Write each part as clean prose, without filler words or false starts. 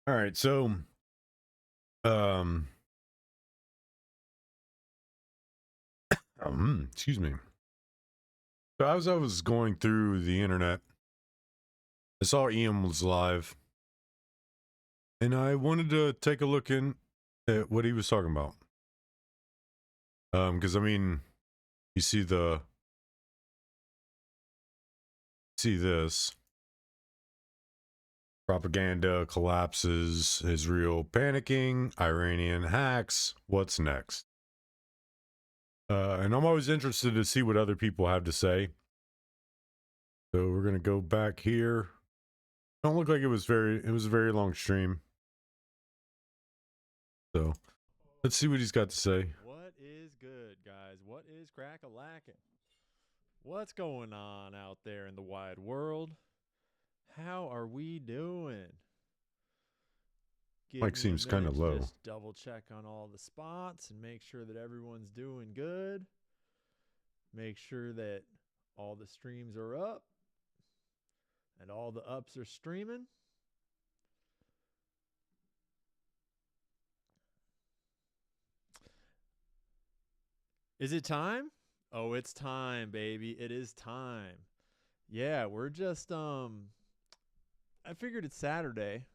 All right, so um, excuse me. So as I was going through the internet, I saw Ian was live, and I wanted to take a look in at what he was talking about. Because I mean, you see this propaganda collapses, Israel panicking, Iranian hacks. What's next? And I'm always interested to see what other people have to say. So we're gonna go back here. Don't look like it was a very long stream. So let's see what he's got to say. What is good, guys? What is crack-a-lackin'? What's going on out there in the wide world? How are we doing? Give Mike me a seems kind minute of to low. just double check on all the spots and make sure that everyone's doing good. Make sure that all the streams are up and all the ups are streaming. Is it time? Oh, it's time, baby. It is time. Yeah, we're just I figured it's Saturday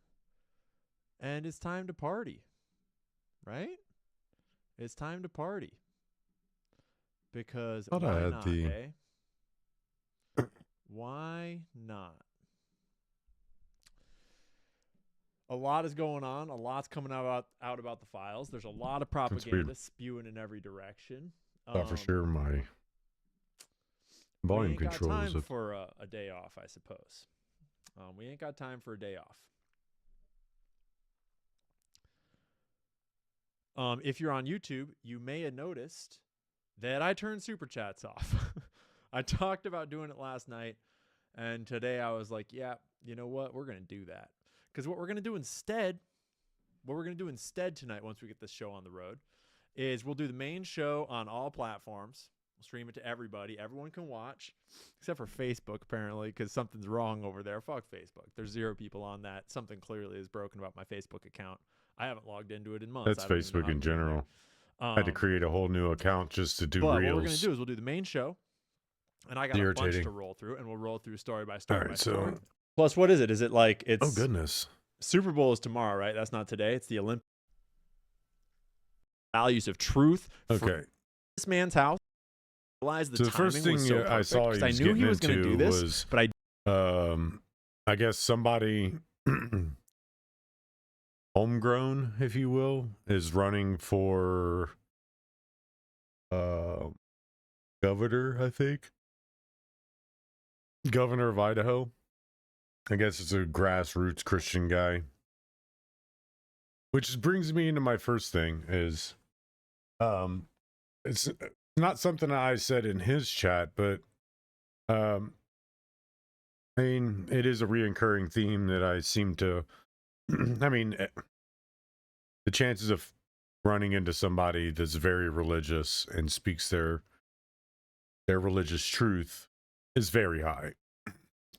and it's time to party. Right? It's time to party. Because Thought I why had not, the eh? Why not? A lot is going on. A lot's coming out about the files. There's a lot of propaganda spewing in every direction. thought for sure my we volume ain't got controls time for a day off, I suppose. We ain't got time for a day off. If you're on YouTube, you may have noticed that I turned super chats off. I talked about doing it last night, and today I was like, yeah, you know what? We're going to do that. Because what we're going to do instead tonight, once we get this show on the road, is we'll do the main show on all platforms. We'll stream it to everybody. Everyone can watch, except for Facebook, apparently, because something's wrong over there. Fuck Facebook. There's 0 people on that. Something clearly is broken about my Facebook account. I haven't logged into it in months. That's Facebook in general. I had to create a whole new account just to do but reels. What we're going to do is we'll do the main show, and I got a bunch to roll through, and we'll roll through story by story by story. Plus, what is it? Is it like it's... Oh, goodness. Super Bowl is tomorrow, right? That's not today. It's the Olympic values of truth. Okay. This man's house. Realized the so the first thing so I saw he was getting into was, but I guess somebody homegrown, if you will, is running for governor, I think. Governor of Idaho. I guess it's a grassroots Christian guy. Which brings me into my first thing is, it's not something I said in his chat, but I mean, it is a reoccurring theme that I seem to, I mean, the chances of running into somebody that's very religious and speaks their religious truth is very high.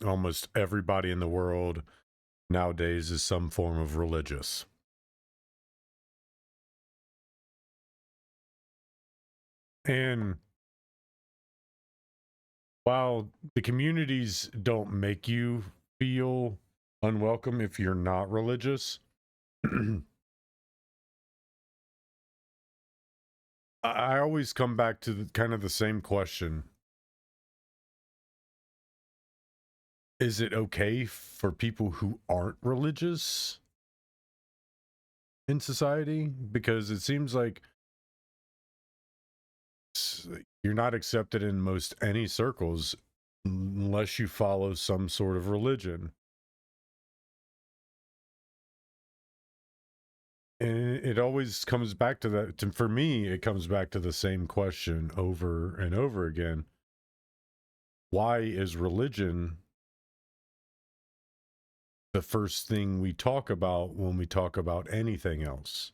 Almost everybody in the world nowadays is some form of religious. And while the communities don't make you feel unwelcome if you're not religious, I always come back to kind of the same question. Is it okay for people who aren't religious in society? Because it seems like you're not accepted in most any circles unless you follow some sort of religion. And it always comes back to that. For me, it comes back to the same question over and over again. Why is religion the first thing we talk about when we talk about anything else?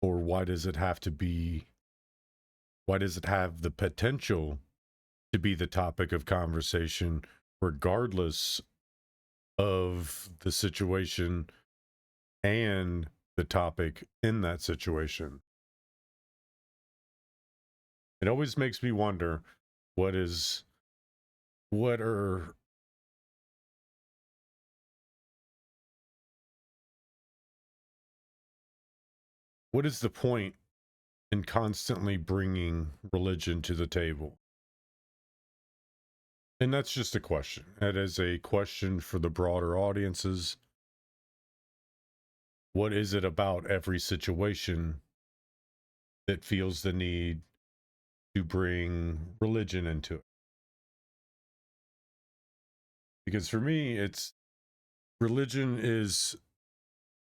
Or why does it have to be, why does it have the potential to be the topic of conversation regardless of the situation and the topic in that situation. It always makes me wonder what is what are what is the point in constantly bringing religion to the table? And that's just a question. That is a question for the broader audiences. What is it about every situation that feels the need to bring religion into it? Because for me, it's religion is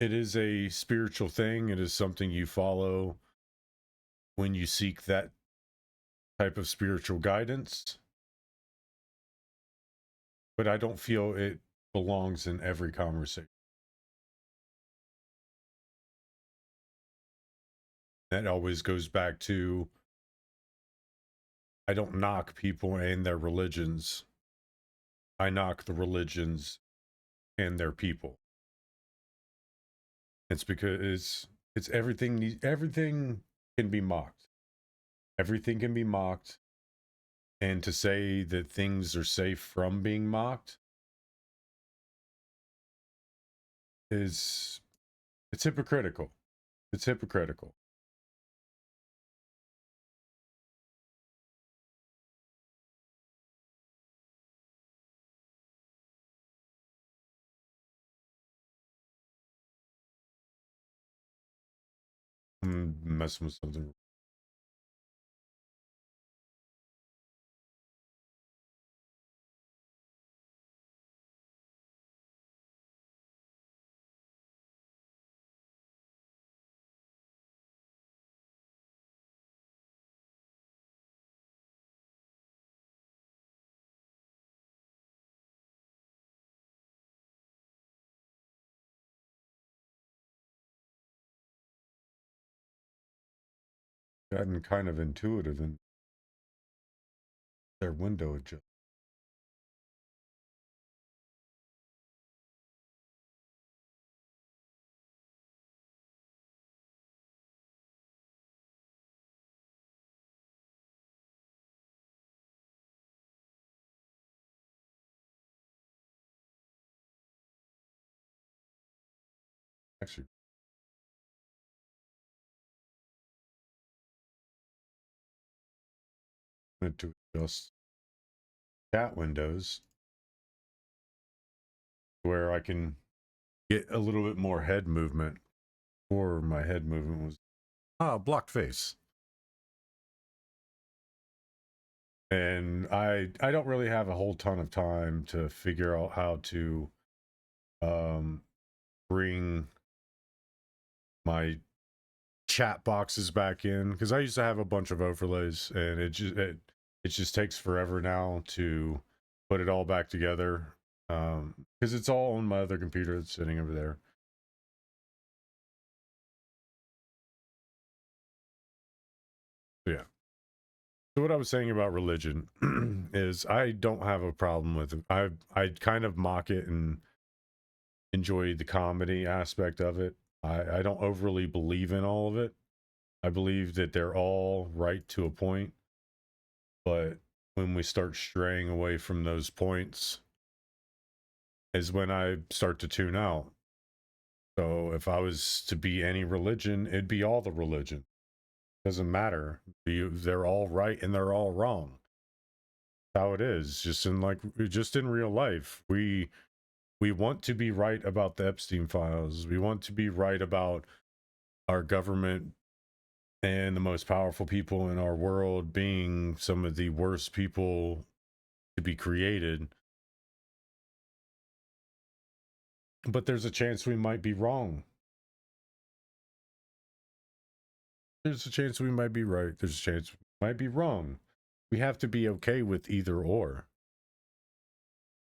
it is a spiritual thing. It is something you follow when you seek that type of spiritual guidance. But I don't feel it belongs in every conversation. That always goes back to I don't knock people and their religions. I knock the religions and their people. It's because it's everything can be mocked. Everything can be mocked. And to say that things are safe from being mocked is it's hypocritical. It's hypocritical. I'm messing with something. Gotten kind of intuitive in their window adjust. Actually, wanted to adjust chat windows where I can get a little bit more head movement. Or my head movement was blocked face. And I don't really have a whole ton of time to figure out how to bring my chat boxes back in, because I used to have a bunch of overlays and it just takes forever now to put it all back together, because it's all on my other computer that's sitting over there. Yeah. So what I was saying about religion is I don't have a problem with it. I kind of mock it and enjoy the comedy aspect of it. I don't overly believe in all of it. I believe that they're all right to a point, but when we start straying away from those points is when I start to tune out. So if I was to be any religion, it'd be all the religion. Doesn't matter. They're all right and they're all wrong. How it is, just in real life. We want to be right about the Epstein files. We want to be right about our government and the most powerful people in our world being some of the worst people to be created. But there's a chance we might be wrong. There's a chance we might be right. There's a chance we might be wrong. We have to be okay with either or.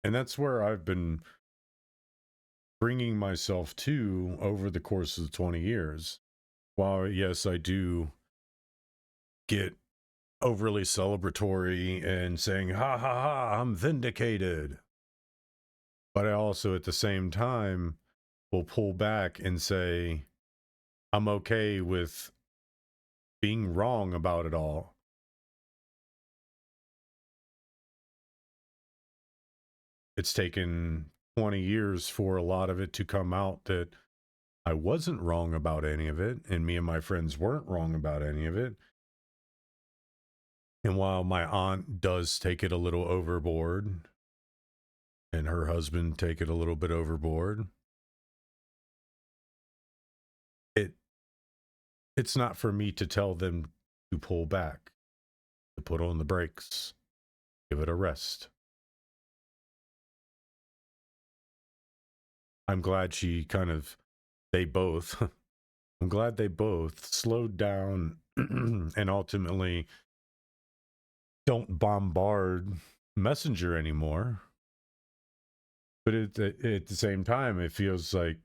And that's where I've been bringing myself to over the course of the 20 years. While, yes, I do get overly celebratory and saying, ha ha ha, I'm vindicated. But I also, at the same time, will pull back and say, I'm okay with being wrong about it all. It's taken 20 years for a lot of it to come out that I wasn't wrong about any of it, and me and my friends weren't wrong about any of it. And while my aunt does take it a little overboard, and her husband take it a little bit overboard, it's not for me to tell them to pull back, to put on the brakes, give it a rest. I'm glad they both, I'm glad they both slowed down and ultimately don't bombard Messenger anymore. But at the same time, it feels like,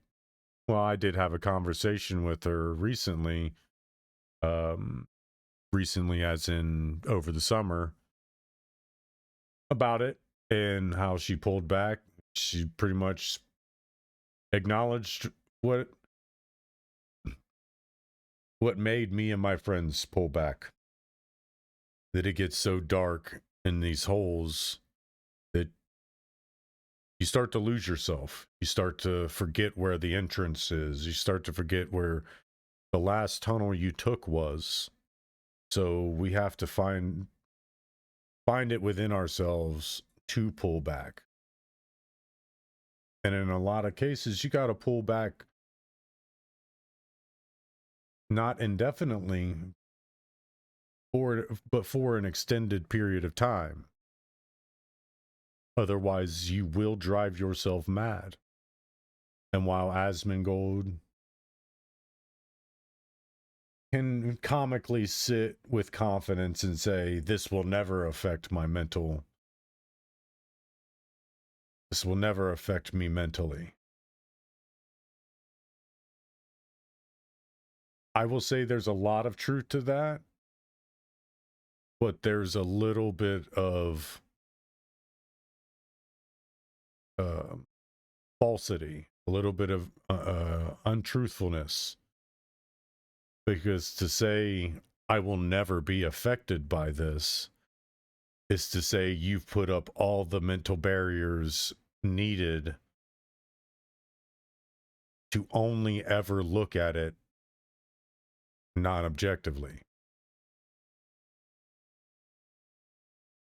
well, I did have a conversation with her recently, recently as in over the summer, about it and how she pulled back. She pretty much acknowledged what made me and my friends pull back. That it gets so dark in these holes that you start to lose yourself. You start to forget where the entrance is. You start to forget where the last tunnel you took was. So we have to find it within ourselves to pull back. And in a lot of cases, you got to pull back not indefinitely, but for an extended period of time. Otherwise, you will drive yourself mad. And while Asmongold can comically sit with confidence and say, this will never affect me mentally. I will say there's a lot of truth to that, but there's a little bit of falsity, a little bit of untruthfulness. Because to say, I will never be affected by this, is to say you've put up all the mental barriers needed to only ever look at it non-objectively.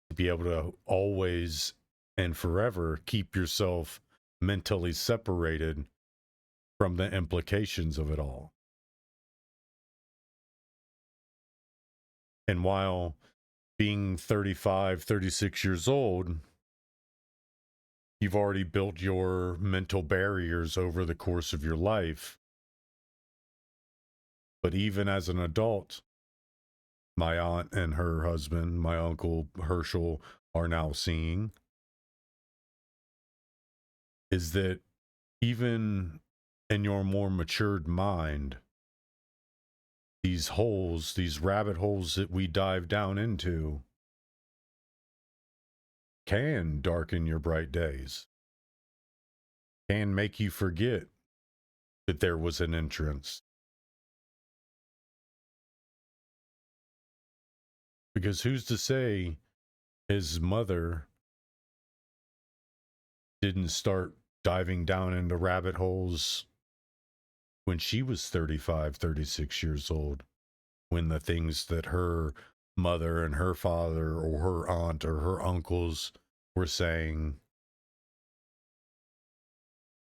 To be able to always and forever keep yourself mentally separated from the implications of it all. And while being 35, 36 years old, you've already built your mental barriers over the course of your life. But even as an adult, my aunt and her husband, my uncle Herschel, are now seeing is that even in your more matured mind, these holes, these rabbit holes that we dive down into, can darken your bright days, can make you forget that there was an entrance. Because who's to say his mother didn't start diving down into rabbit holes when she was 35, 36 years old, when the things that her mother and her father or her aunt or her uncles were saying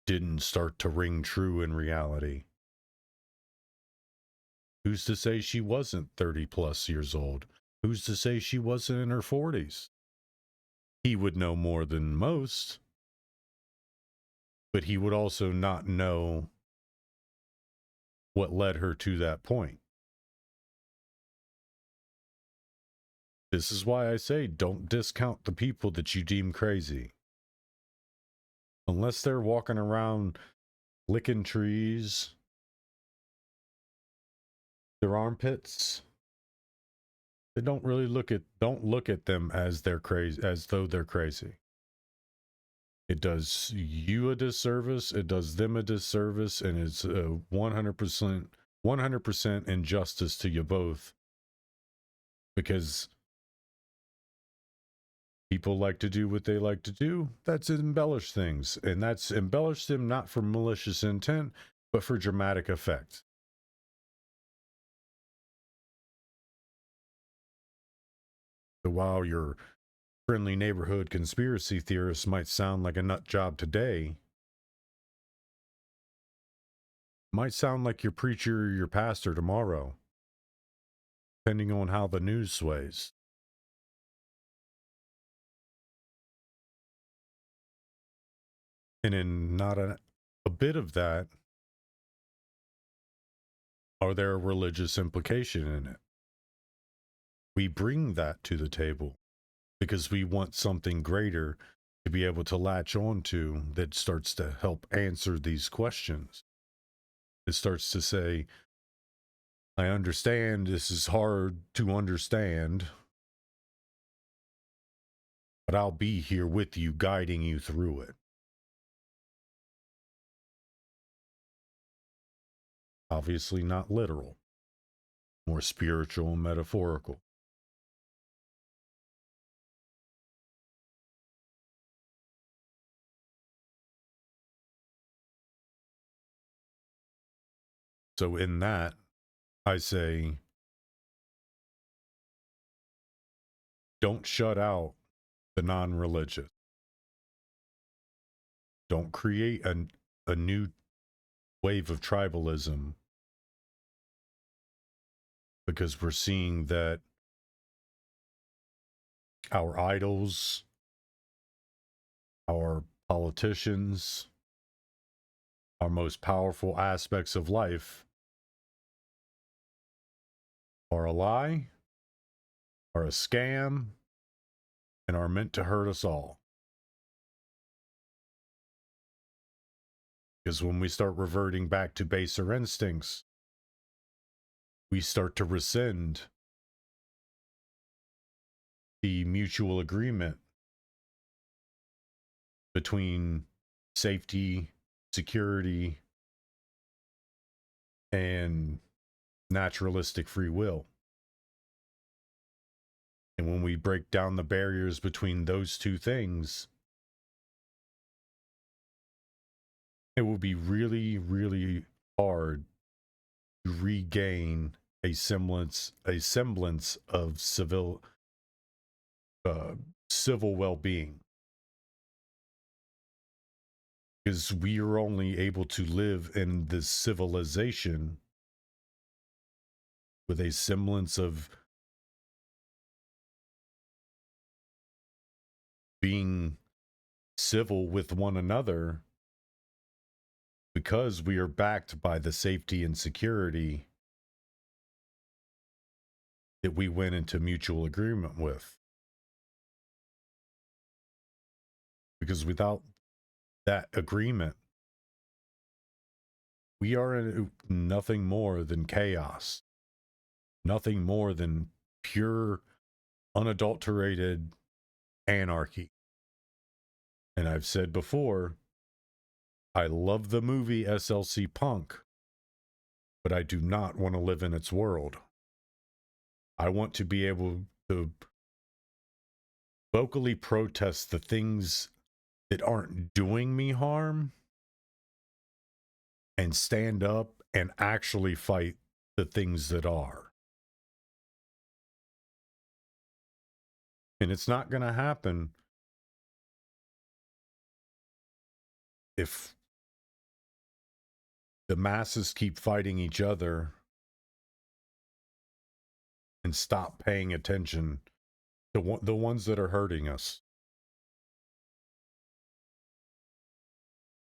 didn't start to ring true in reality. Who's to say she wasn't 30 plus years old? Who's to say she wasn't in her 40s? He would know more than most, but he would also not know what led her to that point. This is why I say don't discount the people that you deem crazy. Unless they're walking around licking trees, their armpits, they don't really look at them as they're crazy, as though they're crazy. It does you a disservice, it does them a disservice, and it's a 100% injustice to you both, because people like to do what they like to do. That's embellish things, and that's embellish them not for malicious intent, but for dramatic effect. So while your friendly neighborhood conspiracy theorists might sound like a nut job today, might sound like your preacher or your pastor tomorrow, depending on how the news sways. And in not a bit of that, are there a religious implication in it? We bring that to the table because we want something greater to be able to latch on to that starts to help answer these questions. It starts to say, I understand this is hard to understand, but I'll be here with you, guiding you through it. Obviously not literal, more spiritual and metaphorical. So in that, I say, don't shut out the non-religious. Don't create a new wave of tribalism, because we're seeing that our idols, our politicians, our most powerful aspects of life are a lie, are a scam, and are meant to hurt us all. Because when we start reverting back to baser instincts, we start to rescind the mutual agreement between safety, security, and naturalistic free will. And when we break down the barriers between those two things, it will be really, really hard to regain a semblance of civil well-being, because we are only able to live in this civilization with a semblance of being civil with one another, because we are backed by the safety and security that we went into mutual agreement with. Because without that agreement, we are in nothing more than chaos, nothing more than pure, unadulterated anarchy. And I've said before, I love the movie SLC Punk, but I do not want to live in its world. I want to be able to vocally protest the things that aren't doing me harm and stand up and actually fight the things that are. And it's not going to happen if the masses keep fighting each other and stop paying attention to the ones that are hurting us.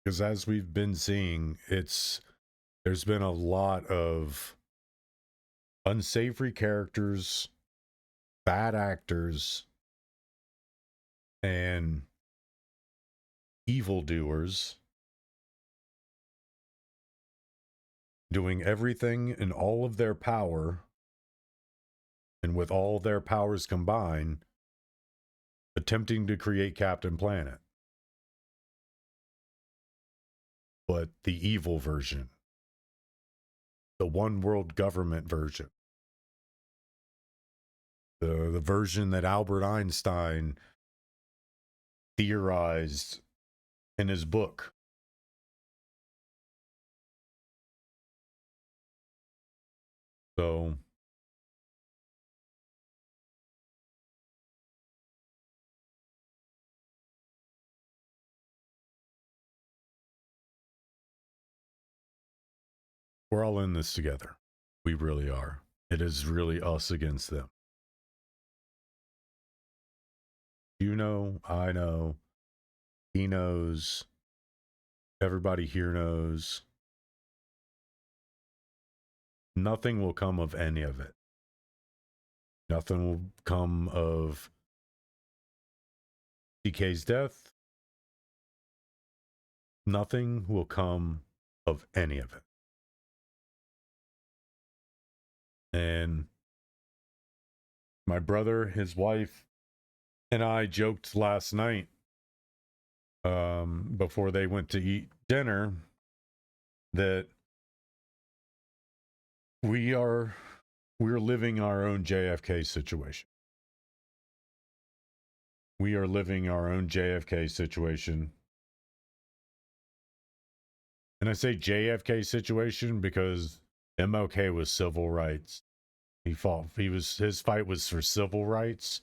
Because as we've been seeing, there's been a lot of unsavory characters, bad actors, and evildoers doing everything in all of their power, and with all their powers combined, attempting to create Captain Planet. but the evil version, the one world government version, the version that Albert Einstein theorized in his book. So we're all in this together. We really are. It is really us against them. You know, I know, he knows, everybody here knows. Nothing will come of any of it. Nothing will come of DK's death. Nothing will come of any of it. And my brother, his wife, and I joked last night before they went to eat dinner that we're living our own JFK situation. We are living our own JFK situation. And I say JFK situation because MLK was civil rights. His fight was for civil rights,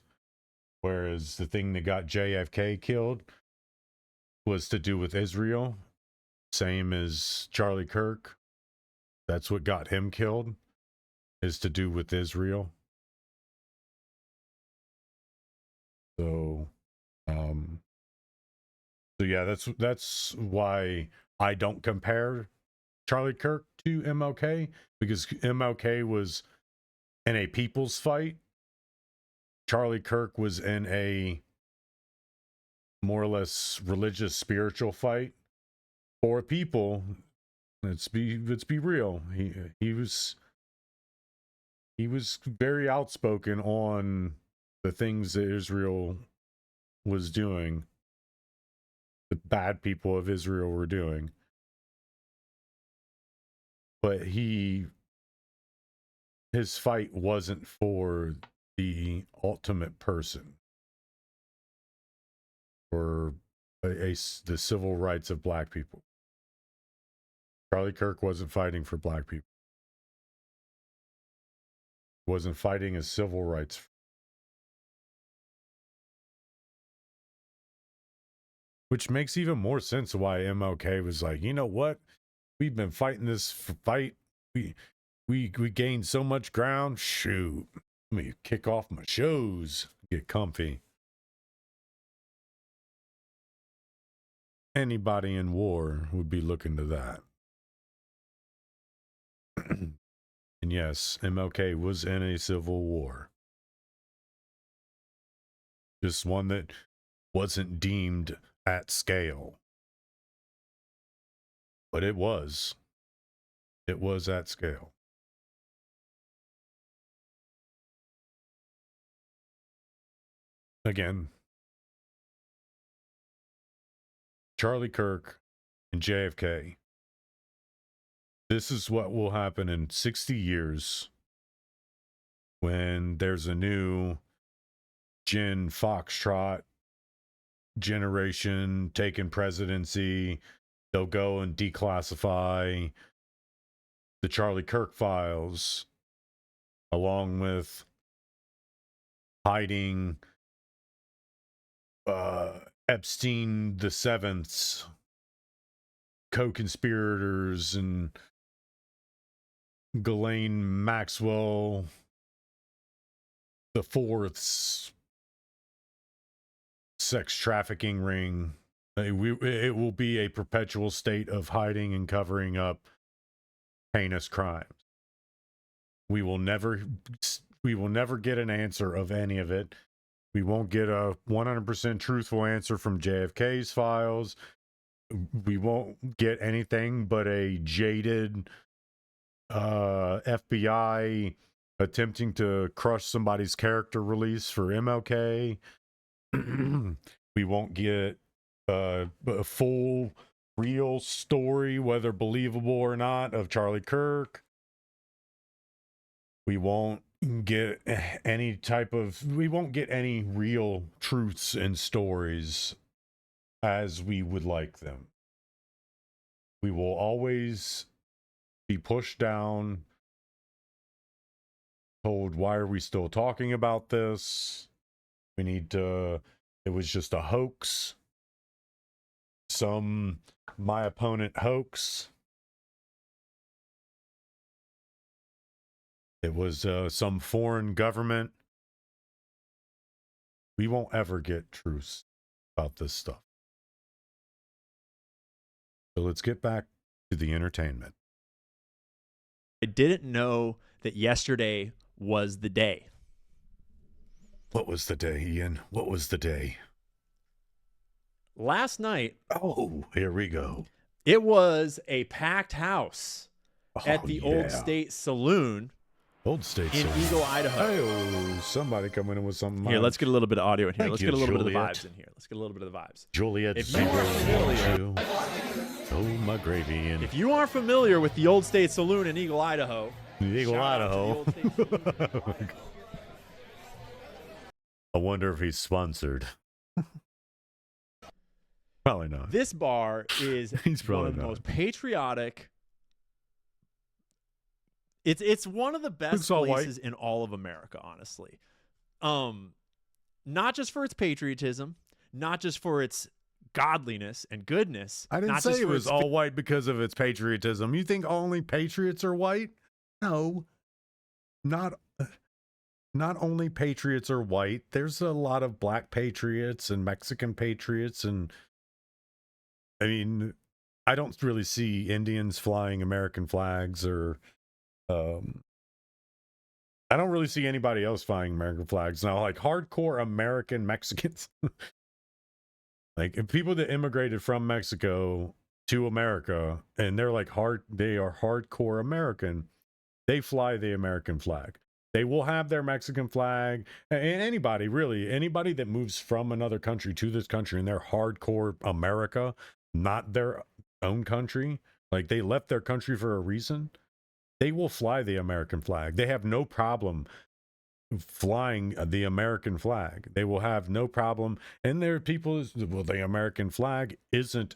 whereas the thing that got JFK killed was to do with Israel. Same as Charlie Kirk. That's what got him killed, is to do with Israel. So yeah, that's why I don't compare Charlie Kirk to MLK, because MLK was in a people's fight. Charlie Kirk was in a more or less religious, spiritual fight for people. Let's be real. He was very outspoken on the things that Israel was doing, the bad people of Israel were doing. But his fight wasn't for the ultimate person, for the civil rights of black people. Charlie Kirk wasn't fighting for black people. He wasn't fighting his civil rights. Which makes even more sense why MLK was like, you know what? We've been fighting this fight. We gained so much ground. Shoot. Let me kick off my shoes. Get comfy. Anybody in war would be looking to that. And yes, MLK was in a civil war. Just one that wasn't deemed at scale. But it was. It was at scale. Again, Charlie Kirk and JFK. This is what will happen in 60 years when there's a new Gen Foxtrot generation taking presidency. They'll go and declassify the Charlie Kirk files, along with hiding Epstein the Seventh's co-conspirators and Ghislaine Maxwell the Fourth's sex trafficking ring. It will be a perpetual state of hiding and covering up heinous crimes. We will never get an answer of any of it. We won't get a 100% truthful answer from JFK's files. We won't get anything but a jaded FBI attempting to crush somebody's character release for MLK. We won't get a full real story, whether believable or not, of Charlie Kirk. We won't get any real truths and stories as we would like them. We will always be pushed down, told, why are we still talking about this? It was just a hoax. My opponent hoax. It was some foreign government. We won't ever get truths about this stuff. So let's get back to the entertainment. I didn't know that yesterday was the day. What was the day, Ian? What was the day? Last night. Oh, here we go. It was a packed house at the Old State Saloon. Old State in Saloon. Eagle, Idaho. Oh, somebody coming in with something. Here, let's get a little bit of audio in here. Thank Let's you, get a little bit of the Juliet. vibes in here. Let's get a little bit of the vibes. Juliet. If you are familiar, oh my gravy, Ian. if you are familiar with the Old State Saloon in Eagle, Idaho, Eagle, shout out to Idaho. the Old State Saloon. I wonder if he's sponsored. Probably not. This bar is He's one probably of the not. most patriotic. It's one of the best Looks all places in all of America, honestly. Not just for its patriotism, not just for its godliness and goodness. I didn't not say just it for was its all white because of its patriotism. You think only patriots are white? No. Not only patriots are white. There's a lot of black patriots and Mexican patriots, and I mean, I don't really see Indians flying American flags, or I don't really see anybody else flying American flags. Now, like hardcore American Mexicans, like if people that immigrated from Mexico to America and they're like they are hardcore American, they fly the American flag. They will have their Mexican flag, and anybody that moves from another country to this country and they're hardcore America, not their own country, like they left their country for a reason, they will fly the American flag. They have no problem flying the American flag. They will have no problem. And there are people, well, the American flag isn't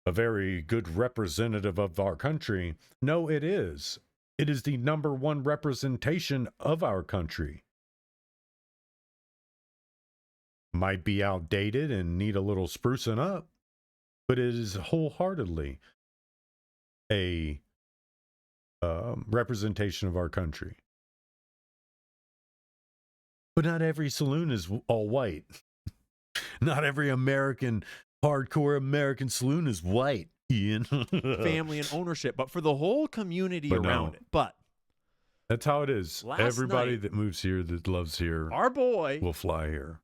a very good representative of our country. No, it is. It is the number one representation of our country. Might be outdated and need a little sprucing up, but it is wholeheartedly a representation of our country. But not every saloon is all white. Not every hardcore American saloon is white, Ian. family and ownership, but for the whole community around it. But that's how it is. Last Everybody night, that moves here, that loves here, our boy will fly here.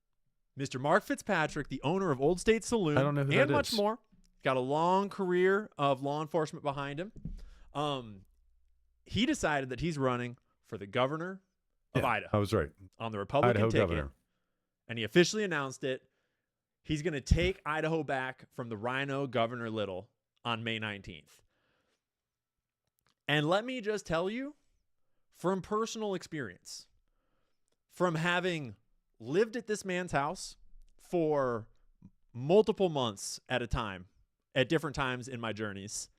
Mr. Mark Fitzpatrick, the owner of Old State Saloon, I don't know who and that much is. more, got a long career of law enforcement behind him. He decided that he's running for the governor of Idaho. I was right. On the Republican Idaho ticket, governor. and he officially announced it. He's going to take Idaho back from the Rhino Governor Little on May 19th. And let me just tell you, from personal experience, from having lived at this man's house for multiple months at a time, at different times in my journeys,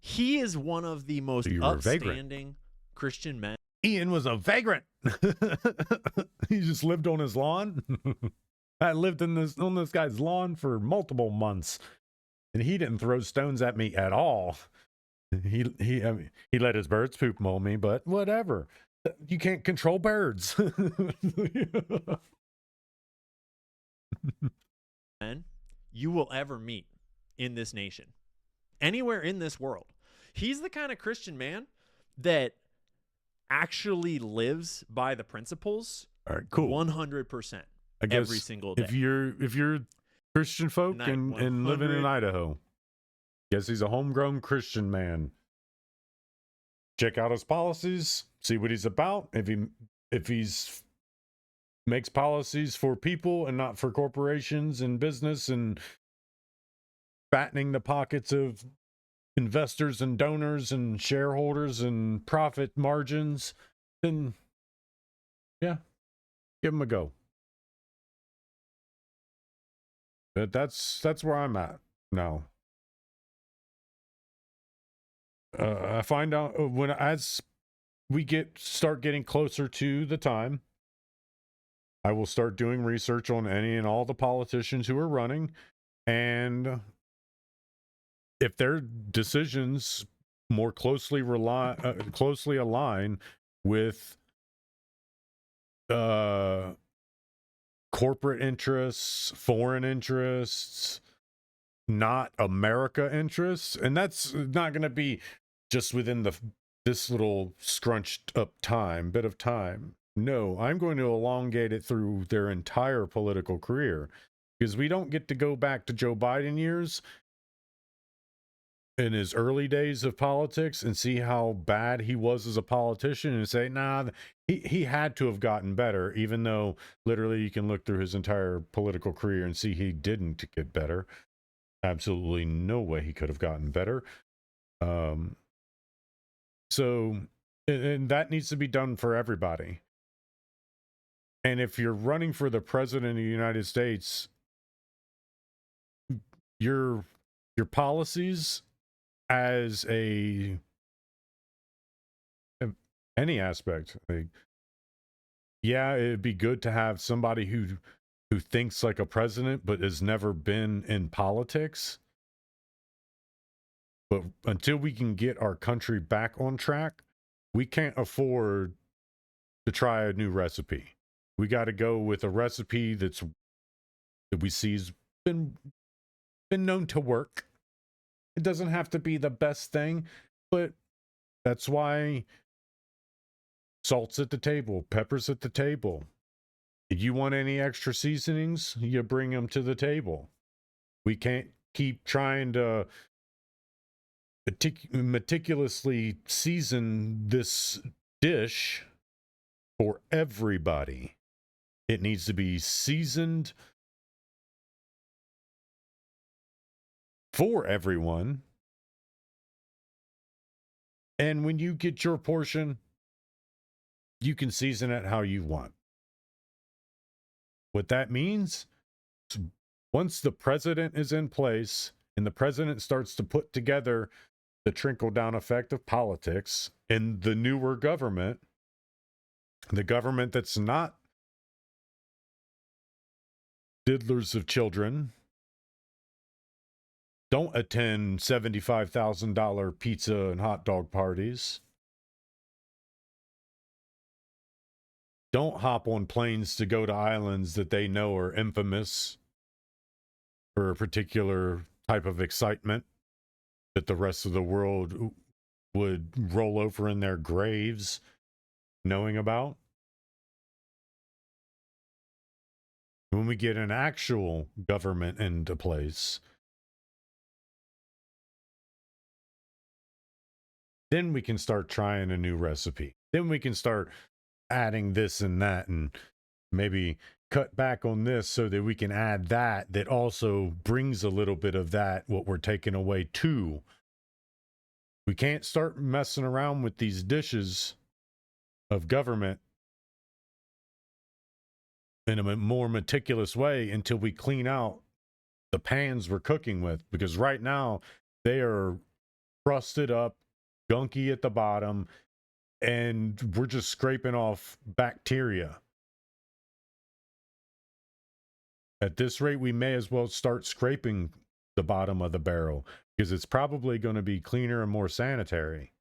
he is one of the most upstanding Christian men. Ian was a vagrant. He just lived on his lawn. I lived on this guy's lawn for multiple months, and he didn't throw stones at me at all. He let his birds poop on me, but whatever. You can't control birds. Men you will ever meet in this nation, anywhere in this world. He's the kind of Christian man that actually lives by the principles. All right, cool. 100%. I guess every single day. If you're Christian folk and living in Idaho, guess he's a homegrown Christian man. Check out his policies, see what he's about. If he's makes policies for people and not for corporations and business and fattening the pockets of investors and donors and shareholders and profit margins, then yeah, give them a go. That's where I'm at now. I find out as we start getting closer to the time, I will start doing research on any and all the politicians who are running, and if their decisions more closely align with corporate interests, foreign interests, not America interests, and that's not going to be just within this little scrunched up bit of time. No, I'm going to elongate it through their entire political career, because we don't get to go back to Joe Biden years in his early days of politics and see how bad he was as a politician and say, nah, he had to have gotten better, even though literally you can look through his entire political career and see he didn't get better. Absolutely no way he could have gotten better. So, and that needs to be done for everybody. And if you're running for the president of the United States, your policies as any aspect, like, yeah, it'd be good to have somebody who thinks like a president but has never been in politics. But until we can get our country back on track, we can't afford to try a new recipe. We got to go with a recipe that we see's been known to work. It doesn't have to be the best thing, but that's why salt's at the table, pepper's at the table. If you want any extra seasonings, you bring them to the table. We can't keep trying to meticulously season this dish for everybody. It needs to be seasoned for everyone. And when you get your portion, you can season it how you want. What that means, once the president is in place and the president starts to put together the trickle-down effect of politics in the newer government, the government that's not diddlers of children, don't attend $75,000 pizza and hot dog parties, don't hop on planes to go to islands that they know are infamous for a particular type of excitement that the rest of the world would roll over in their graves knowing about. When we get an actual government into place, then we can start trying a new recipe. Then we can start adding this and that and maybe cut back on this so that we can add that also brings a little bit of that, what we're taking away too. We can't start messing around with these dishes of government in a more meticulous way until we clean out the pans we're cooking with, because right now they are crusted up, gunky at the bottom, and we're just scraping off bacteria. At this rate, we may as well start scraping the bottom of the barrel, because it's probably going to be cleaner and more sanitary.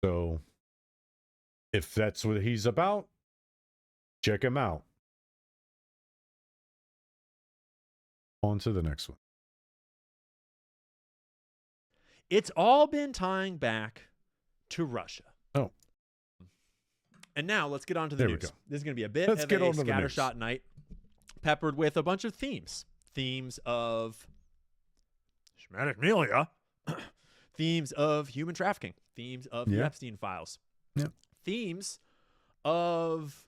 So if that's what he's about, check him out. On to the next one. It's all been tying back to Russia. Oh. And now let's get on to the news. This is going to be a bit of a scattershot night, peppered with a bunch of themes. Themes of schmanicmelia, themes of human trafficking, themes of the Epstein files, themes of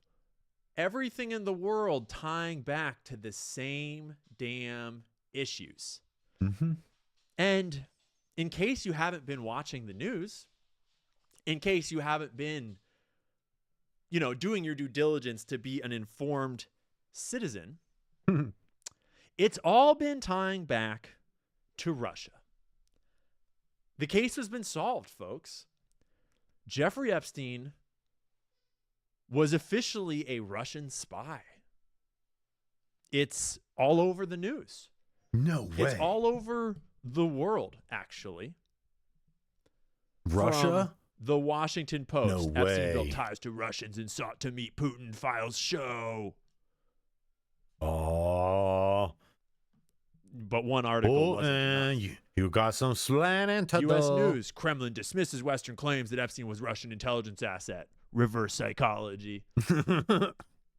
Everything in the world tying back to the same damn issues. Mm-hmm. And in case you haven't been watching the news, in case you haven't been, doing your due diligence to be an informed citizen, it's all been tying back to Russia. The case has been solved, folks. Jeffrey Epstein was officially a Russian spy. It's all over the news. No way. It's all over the world, actually. Russia? From the Washington Post. No Epstein way. built ties to Russians and sought to meet Putin. Files show. Oh. But one article wasn't enough. You got some slanting to U.S. do. News. Kremlin dismisses Western claims that Epstein was Russian intelligence asset. Reverse psychology.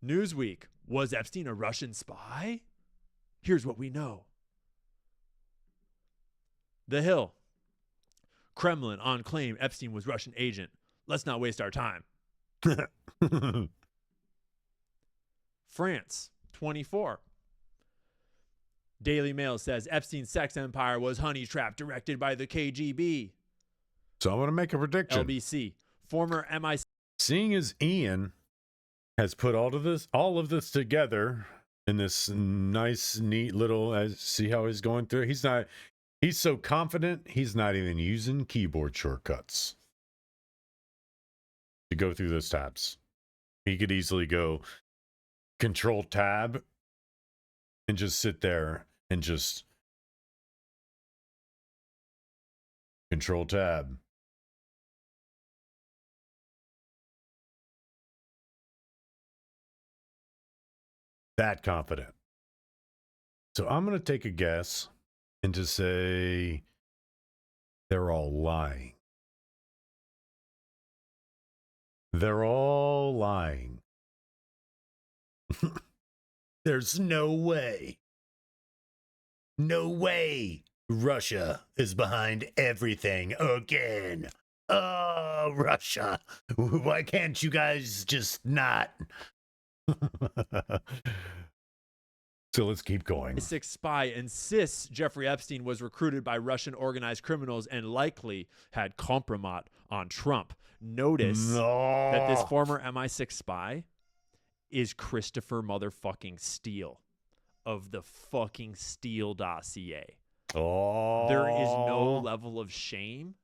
Newsweek. Was Epstein a Russian spy? Here's what we know. The Hill. Kremlin on claim Epstein was Russian agent. Let's not waste our time. France 24. Daily Mail says Epstein's sex empire was honey trap directed by the KGB. So I'm going to make a prediction. LBC. Former MI6. Seeing as Ian has put all of this together in this nice, neat little, see how he's going through. He's so confident, he's not even using keyboard shortcuts to go through those tabs. He could easily go Control Tab and just sit there and just Control Tab. That confident. So I'm going to take a guess and to say they're all lying. They're all lying. There's no way. No way Russia is behind everything again. Oh, Russia. Why can't you guys just not? So let's keep going. MI6 spy insists Jeffrey Epstein was recruited by Russian organized criminals and likely had compromat on Trump. Notice that this former MI6 spy is Christopher motherfucking Steele of the fucking Steele dossier. Oh. There is no level of shame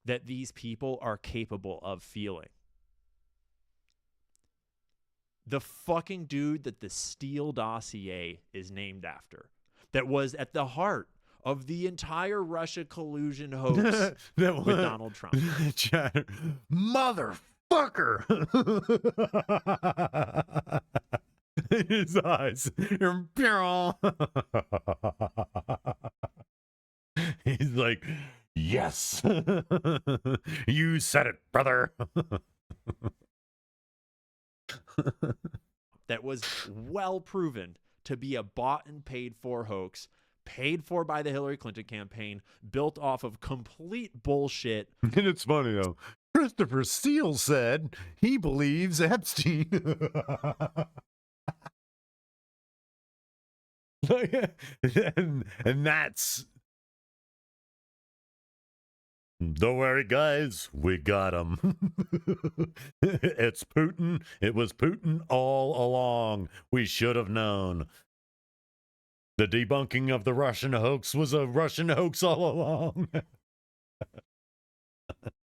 that these people are capable of feeling. The fucking dude that the Steele dossier is named after, that was at the heart of the entire Russia collusion hoax with Donald Trump. Motherfucker! His eyes. He's like, yes. You said it, brother. That was well proven to be a bought and paid for hoax, paid for by the Hillary Clinton campaign, built off of complete bullshit. And it's funny though. Christopher Steele said he believes Epstein. and that's. Don't worry, guys. We got him. It's Putin. It was Putin all along. We should have known. The debunking of the Russian hoax was a Russian hoax all along.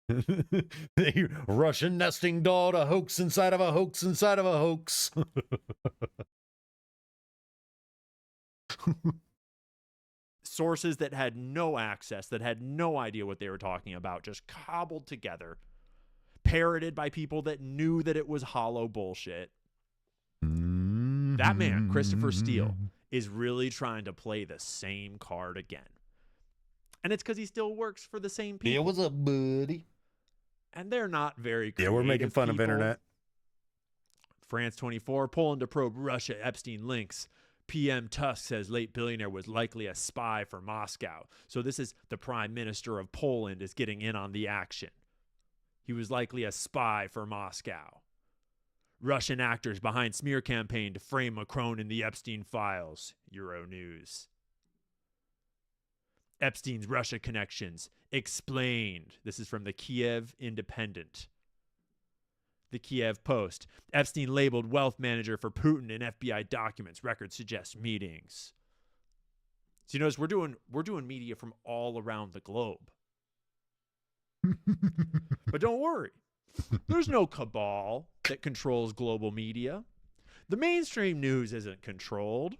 The Russian nesting doll, a hoax inside of a hoax inside of a hoax. Sources that had no access, that had no idea what they were talking about, just cobbled together, parroted by people that knew that it was hollow bullshit. That man, Christopher Steele, is really trying to play the same card again. And it's because he still works for the same people. Yeah, what's up, buddy? And they're not very creative. Yeah, we're making fun people. of internet. France 24, Poland to probe Russia Epstein links. PM Tusk says late billionaire was likely a spy for Moscow. So this is the prime minister of Poland is getting in on the action. He was likely a spy for Moscow. Russian actors behind smear campaign to frame Macron in the Epstein files. Euronews. Epstein's Russia connections explained. This is from the Kiev Independent. The Kiev Post. Epstein labeled wealth manager for Putin in FBI documents. Records suggest meetings. So you notice we're doing media from all around the globe. But don't worry. There's no cabal that controls global media. The mainstream news isn't controlled.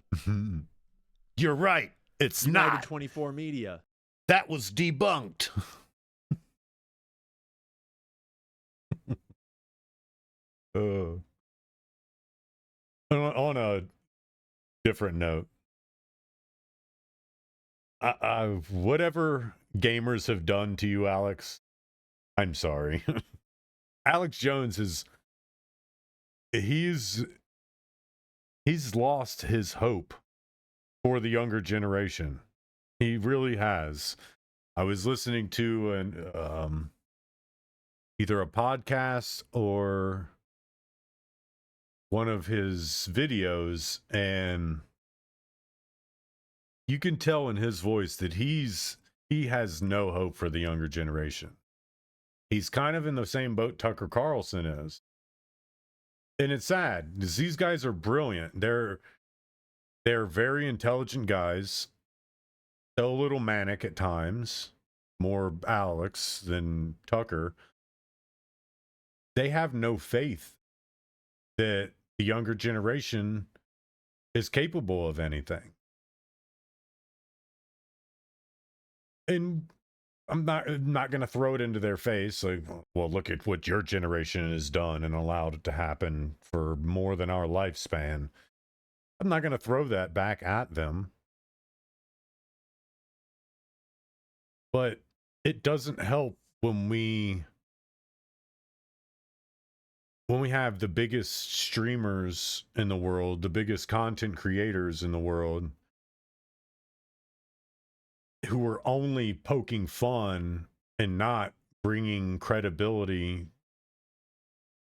You're right. It's United not. 24 Media. That was debunked. On a different note, whatever gamers have done to you, Alex, I'm sorry. Alex Jones he's lost his hope for the younger generation. He really has. I was listening to either a podcast or one of his videos, and you can tell in his voice that he has no hope for the younger generation. He's kind of in the same boat Tucker Carlson is. And it's sad because these guys are brilliant. They're very intelligent guys. A little manic at times, more Alex than Tucker. They have no faith that the younger generation is capable of anything. And I'm not going to throw it into their face like, well, look at what your generation has done and allowed it to happen for more than our lifespan. I'm not going to throw that back at them. But it doesn't help when we have the biggest streamers in the world, the biggest content creators in the world, who are only poking fun and not bringing credibility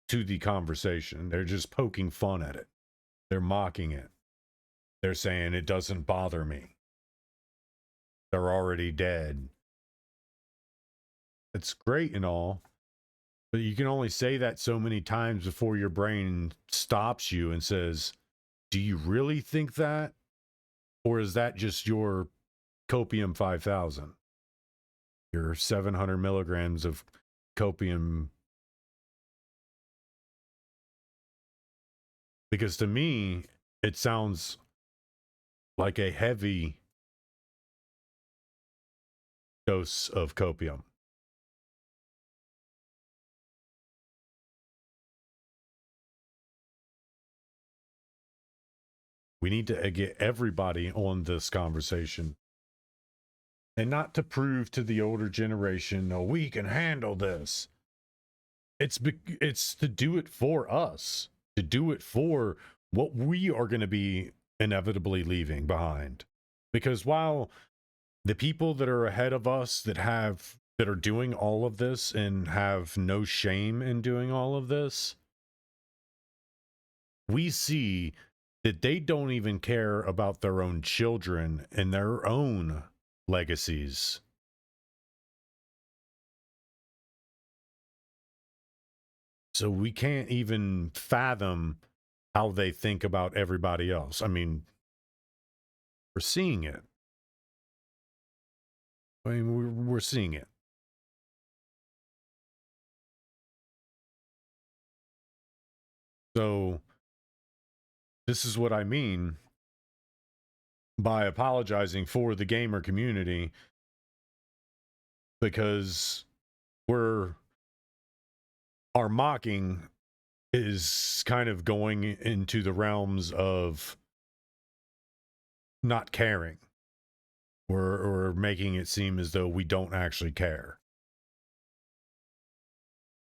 to the conversation. They're just poking fun at it. They're mocking it. They're saying it doesn't bother me. They're already dead. It's great and all, but you can only say that so many times before your brain stops you and says, do you really think that? Or is that just your copium 5000? Your 700 milligrams of copium? Because to me, it sounds like a heavy dose of copium. We need to get everybody on this conversation. And not to prove to the older generation, no, we can handle this. It's to do it for us. To do it for what we are going to be inevitably leaving behind. Because while the people that are ahead of us that are doing all of this and have no shame in doing all of this, we see that they don't even care about their own children and their own legacies. So we can't even fathom how they think about everybody else. I mean, we're seeing it. I mean, we're seeing it. So this is what I mean by apologizing for the gamer community, because our mocking is kind of going into the realms of not caring, or making it seem as though we don't actually care.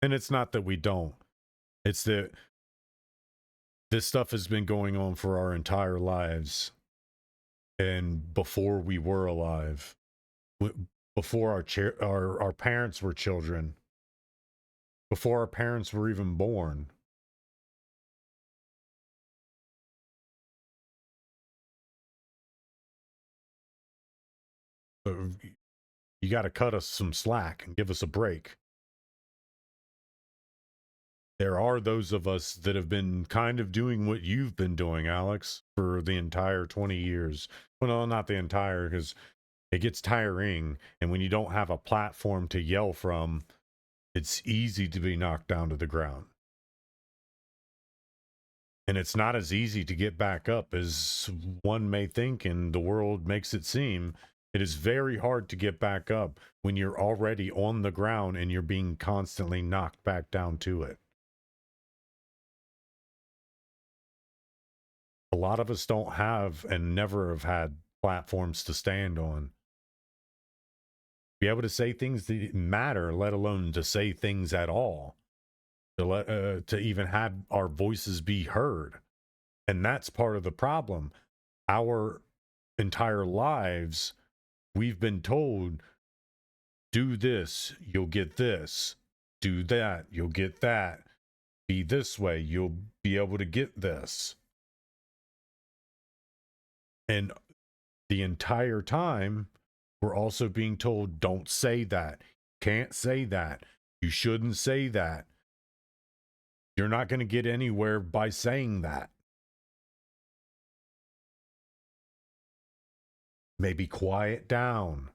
And it's not that we don't. It's that this stuff has been going on for our entire lives. And before we were alive, before our parents were children, before our parents were even born, you got to cut us some slack and give us a break. There are those of us that have been kind of doing what you've been doing, Alex, for the entire 20 years. Well, not the entire, because it gets tiring. And when you don't have a platform to yell from, it's easy to be knocked down to the ground. And it's not as easy to get back up as one may think, and the world makes it seem. It is very hard to get back up when you're already on the ground and you're being constantly knocked back down to it. A lot of us don't have and never have had platforms to stand on. Be able to say things that matter, let alone to say things at all. To even have our voices be heard. And that's part of the problem. Our entire lives, we've been told, do this, you'll get this. Do that, you'll get that. Be this way, you'll be able to get this. And the entire time, we're also being told, don't say that. Can't say that. You shouldn't say that. You're not going to get anywhere by saying that. Maybe quiet down.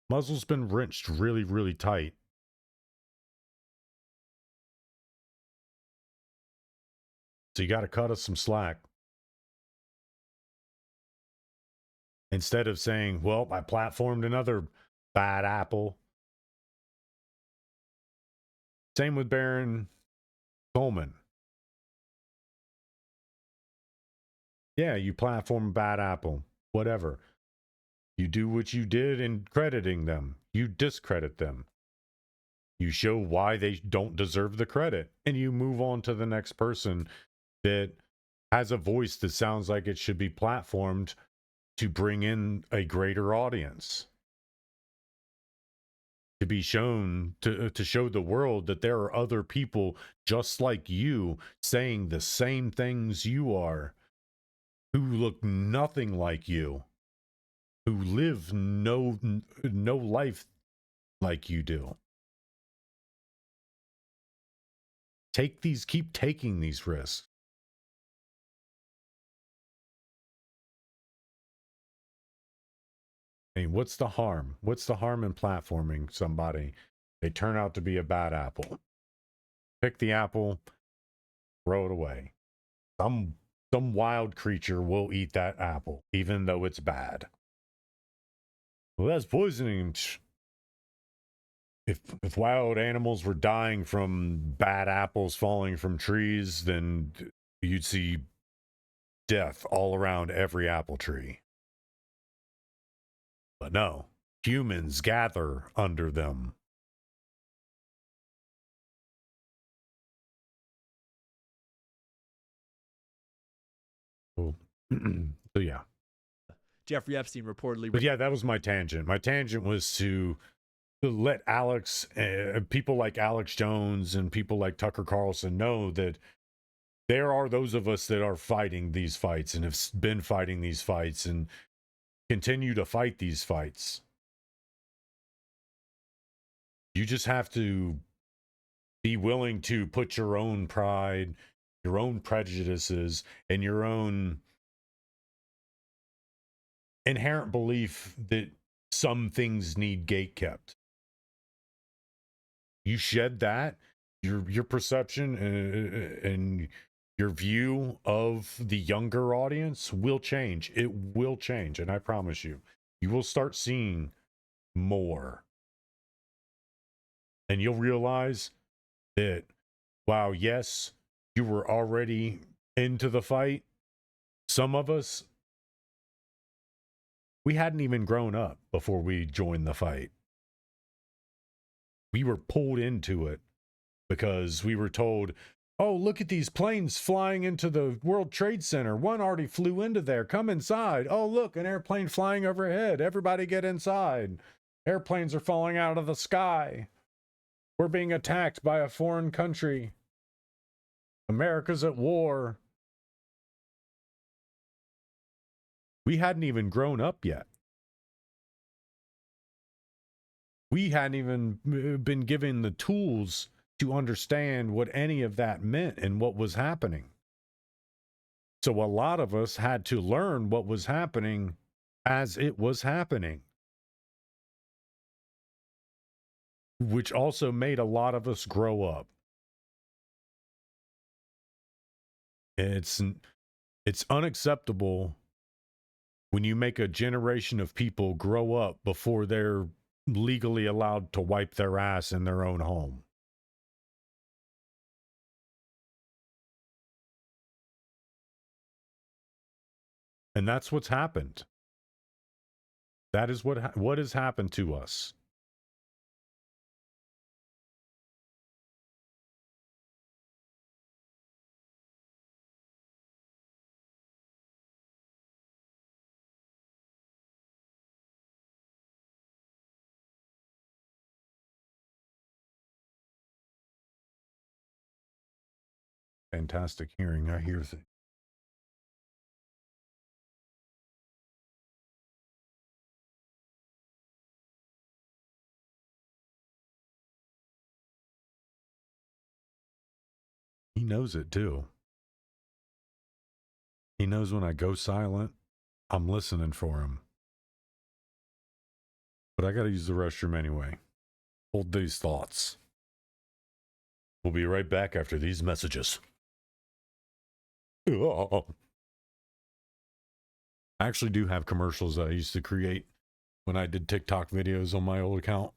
Muzzle's been wrenched really, really tight. So you got to cut us some slack. Instead of saying, well, I platformed another bad apple. Same with Baron Coleman. Yeah, you platform bad apple. Whatever. You do what you did in crediting them. You discredit them. You show why they don't deserve the credit. And you move on to the next person that has a voice that sounds like it should be platformed to bring in a greater audience. To be shown, to show the world that there are other people just like you saying the same things you are, who look nothing like you, who live no life like you do. Keep taking these risks. I mean, what's the harm? What's the harm in platforming somebody? They turn out to be a bad apple. Pick the apple, throw it away. Some wild creature will eat that apple, even though it's bad. Well, that's poisoning. If wild animals were dying from bad apples falling from trees, then you'd see death all around every apple tree. But no, humans gather under them. Oh. So yeah. Jeffrey Epstein reportedly. But yeah, that was my tangent. My tangent was to let Alex, people like Alex Jones and people like Tucker Carlson know that there are those of us that are fighting these fights and have been fighting these fights and continue to fight these fights. You just have to be willing to put your own pride, your own prejudices, and your own inherent belief that some things need gate kept. You shed that, your perception and your view of the younger audience will change. It will change, and I promise you, you will start seeing more. And you'll realize that, wow, yes, you were already into the fight. Some of us, we hadn't even grown up before we joined the fight. We were pulled into it because we were told, oh, look at these planes flying into the World Trade Center. One already flew into there. Come inside. Oh, look, an airplane flying overhead. Everybody get inside. Airplanes are falling out of the sky. We're being attacked by a foreign country. America's at war. We hadn't even grown up yet. We hadn't even been given the tools to understand what any of that meant and what was happening. So a lot of us had to learn what was happening as it was happening, which also made a lot of us grow up. It's unacceptable when you make a generation of people grow up before they're legally allowed to wipe their ass in their own home. And that's what's happened. That is what has happened to us. Fantastic hearing. I hear things. He knows it too. He knows when I go silent, I'm listening for him. But I got to use the restroom anyway. Hold these thoughts. We'll be right back after these messages. Oh. I actually do have commercials that I used to create when I did TikTok videos on my old account.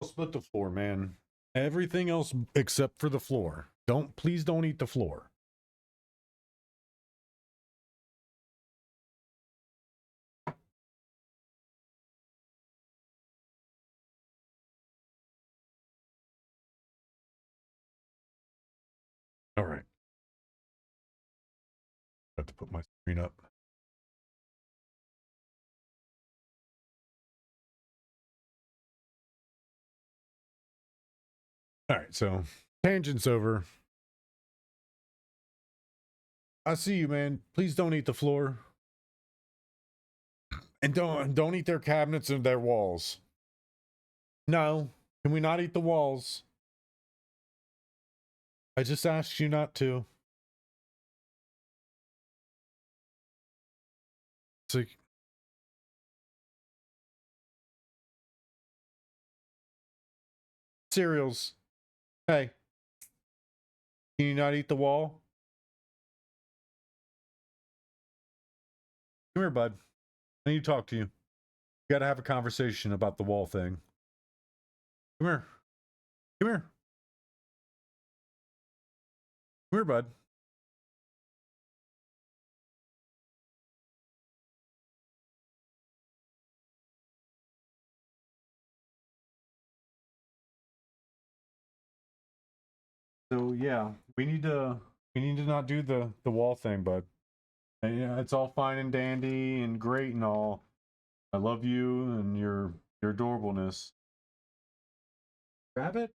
Split the floor, man. Everything else except for the floor. Please don't eat the floor. All right. I have to put my screen up. All right, so tangent's over. I see you, man. Please don't eat the floor. And don't eat their cabinets and their walls. No. Can we not eat the walls? I just asked you not to. It's like, cereals. Hey. Can you not eat the wall? Come here, bud. I need to talk to you. We got to have a conversation about the wall thing. Come here. Come here. Come here, bud. So yeah, we need to not do the wall thing, bud. And, yeah, it's all fine and dandy and great and all. I love you and your adorableness. Grab it.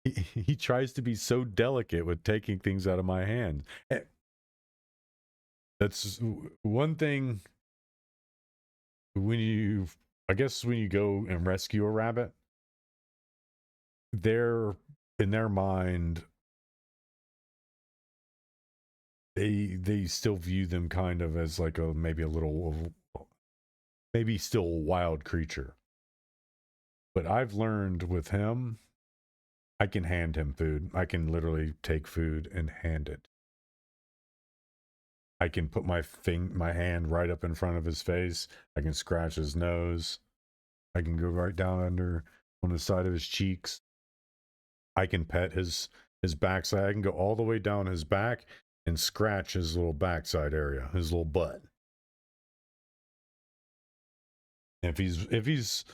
He tries to be so delicate with taking things out of my hand. That's one thing I guess when you go and rescue a rabbit, they're in their mind, they still view them kind of as like maybe still a wild creature. But I've learned with him, I can hand him food. I can literally take food and hand it. I can put my hand right up in front of his face. I can scratch his nose. I can go right down on the side of his cheeks. I can pet his backside. I can go all the way down his back and scratch his little backside area, his little butt. If he's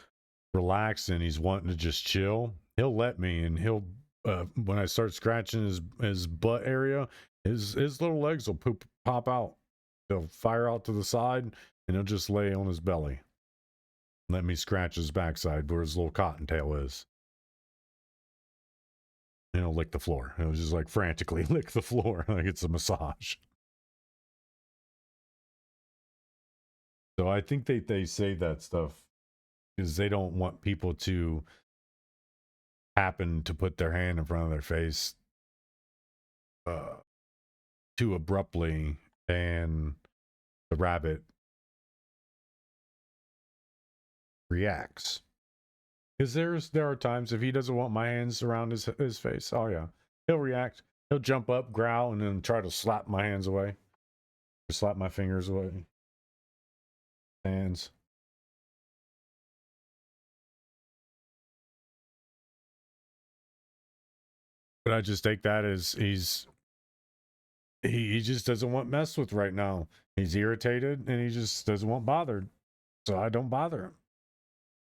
relaxed and he's wanting to just chill, he'll let me, and he'll when I start scratching his butt area, his little legs will pop out. They'll fire out to the side, and he'll just lay on his belly. Let me scratch his backside where his little cottontail is. And he'll lick the floor. He'll just like frantically lick the floor like it's a massage. So I think they say that stuff because they don't want people to happen to put their hand in front of their face too abruptly, and the rabbit reacts. Because there are times if he doesn't want my hands around his face, oh yeah, he'll react. He'll jump up, growl, and then try to slap my hands away. Or slap my fingers away. Hands. But I just take that as he just doesn't want mess with right now. He's irritated and he just doesn't want bothered. So I don't bother him.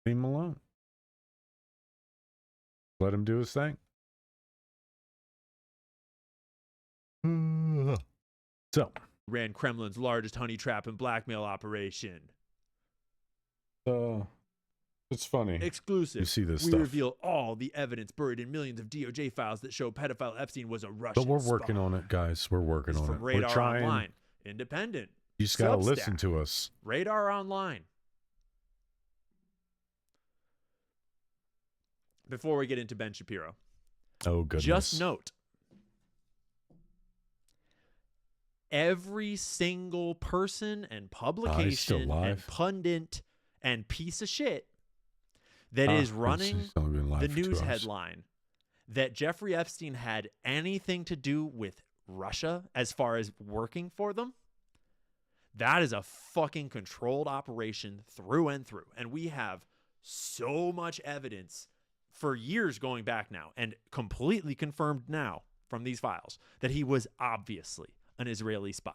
Leave him alone. Let him do his thing. So ran Kremlin's largest honey trap and blackmail operation. It's funny. Exclusive. You see this we stuff. reveal all the evidence buried in millions of DOJ files that show pedophile Epstein was a Russian But we're working on it, guys. We're working on it. From Radar we're trying. Online. Independent. You just got to listen to us. Radar Online. Before we get into Ben Shapiro. Oh, goodness. Just note. Every single person and publication and pundit and piece of shit that is running the news headline that Jeffrey Epstein had anything to do with Russia as far as working for them, that is a fucking controlled operation through and through. And we have so much evidence for years going back now and completely confirmed now from these files that he was obviously an Israeli spy.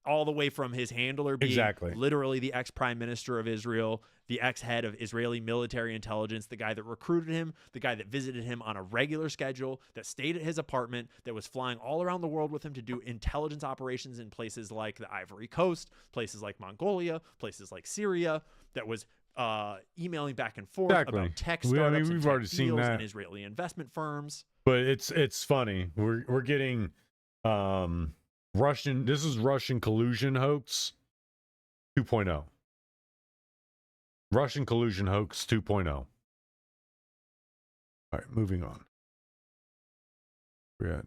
All the way from his handler being literally the ex-prime minister of Israel, the ex-head of Israeli military intelligence, the guy that recruited him, the guy that visited him on a regular schedule, that stayed at his apartment, that was flying all around the world with him to do intelligence operations in places like the Ivory Coast, places like Mongolia, places like Syria, that was emailing back and forth about tech startups and tech deals and Israeli investment firms. But it's funny. We're getting Russian. This is Russian collusion hoax 2.0. Russian collusion hoax 2.0. All right, moving on. We're at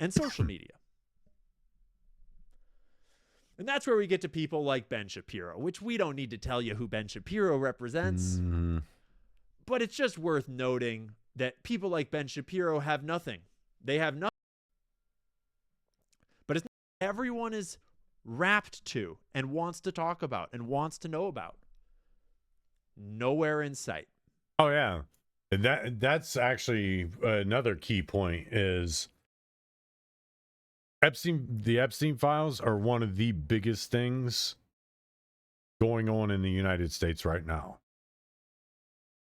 and social media. And that's where we get to people like Ben Shapiro, which we don't need to tell you who Ben Shapiro represents. Mm-hmm. But it's just worth noting that people like Ben Shapiro have nothing. They have nothing. But it's not everyone is wrapped to and wants to talk about and wants to know about. Nowhere in sight. Oh, yeah. And that's actually another key point is the Epstein files are one of the biggest things going on in the United States right now.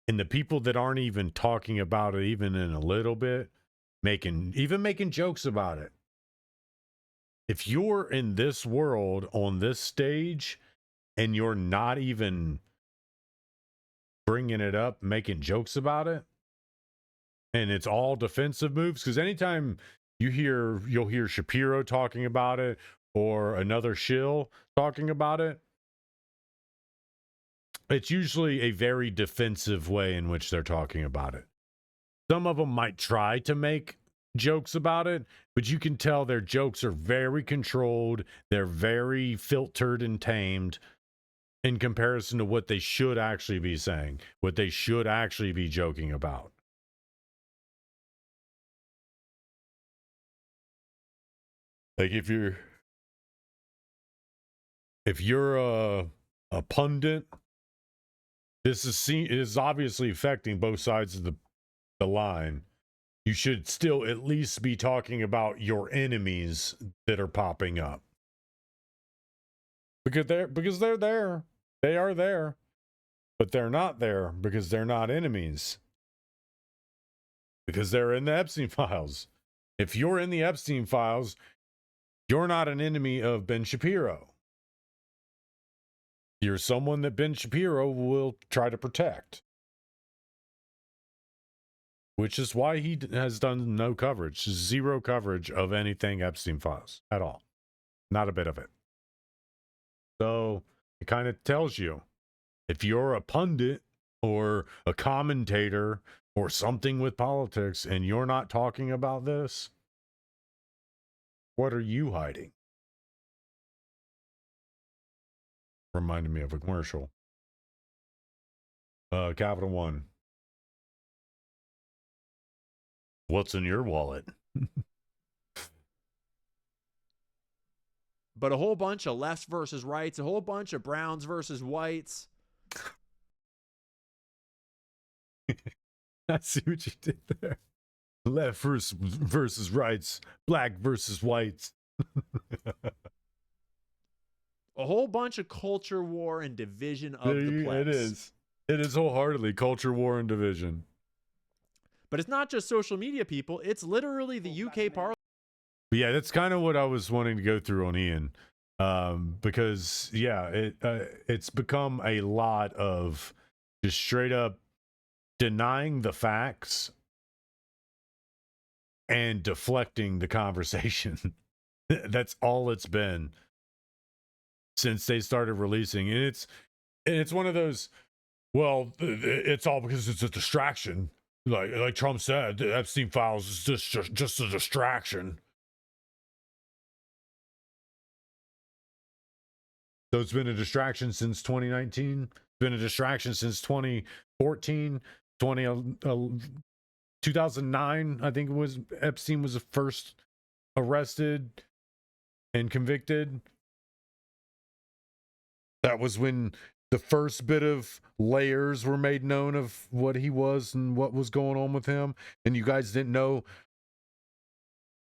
And the people that aren't even talking about it, even in a little bit, making jokes about it. If you're in this world on this stage and you're not even bringing it up, making jokes about it, and it's all defensive moves, because anytime you'll hear Shapiro talking about it, or another shill talking about it, it's usually a very defensive way in which they're talking about it. Some of them might try to make jokes about it, but you can tell their jokes are very controlled. They're very filtered and tamed in comparison to what they should actually be saying, what they should actually be joking about. Like if you're a pundit, this is obviously affecting both sides of the line. You should still at least be talking about your enemies that are popping up. Because they're there. They are there. But they're not there because they're not enemies. Because they're in the Epstein files. If you're in the Epstein files, you're not an enemy of Ben Shapiro. You're someone that Ben Shapiro will try to protect. Which is why he has done no coverage, zero coverage of anything Epstein files at all. Not a bit of it. So it kind of tells you, if you're a pundit or a commentator or something with politics and you're not talking about this, what are you hiding? Reminded me of a commercial. Capital One. What's in your wallet? But a whole bunch of lefts versus rights, a whole bunch of browns versus whites. I see what you did there. Left versus rights, black versus whites. A whole bunch of culture war and division of the plebs. It is wholeheartedly culture war and division. But it's not just social media people. It's literally the UK Parliament. But yeah, that's kind of what I was wanting to go through on Ian. Because, yeah, it's become a lot of just straight up denying the facts and deflecting the conversation. That's all it's been since they started releasing. And it's one of those, well, it's all because it's a distraction. Like Trump said, the Epstein files is just a distraction. So it's been a distraction since 2019. It's been a distraction since 2014, 2009. I think it was Epstein was first arrested and convicted. That was when the first bit of layers were made known of what he was and what was going on with him. And you guys didn't know.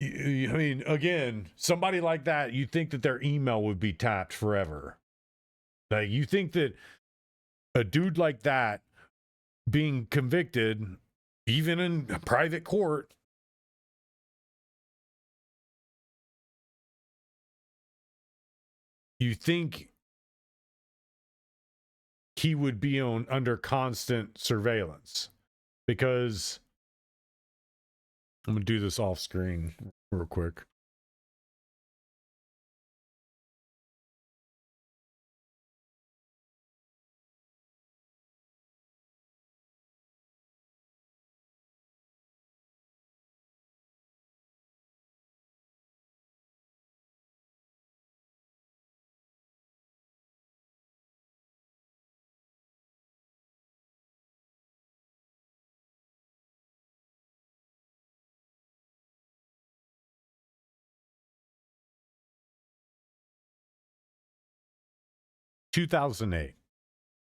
I mean, again, somebody like that, you think that their email would be tapped forever. Like, you think that a dude like that being convicted, even in a private court, you think he would be under constant surveillance. Because I'm going to do this off screen real quick.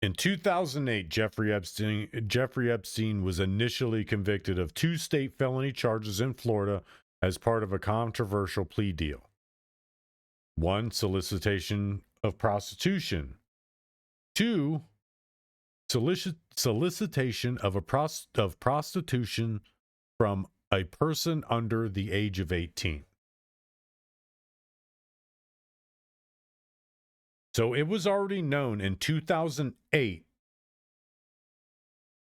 In 2008, Jeffrey Epstein was initially convicted of 2 state felony charges in Florida as part of a controversial plea deal. 1, solicitation of prostitution. 2, solicitation of prostitution from a person under the age of 18. So it was already known in 2008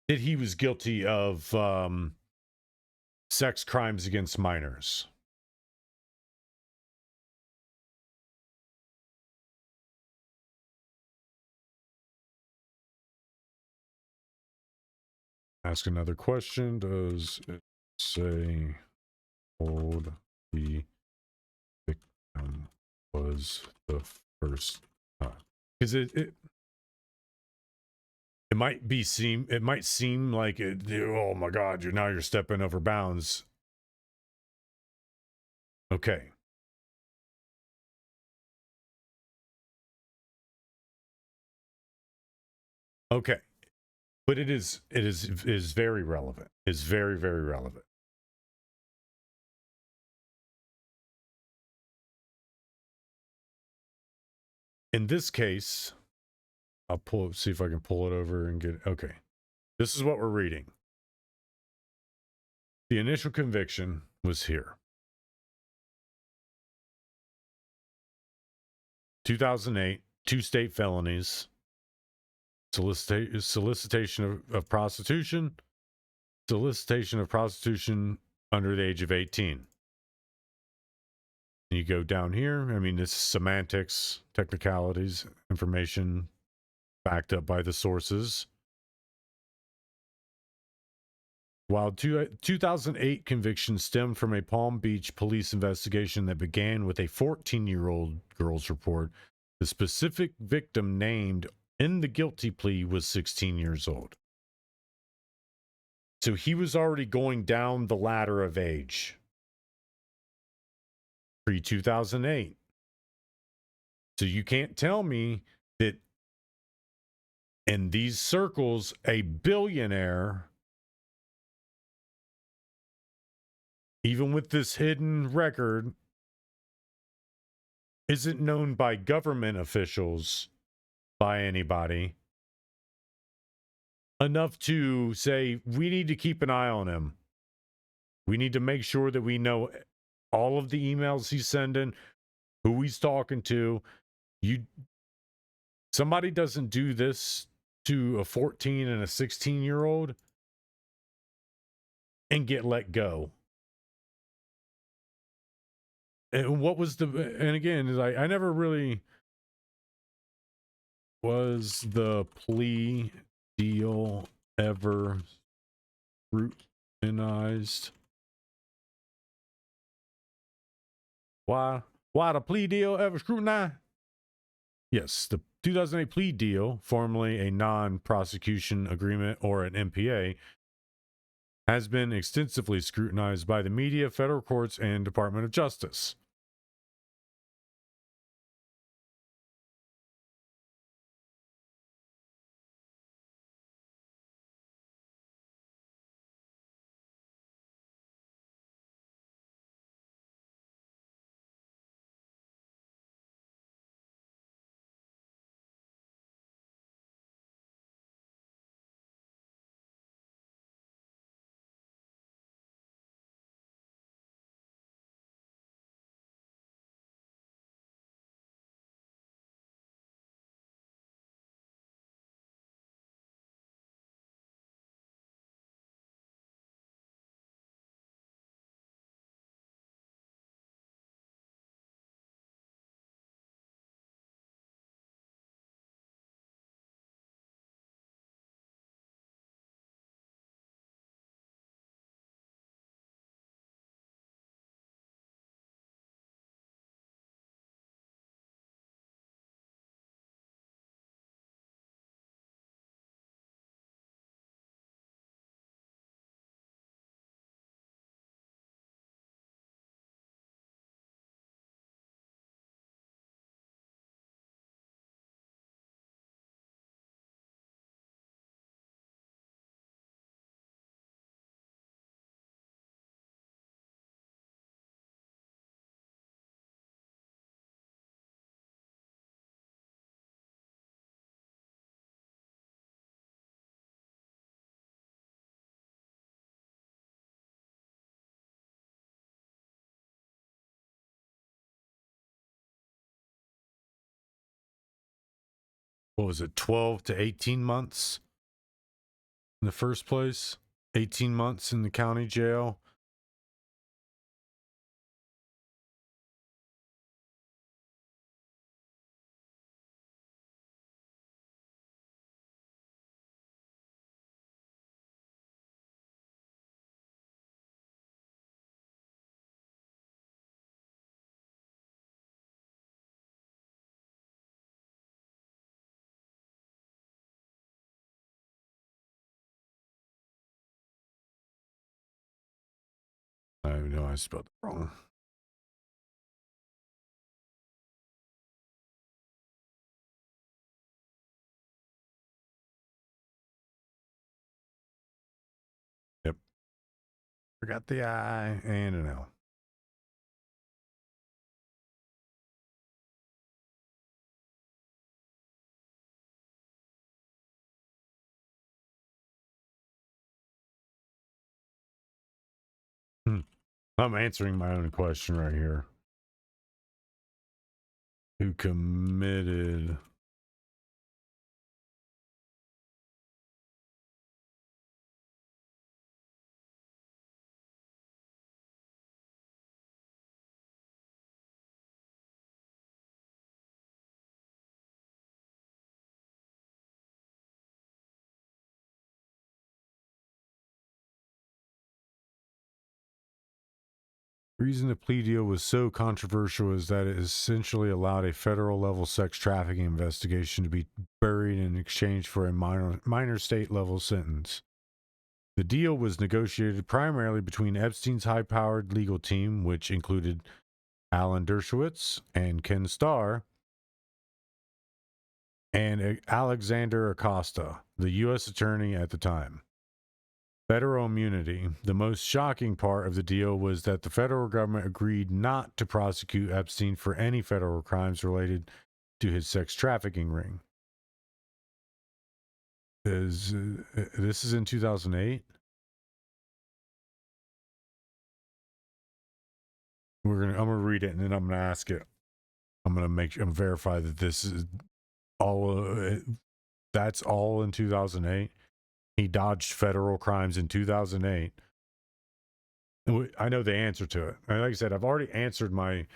that he was guilty of sex crimes against minors. Ask another question. Does it say hold the victim was the first time? Because it might be it might seem like oh my god, you're stepping over bounds. Okay. Okay. But it is very relevant. It's very, very relevant. In this case, I'll see if I can pull it over and get okay. This is what we're reading. The initial conviction was here. 2008, 2 state felonies, solicitation of prostitution, solicitation of prostitution under the age of 18. You go down here. I mean, this is semantics, technicalities, information backed up by the sources. While 2008 conviction stemmed from a Palm Beach police investigation that began with a 14-year-old girl's report, the specific victim named in the guilty plea was 16 years old. So he was already going down the ladder of age. Pre-2008. So you can't tell me that in these circles, a billionaire, even with this hidden record, isn't known by government officials, by anybody, enough to say, we need to keep an eye on him. We need to make sure that we know all of the emails he's sending, who he's talking to. Somebody doesn't do this to a 14 and a 16-year-old and get let go. And what was and again, I never really was the plea deal ever scrutinized. Why the plea deal ever scrutinized? Yes, the 2008 plea deal, formerly a non-prosecution agreement or an NPA, has been extensively scrutinized by the media, federal courts, and Department of Justice. What was it, 12 to 18 months in the first place? 18 months in the county jail. I know I spelled it wrong. Yep. Forgot the I and an L. I'm answering my own question right here. Who committed The reason the plea deal was so controversial is that it essentially allowed a federal level sex trafficking investigation to be buried in exchange for a minor state level sentence. The deal was negotiated primarily between Epstein's high powered legal team, which included Alan Dershowitz and Ken Starr, and Alexander Acosta, the U.S. attorney at the time. Federal immunity. The most shocking part of the deal was that the federal government agreed not to prosecute Epstein for any federal crimes related to his sex trafficking ring. This is in 2008? I'm gonna read it and then I'm gonna ask it. I'm gonna verify that this is all. That's all in 2008. He dodged federal crimes in 2008. I know the answer to it. And like I said, I've already answered my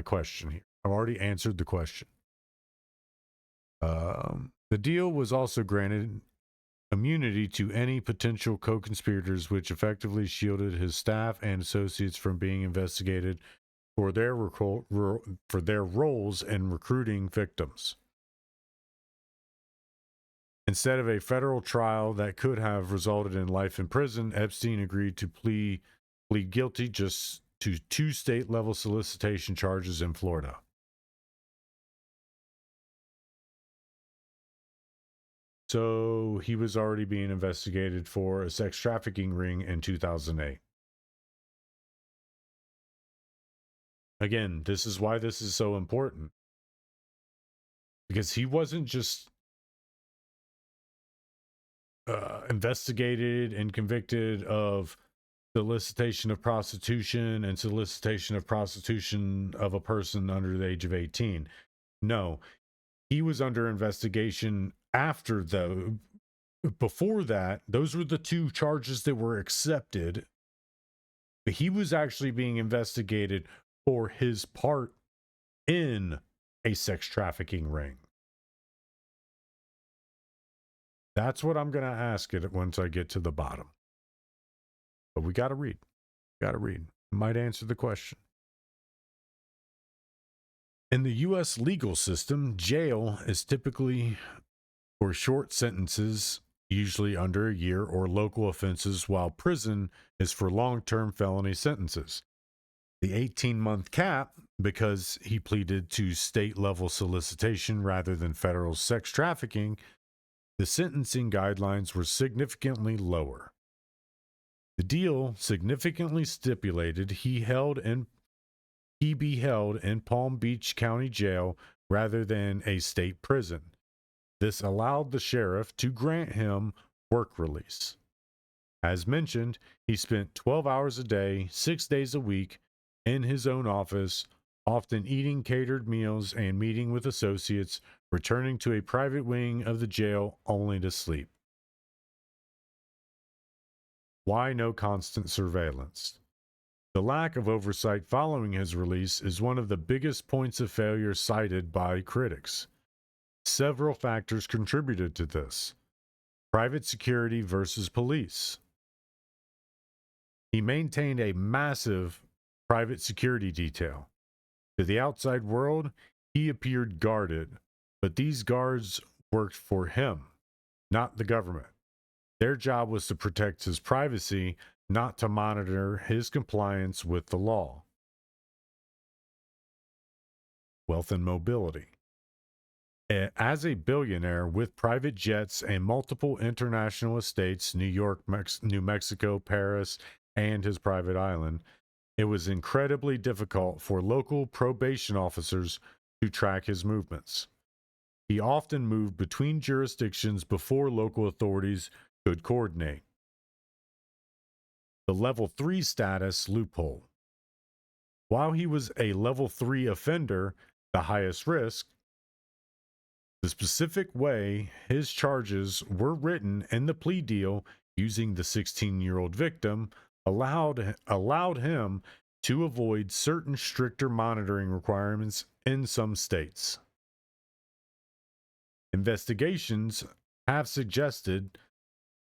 question here. I've already answered the question. The deal was also granted immunity to any potential co-conspirators, which effectively shielded his staff and associates from being investigated for their roles in recruiting victims. Instead of a federal trial that could have resulted in life in prison, Epstein agreed to plead guilty just to 2 state-level solicitation charges in Florida. So he was already being investigated for a sex trafficking ring in 2008. Again, this is why this is so important. Because he wasn't just investigated and convicted of solicitation of prostitution and solicitation of prostitution of a person under the age of 18. No, he was under investigation before that. Those were the 2 charges that were accepted. But he was actually being investigated for his part in a sex trafficking ring. That's what I'm going to ask it once I get to the bottom. But we got to read. Might answer the question. In the U.S. legal system, jail is typically for short sentences, usually under a year, or local offenses, while prison is for long-term felony sentences. The 18-month cap, because he pleaded to state-level solicitation rather than federal sex trafficking, the sentencing guidelines were significantly lower. The deal significantly stipulated he be held in Palm Beach County Jail rather than a state prison. This allowed the sheriff to grant him work release. As mentioned, he spent 12 hours a day, 6 days a week in his own office, often eating catered meals and meeting with associates, returning to a private wing of the jail only to sleep. Why no constant surveillance? The lack of oversight following his release is one of the biggest points of failure cited by critics. Several factors contributed to this. Private security versus police. He maintained a massive private security detail. To the outside world, he appeared guarded, but these guards worked for him, not the government. Their job was to protect his privacy, not to monitor his compliance with the law. Wealth and mobility. As a billionaire with private jets and multiple international estates, New York, New Mexico, Paris, and his private island, it was incredibly difficult for local probation officers to track his movements. He often moved between jurisdictions before local authorities could coordinate. The level 3 status loophole. While he was a level 3 offender, the highest risk, the specific way his charges were written in the plea deal using the 16-year-old victim allowed him to avoid certain stricter monitoring requirements in some states. Investigations have suggested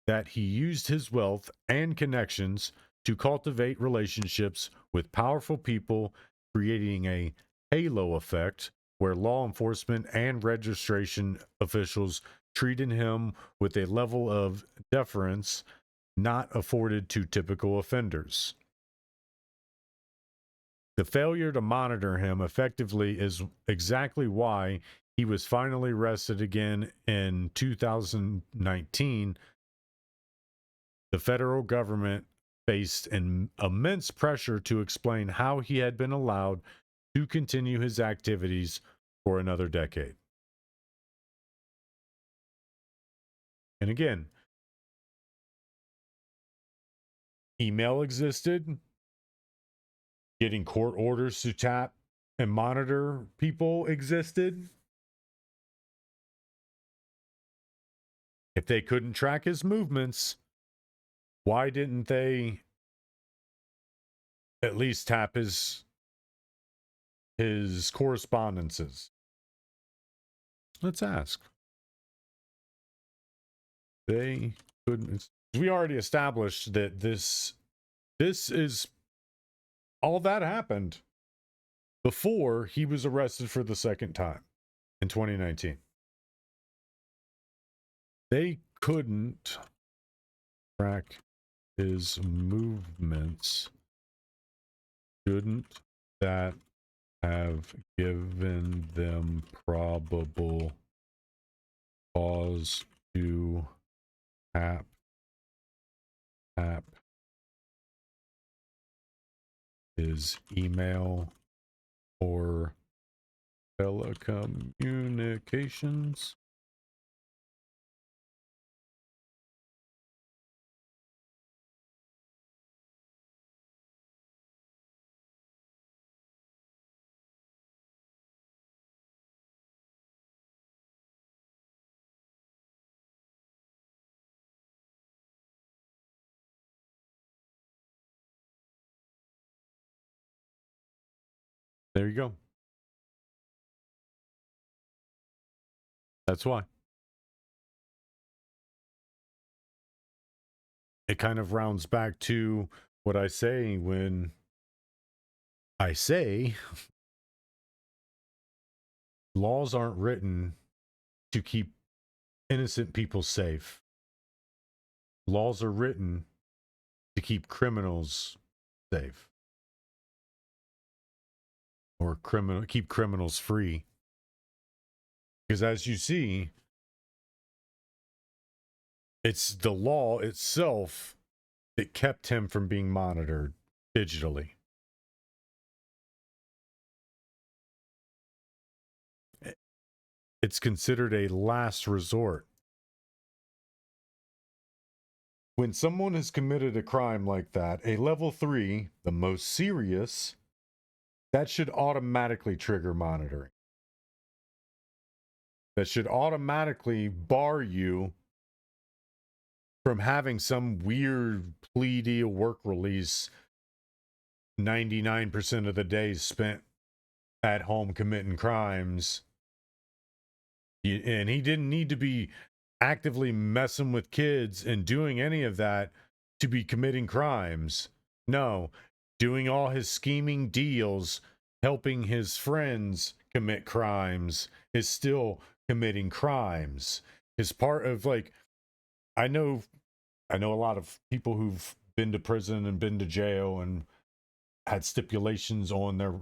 that he used his wealth and connections to cultivate relationships with powerful people, creating a halo effect where law enforcement and registration officials treated him with a level of deference not afforded to typical offenders. The failure to monitor him effectively is exactly why he was finally arrested again in 2019. The federal government faced an immense pressure to explain how he had been allowed to continue his activities for another decade. And again, email existed, getting court orders to tap and monitor people existed. If they couldn't track his movements, why didn't they at least tap his correspondences? Let's ask. They couldn't. We already established that this is all that happened before he was arrested for the second time in 2019. They couldn't track his movements. Shouldn't that have given them probable cause to tap his email or telecommunications? There you go. That's why. It kind of rounds back to what I say when I say laws aren't written to keep innocent people safe. Laws are written to keep criminals safe, or keep criminals free. Because as you see, it's the law itself that kept him from being monitored digitally. It's considered a last resort. When someone has committed a crime like that, a level 3, the most serious, that should automatically trigger monitoring. That should automatically bar you from having some weird plea deal work release 99% of the days spent at home committing crimes. And he didn't need to be actively messing with kids and doing any of that to be committing crimes. No, doing all his scheming deals, helping his friends commit crimes, is still committing crimes. Is part of, like, I know a lot of people who've been to prison and been to jail and had stipulations on their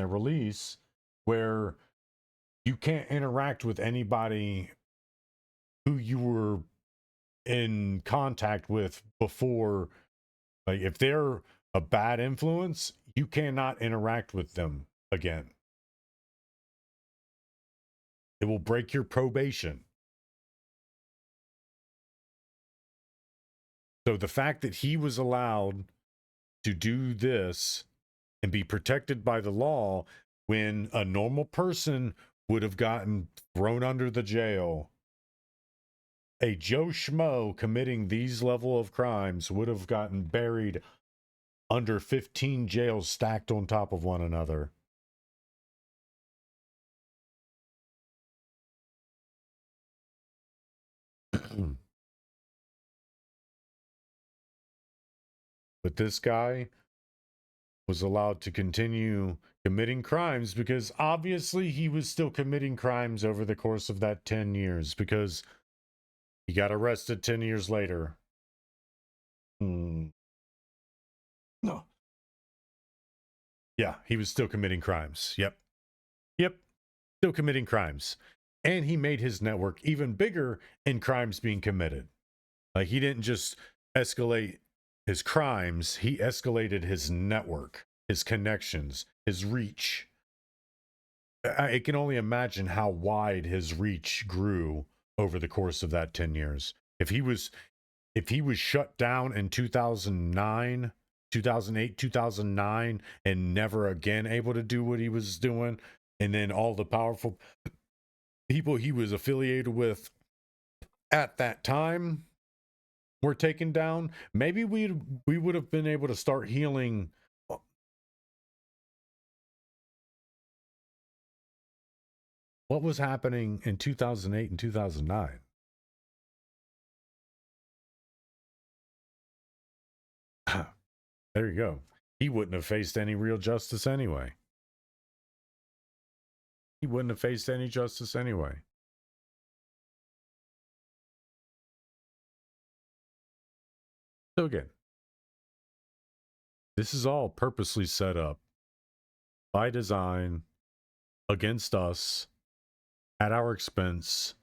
release where you can't interact with anybody who you were in contact with before. Like, if they're a bad influence, you cannot interact with them again. It will break your probation. So the fact that he was allowed to do this and be protected by the law when a normal person would have gotten thrown under the jail, a Joe Schmo committing these level of crimes would have gotten buried under 15 jails stacked on top of one another. But this guy was allowed to continue committing crimes because obviously he was still committing crimes over the course of that 10 years because he got arrested 10 years later. No. Yeah, he was still committing crimes. Yep. Still committing crimes. And he made his network even bigger in crimes being committed. Like, he didn't just escalate his crimes, he escalated his network, his connections, his reach. I can only imagine how wide his reach grew over the course of that 10 years. If he was shut down in 2009, 2008, 2009 and never again able to do what he was doing, and then all the powerful people he was affiliated with at that time were taken down, maybe we would have been able to start healing. What was happening in 2008 and 2009? There you go. He wouldn't have faced any real justice anyway. He wouldn't have faced any justice anyway. So again, this is all purposely set up by design against us, at our expense,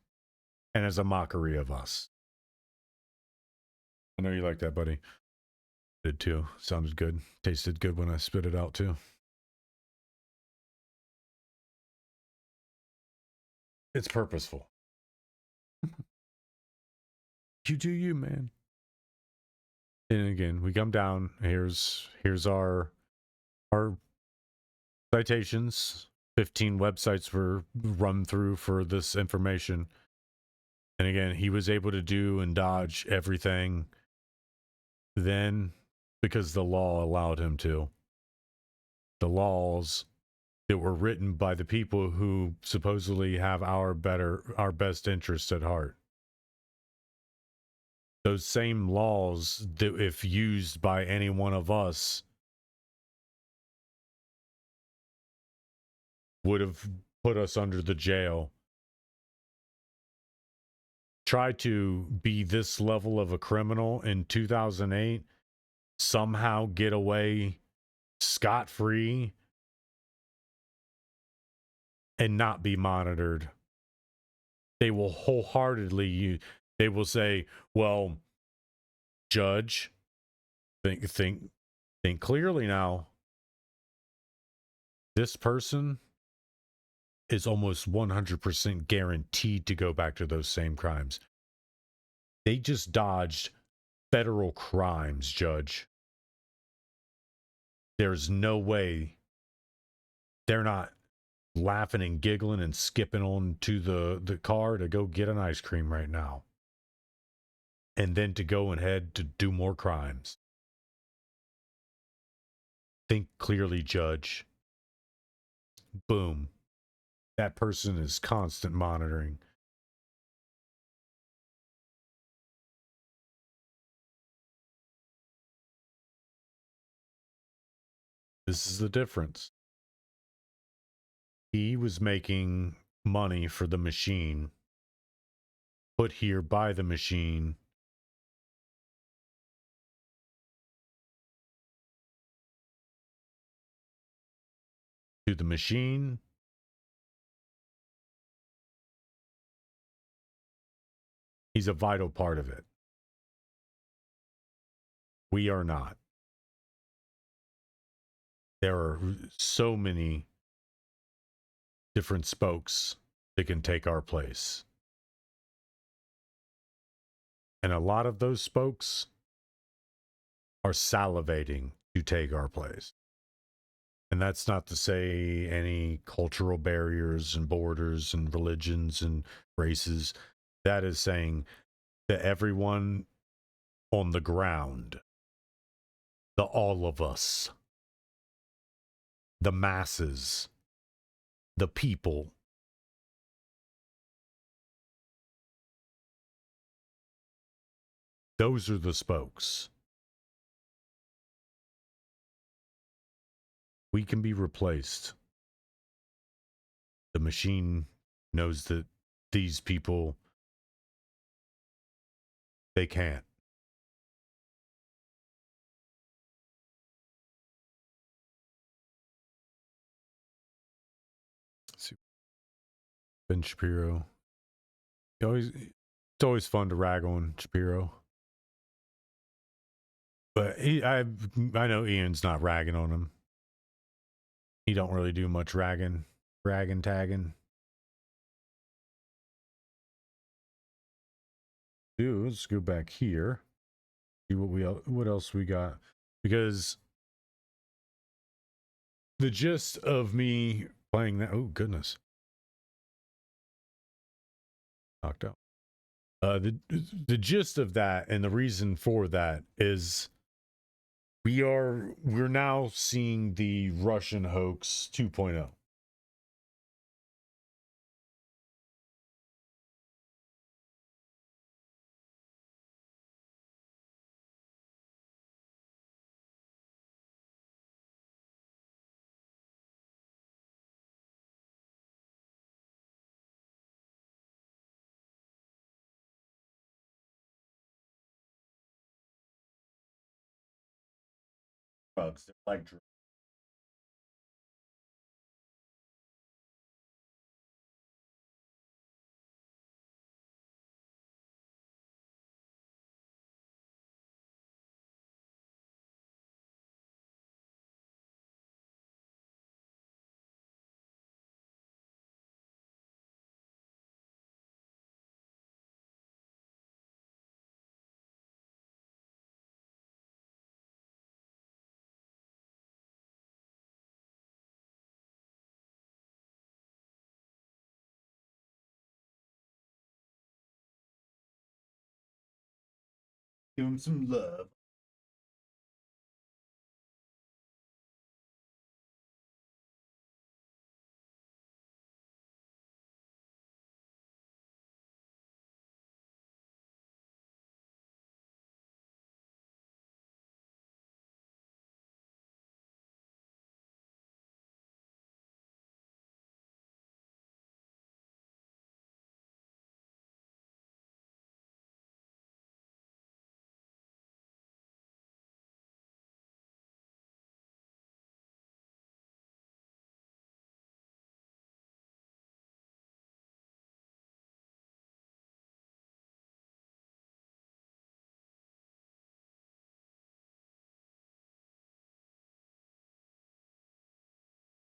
and as a mockery of us. I know you like that, buddy. Did too. Sounded good. Tasted good when I spit it out too. It's purposeful. You do you, man. And again, we come down. Here's our citations. 15 websites were run through for this information. And again, he was able to do and dodge everything then because the law allowed him to. The laws that were written by the people who supposedly have our best interests at heart. Those same laws that, if used by any one of us, would have put us under the jail. Try to be this level of a criminal in 2008, somehow get away scot-free and not be monitored. They will wholeheartedly they will say, well, judge, think clearly now. This person is almost 100% guaranteed to go back to those same crimes. They just dodged federal crimes, judge. There's no way they're not laughing and giggling and skipping on to the car to go get an ice cream right now. And then to go ahead to do more crimes. Think clearly, judge. Boom. That person is constant monitoring. This is the difference. He was making money for the machine, put here by the machine, to the machine, he's a vital part of it. We are not. There are so many different spokes that can take our place. And a lot of those spokes are salivating to take our place. And that's not to say any cultural barriers and borders and religions and races. That is saying that everyone on the ground, the all of us, the masses, the people, those are the spokes. We can be replaced. The machine knows that these people, they can't. Ben Shapiro. It's always fun to rag on Shapiro. But I know Ian's not ragging on him. He don't really do much ragging tagging. Dude, let's go back here. See what else we got, because the gist of me playing that. Oh goodness, knocked out. The gist of that and the reason for that is we're now seeing the Russian hoax 2.0. Drugs, they're like drugs. Give him some love.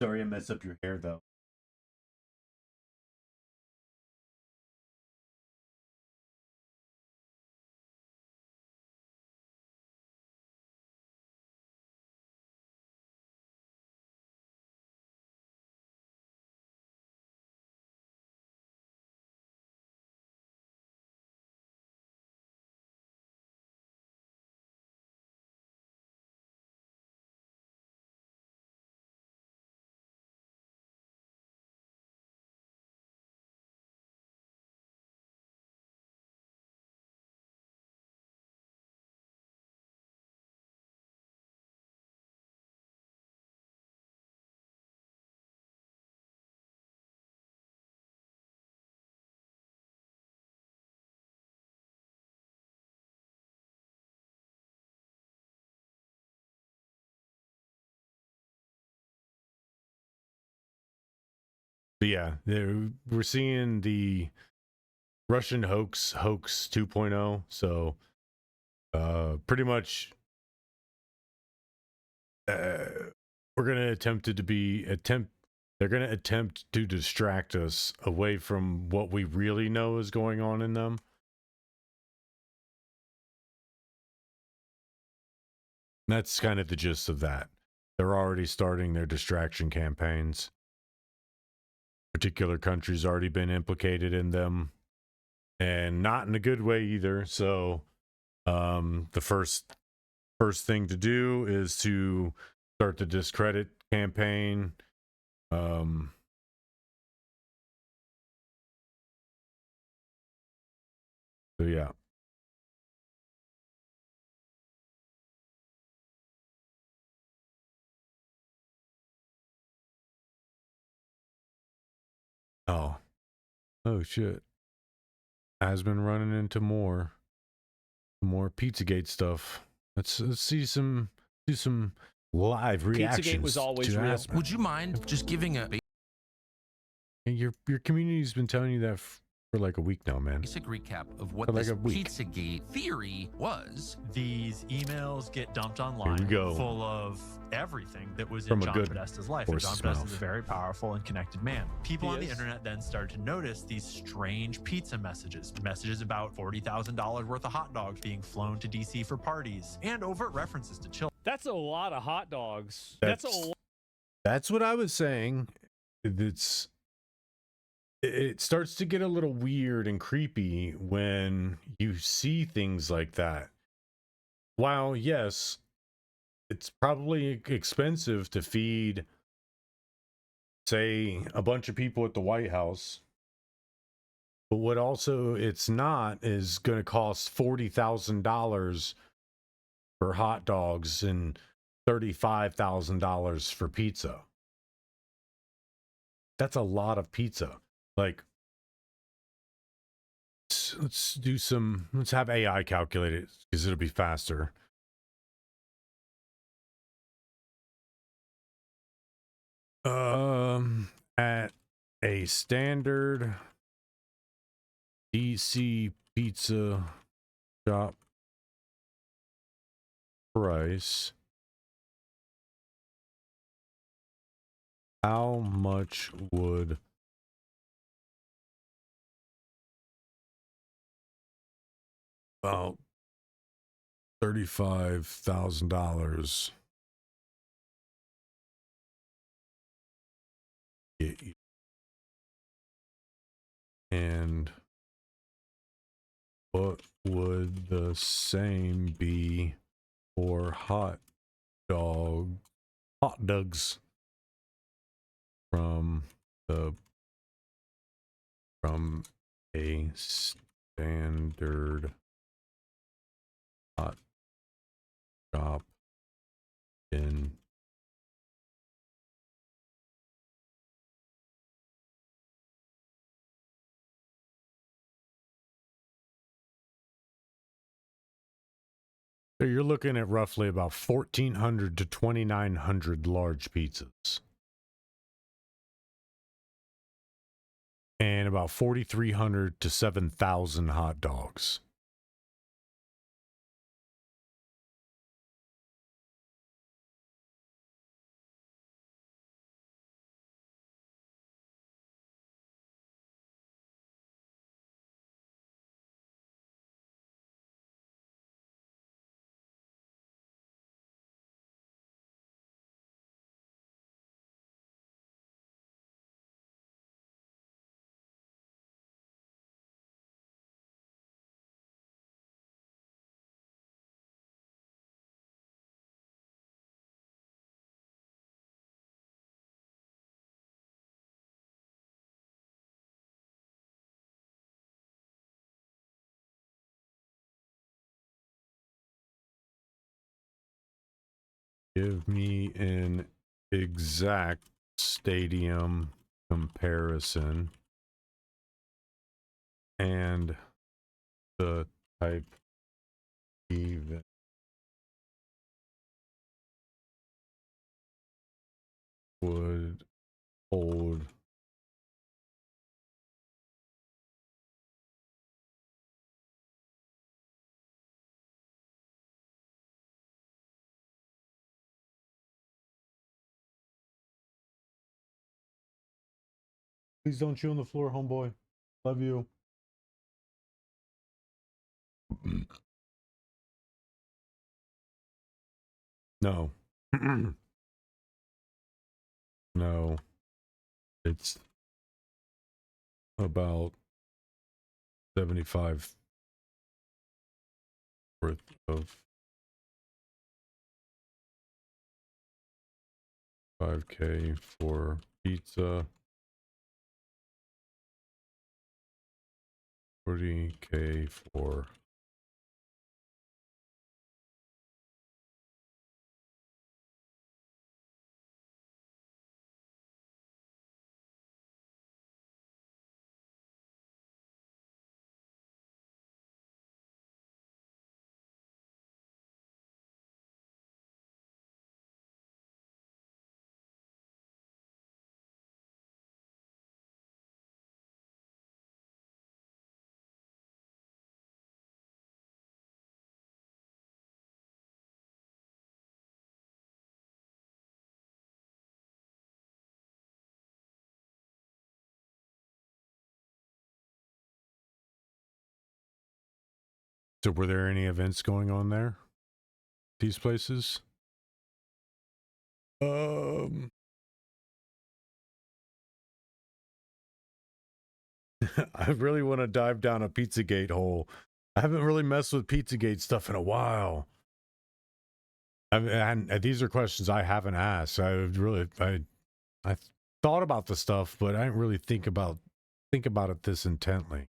Sorry I messed up your hair though. But yeah, we're seeing the Russian hoax 2.0. So pretty much we're going to they're going to attempt to distract us away from what we really know is going on in them. That's kind of the gist of that. They're already starting their distraction campaigns. Particular countries already been implicated in them, and not in a good way either. So the first thing to do is to start the discredit campaign. So yeah. Oh shit. Has been running into more Pizzagate stuff. Let's do some live reactions. Pizzagate was always real. Asmongold. Would you mind just giving a Your community's been telling you that for like a week now, man. basic recap of what For like this a week. Pizzagate theory was? These emails get dumped online, Here we go. full of everything that was From in a John good Podesta's life. And horse's John Podesta mouth. is a very powerful and connected man. People He on the is. internet then started to notice these strange pizza messages about $40,000 worth of hot dogs being flown to DC for parties, and overt references to children. That's a lot of hot dogs. That's a lot. That's what I was saying. It starts to get a little weird and creepy when you see things like that. While yes, it's probably expensive to feed, say, a bunch of people at the White House, but what also it's not is going to cost $40,000 for hot dogs and $35,000 for pizza. That's a lot of pizza. Like, let's have AI calculate it because it'll be faster. At a standard DC pizza shop price, how much would about $35,000 get you? And what would the same be for hot dogs from a standard hot shop in So you're looking at roughly about 1,400 to 2,900 large pizzas. And about 4,300 to 7,000 hot dogs. Give me an exact stadium comparison and the type event would hold Please don't chew on the floor, homeboy. Love you. No. No. It's about 75 worth of 5K for pizza. 40K for So were there any events going on there? These places? I really want to dive down a Pizzagate hole. I haven't really messed with Pizzagate stuff in a while. And these are questions I haven't asked. I thought about the stuff, but I didn't really think about it this intently.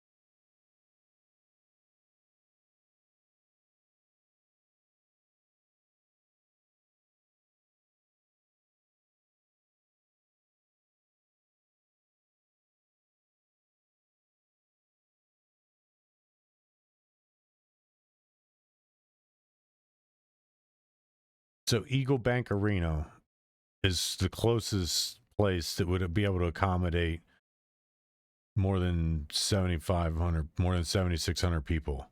So Eagle Bank Arena is the closest place that would be able to accommodate more than 7,500, more than 7,600 people.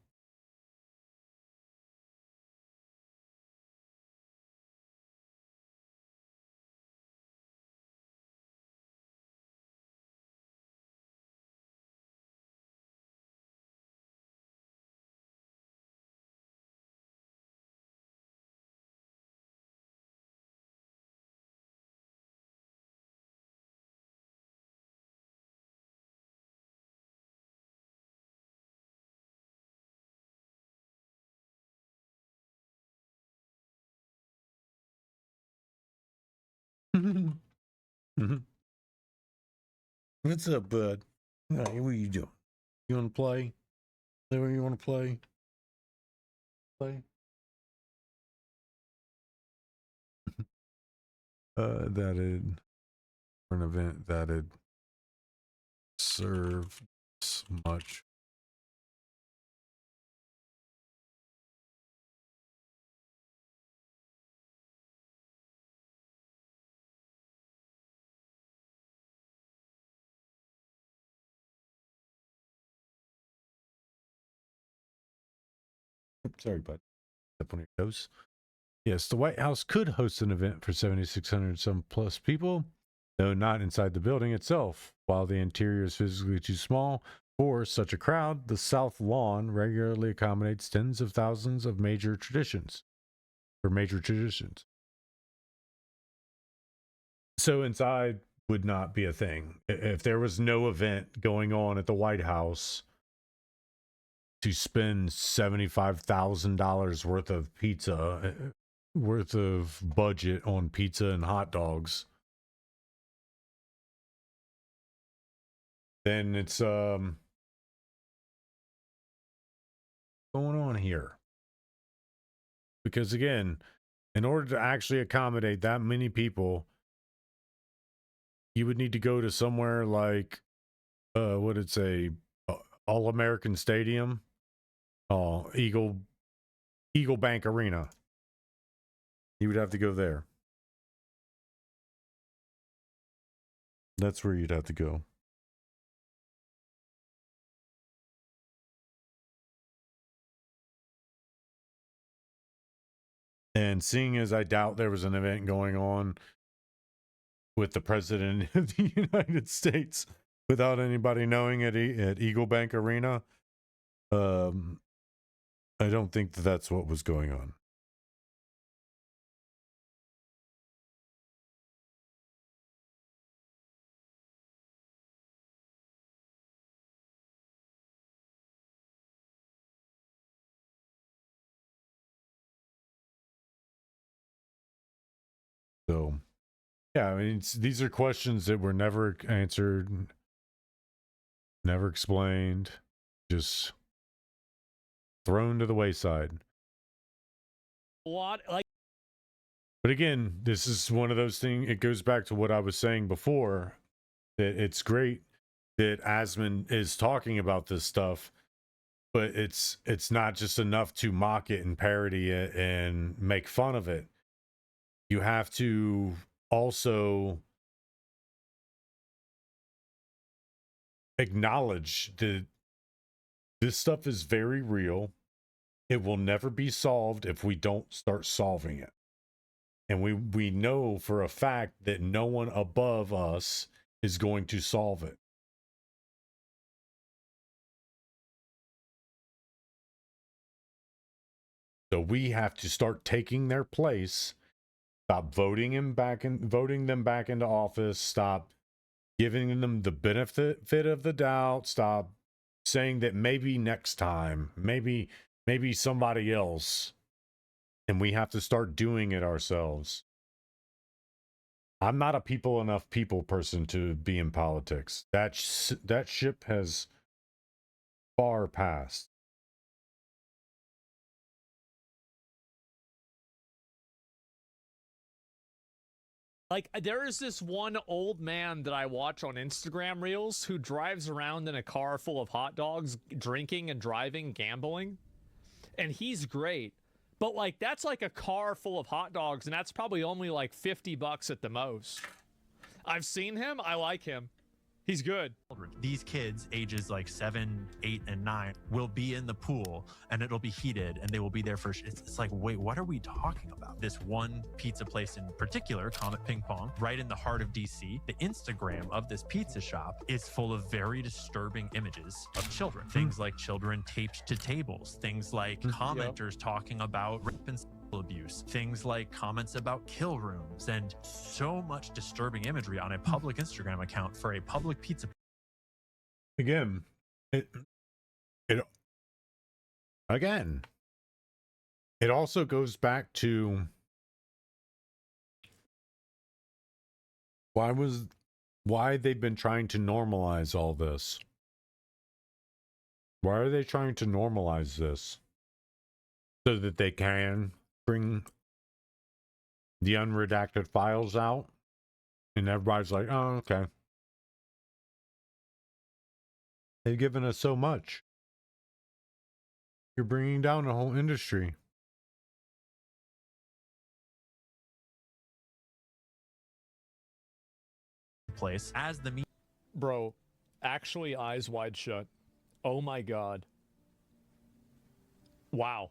What's up, bud? Hey, what are you doing? You want to play? Is that where you want to play? Play? That'd for an event that'd serve this much. Sorry, bud. Step on your toes. Yes, the White House could host an event for 7,600 some plus people, though not inside the building itself. While the interior is physically too small for such a crowd, the South Lawn regularly accommodates tens of thousands of major traditions. So inside would not be a thing. If there was no event going on at the White House to spend $75,000 worth of pizza, worth of budget on pizza and hot dogs, then it's going on here. Because again, in order to actually accommodate that many people, you would need to go to somewhere like what did it say, All American Stadium, Eagle Bank Arena. You would have to go there. That's where you'd have to go. And seeing as I doubt there was an event going on with the president of the United States without anybody knowing at Eagle Bank Arena. I don't think that that's what was going on. So, yeah, I mean, these are questions that were never answered, never explained, just thrown to the wayside. A lot like But again, this is one of those things. It goes back to what I was saying before, that it's great that Asmon is talking about this stuff, but it's not just enough to mock it and parody it and make fun of it. You have to also acknowledge that this stuff is very real. It will never be solved if we don't start solving it. And we know for a fact that no one above us is going to solve it. So we have to start taking their place. Stop voting them back into office. Stop giving them the benefit of the doubt. Stop saying that maybe next time, maybe somebody else, and we have to start doing it ourselves. I'm not a people person to be in politics. That ship has far passed. there is this one old man that I watch on Instagram Reels who drives around in a car full of hot dogs, drinking and driving, gambling. And he's great. But like that's like a car full of hot dogs, and that's probably only like $50 at the most. I've seen him. I like him. He's good. These kids, ages like 7, 8, and 9, will be in the pool, and it'll be heated, and they will be there for. It's like, wait, what are we talking about? This one pizza place in particular, Comet Ping Pong, right in the heart of DC. The Instagram of this pizza shop is full of very disturbing images of children. Things like children taped to tables. Things like commenters talking about rape and abuse, things like comments about kill rooms, and so much disturbing imagery on a public Instagram account for a public pizza. Again, it also goes back to why they've been trying to normalize all this. Why are they trying to normalize this? So that they can bring the unredacted files out, and everybody's like, oh, okay. They've given us so much. You're bringing down the whole industry. Place as the Bro, actually eyes wide shut. Oh my God. Wow.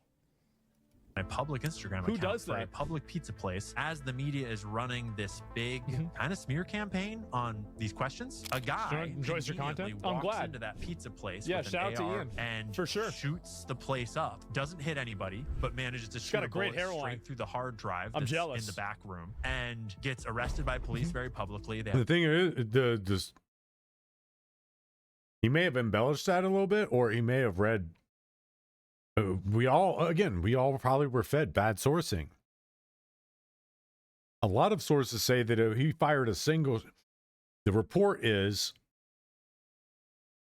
a public Instagram Who account does for a that? public pizza place as the media is running this big kind of smear campaign on these questions. A guy enjoys your content? conveniently I'm walks glad. into that pizza place Yeah, with shout an out to AR Ian. and For sure. shoots the place up. Doesn't hit anybody, but manages to shoot got a great bullet hairline. straight through the hard drive I'm that's jealous. in the back room and gets arrested by police very publicly. They The have thing is, he may have embellished that a little bit, or he may have read. We all probably were fed bad sourcing. A lot of sources say that he fired a single. The report is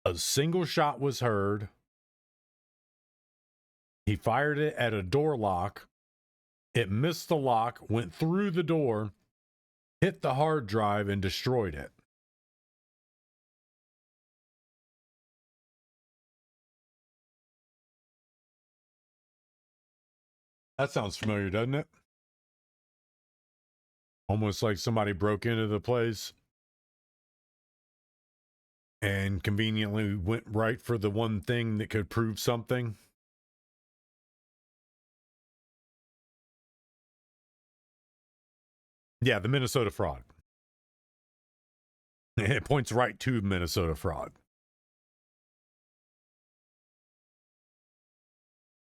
a single shot was heard. He fired it at a door lock. It missed the lock, went through the door, hit the hard drive, and destroyed it. That sounds familiar, doesn't it? Almost like somebody broke into the place and conveniently went right for the one thing that could prove something. Yeah, the Minnesota fraud. It points right to Minnesota fraud.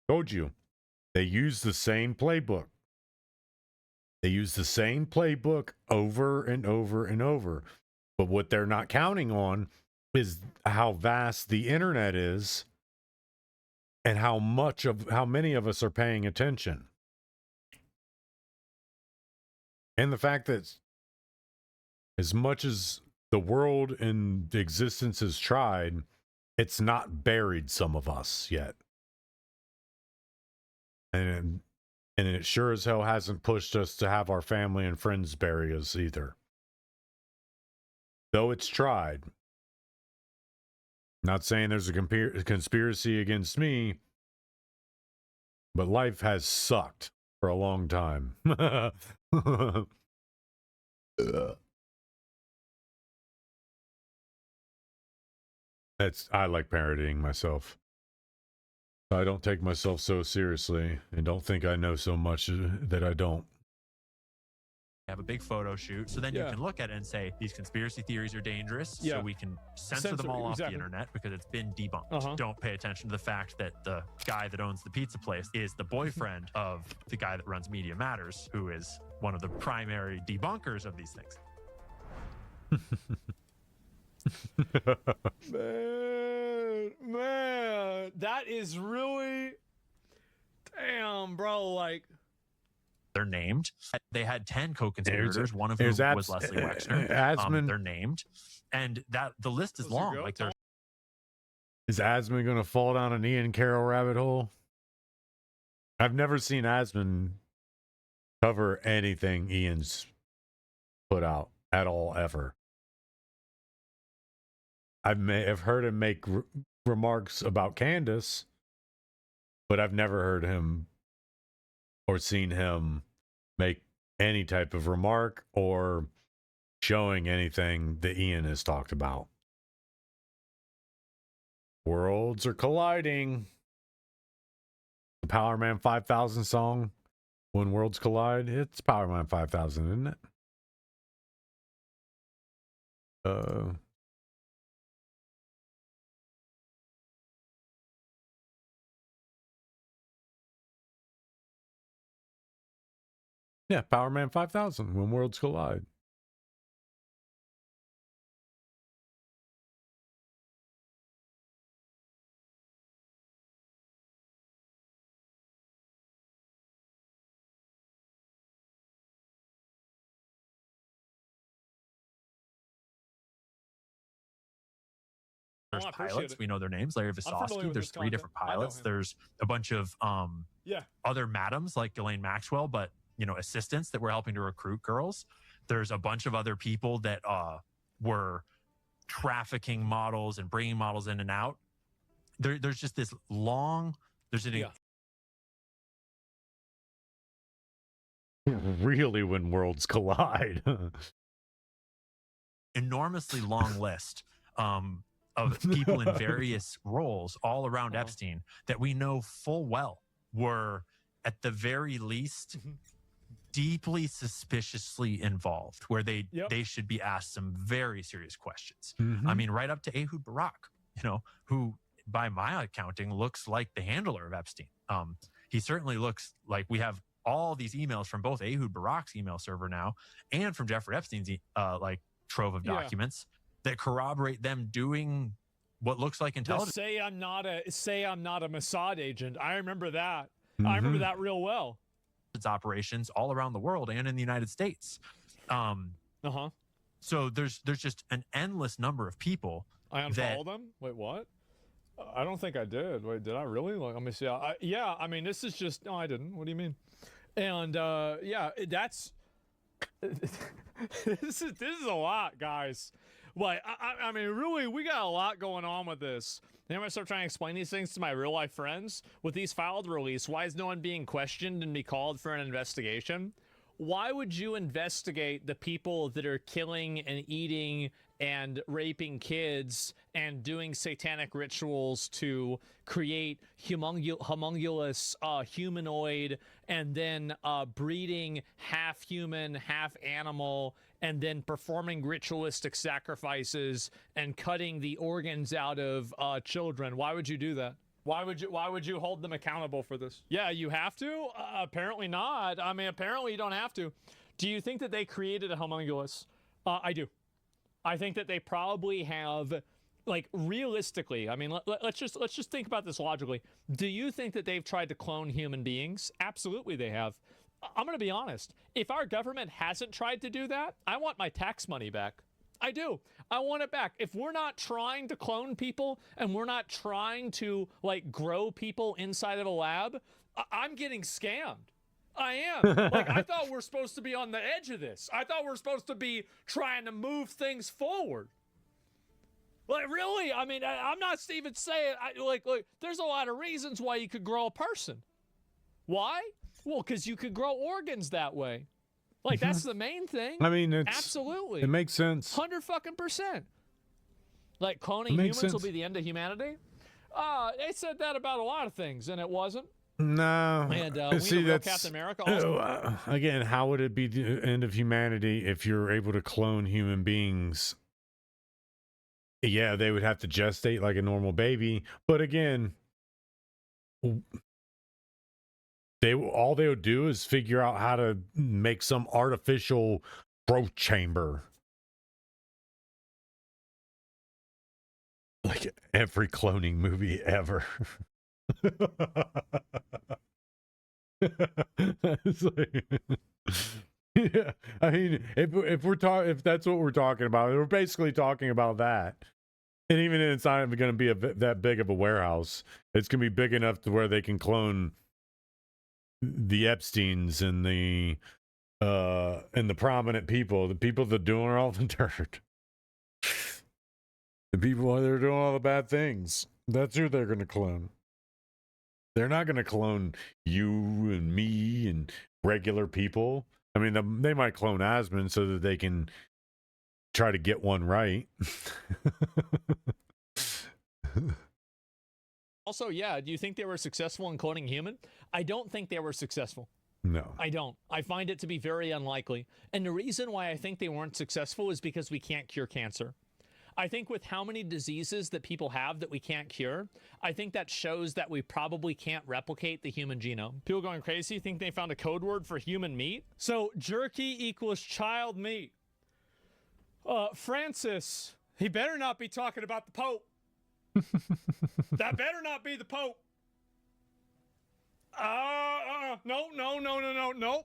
Told you. They use the same playbook. They use the same playbook over and over and over. But what they're not counting on is how vast the internet is and how many of us are paying attention. And the fact that as much as the world and existence has tried, it's not buried some of us yet. And it sure as hell hasn't pushed us to have our family and friends bury us either. Though it's tried. Not saying there's a conspiracy against me, but life has sucked for a long time. I like parodying myself. I don't take myself so seriously and don't think I know so much that I don't. Have a big photo shoot, so then you can look at it and say these conspiracy theories are dangerous, so we can censor them all off the internet because it's been debunked. Don't pay attention to the fact that the guy that owns the pizza place is the boyfriend of the guy that runs Media Matters, who is one of the primary debunkers of these things. Man, that is really damn, bro. Like, they're named. They had 10 co-conspirators. One of whom was Leslie Wexner. They're named, and that the list is long. Like, there's Is Asmon going to fall down an Ian Carroll rabbit hole? I've never seen Asmon cover anything Ian's put out at all, ever. I may have heard him make remarks about Candace, but I've never heard him or seen him make any type of remark or showing anything that Ian has talked about. Worlds are colliding. The Power Man 5000 song, When Worlds Collide, it's Power Man 5000, isn't it? Yeah, Power Man 5000, When Worlds Collide. There's pilots. We know their names. Larry Visosky. There's 3 different pilots. There's a bunch of other madams like Ghislaine Maxwell, but assistants that were helping to recruit girls. There's a bunch of other people that were trafficking models and bringing models in and out. There's just this long. There's an really when worlds collide. enormously long list of people in various roles all around Epstein that we know full well were at the very least deeply suspiciously involved, where they should be asked some very serious questions. I mean, right up to Ehud Barak, who by my accounting looks like the handler of Epstein. He certainly looks like, we have all these emails from both Ehud Barak's email server now and from Jeffrey Epstein's trove of documents that corroborate them doing what looks like intelligence. Say I'm not a Mossad agent. I remember that. I remember that real well. Operations all around the world and in the United States. So there's just an endless number of people. I unfollowed them? Wait, what? I don't think I did. Wait, did I really? Let me see. Yeah, I mean, this is just... No, I didn't. What do you mean? And, yeah, that's... this is a lot, guys. Like, I mean, really, we got a lot going on with this. Then I'm going to start trying to explain these things to my real-life friends. With these filed release, why is no one being questioned and be called for an investigation? Why would you investigate the people that are killing and eating and raping kids and doing satanic rituals to create homunculus humanoid, and then breeding half human, half animal, and then performing ritualistic sacrifices and cutting the organs out of children. Why would you do that? Why would you hold them accountable for this? Yeah, you have to? Apparently not. I mean, apparently you don't have to. Do you think that they created a homunculus? I do. I think that they probably have, like, realistically, I mean, let's just think about this logically. Do you think that they've tried to clone human beings? Absolutely they have. I'm going to be honest. If our government hasn't tried to do that, I want my tax money back. I do. I want it back. If we're not trying to clone people and we're not trying to, like, grow people inside of a lab, I'm getting scammed. I am. Like, I thought we're supposed to be on the edge of this. I thought we're supposed to be trying to move things forward. Like, really? I mean, I'm not even saying, like, there's a lot of reasons why you could grow a person. Why? Well, because you could grow organs that way. Like, that's the main thing. I mean, it's absolutely. It makes sense. 100%. Like, cloning humans will be the end of humanity. They said that about a lot of things, and it wasn't. No. And see, that's Captain America. Also. Again, how would it be the end of humanity if you're able to clone human beings? Yeah, they would have to gestate like a normal baby, but again, all they would do is figure out how to make some artificial growth chamber. Like every cloning movie ever. It's like, yeah, I mean, if that's what we're talking about, we're basically talking about that. And even if it's not even going to be that big of a warehouse, it's going to be big enough to where they can clone the Epsteins and the prominent people, the people that are doing all the dirt, the people that are doing all the bad things. That's who they're going to clone. They're not going to clone you and me and regular people. I mean, they might clone Asmon so that they can try to get one right. Also, yeah, do you think they were successful in cloning human? I don't think they were successful. No. I don't. I find it to be very unlikely. And the reason why I think they weren't successful is because we can't cure cancer. I think with how many diseases that people have that we can't cure, I think that shows that we probably can't replicate the human genome. People going crazy think they found a code word for human meat? So jerky equals child meat. Francis, he better not be talking about the Pope. That better not be the Pope. No.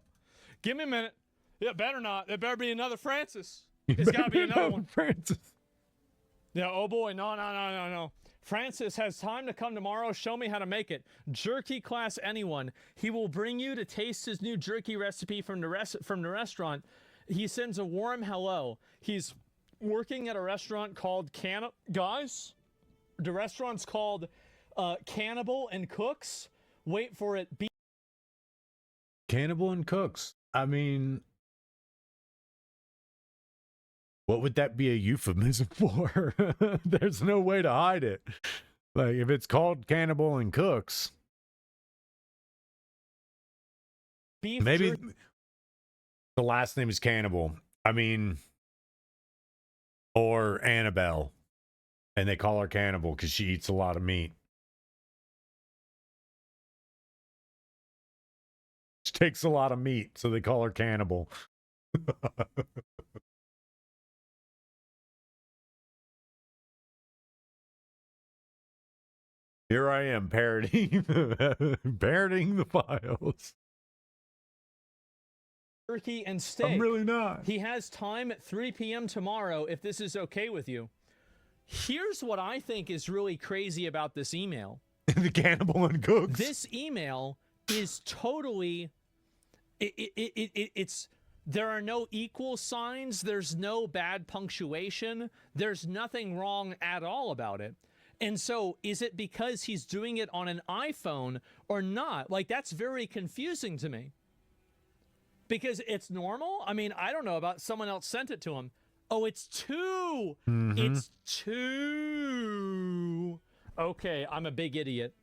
Give me a minute. It better not. There better be another Francis. It's got to be another one. Francis. Yeah, oh boy, no. Francis has time to come tomorrow. Show me how to make it. Jerky class anyone. He will bring you to taste his new jerky recipe from the restaurant. He sends a warm hello. He's working at a restaurant called Guys, the restaurant's called Cannibal and Cooks. Wait for it. Cannibal and Cooks. I mean, what would that be a euphemism for? There's no way to hide it. Like, if it's called Cannibal and Cooks, maybe the last name is Cannibal. I mean, or Annabelle, and they call her Cannibal because she eats a lot of meat. She takes a lot of meat, so they call her Cannibal. Here I am parroting the files. Turkey and steak. I'm really not. He has time at 3 p.m. tomorrow if this is okay with you. Here's what I think is really crazy about this email. The Cannibal and Cooks. This email is totally... It's... There are no equal signs. There's no bad punctuation. There's nothing wrong at all about it. And so, is it because he's doing it on an iPhone or not? Like, that's very confusing to me. Because it's normal. I mean, I don't know about someone else sent it to him. Oh, it's 2. Mhm. It's 2. Okay, I'm a big idiot.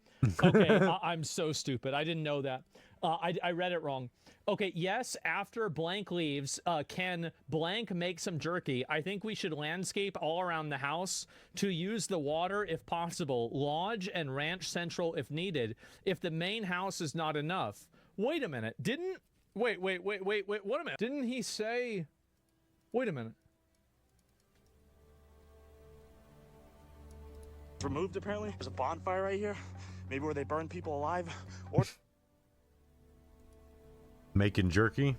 Okay, I'm so stupid. I didn't know that. I read it wrong. Okay, yes, after blank leaves, can blank make some jerky? I think we should landscape all around the house to use the water if possible. Lodge and ranch central if needed. If the main house is not enough. Wait a minute. Wait, wait a minute. Didn't he say... Wait a minute. Removed apparently. There's a bonfire right here. Maybe where they burn people alive. Or Making jerky.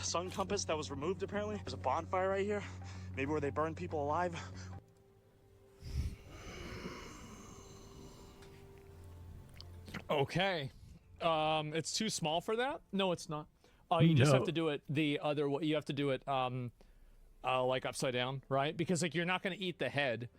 sun compass that was removed apparently. There's a bonfire right here. Maybe where they burn people alive. Okay. It's too small for that? No, it's not. You just have to do it the other way. You have to do it like upside down, right? Because like you're not going to eat the head.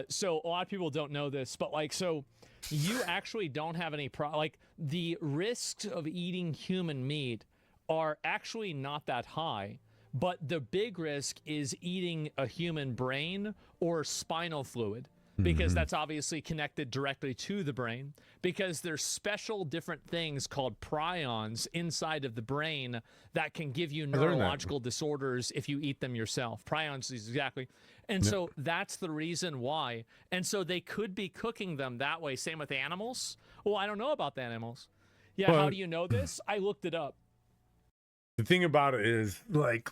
So a lot of people don't know this, but like so you actually don't have any like the risks of eating human meat are actually not that high. But the big risk is eating a human brain or spinal fluid, because that's obviously connected directly to the brain, because there's special different things called prions inside of the brain that can give you learned that. neurological disorders if you eat them yourself. Prions is exactly. And so that's the reason why. And so they could be cooking them that way. Same with animals. Well, I don't know about the animals. Yeah, how Well, do you know this? I looked it up. The thing about it is, like,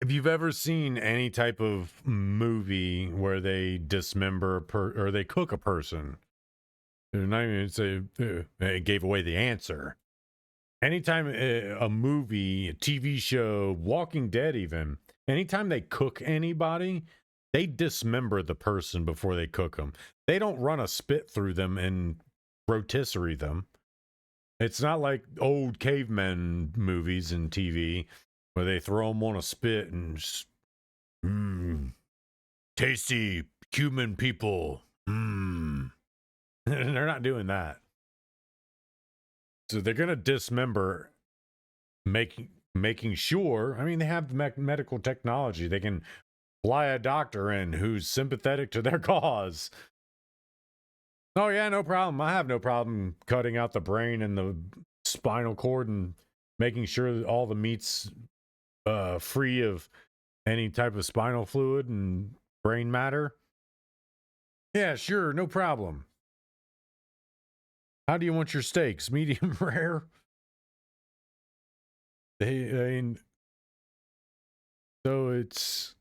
if you've ever seen any type of movie where they dismember or they cook a person, they're not even say it gave away the answer. Anytime a movie, a TV show, Walking Dead, even anytime they cook anybody, they dismember the person before they cook them. They don't run a spit through them and rotisserie them. It's not like old cavemen movies and TV where they throw them on a spit and just, tasty human people. They're not doing that. So they're going to dismember, making sure. I mean, they have medical technology. They can fly a doctor in who's sympathetic to their cause. Oh yeah, no problem. I have no problem cutting out the brain and the spinal cord and making sure that all the meat's free of any type of spinal fluid and brain matter. Yeah, sure, no problem. How do you want your steaks? Medium rare? I mean, so it's,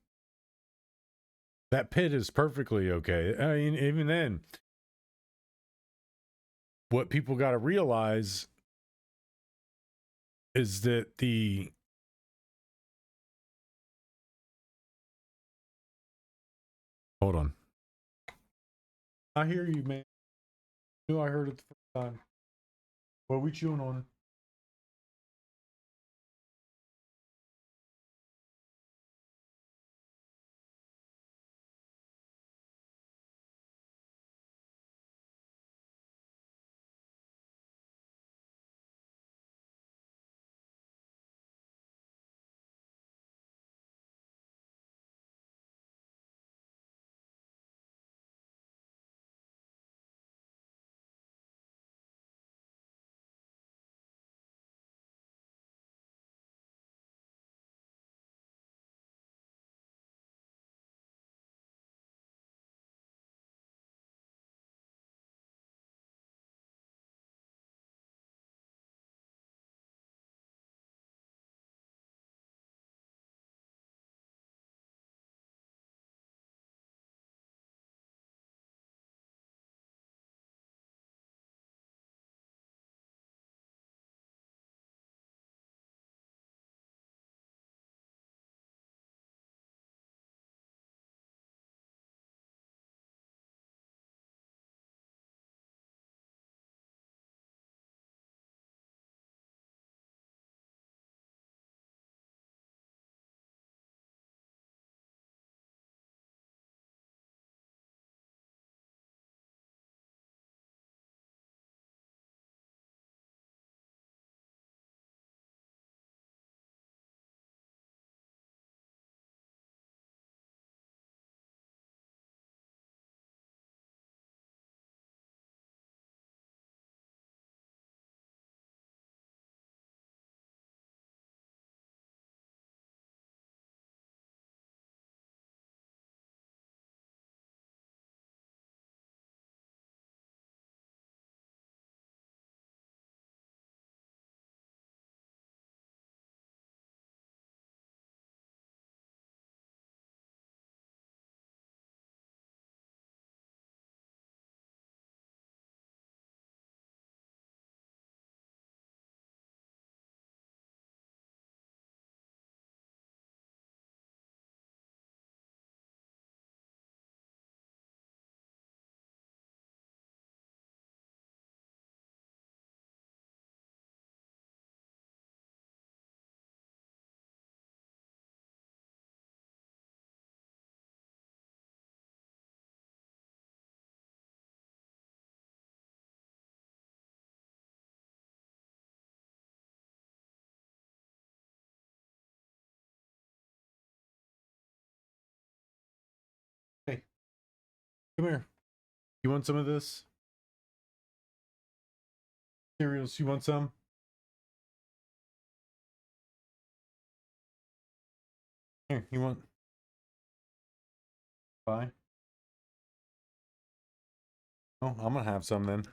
that pit is perfectly okay. I mean, even then, what people got to realize is that hold on. I hear you, man. I knew I heard it the first time. What are we chewing on? Come here. You want some of this? Cereals, you want some? Here, you want? Bye. Oh, I'm gonna have some then.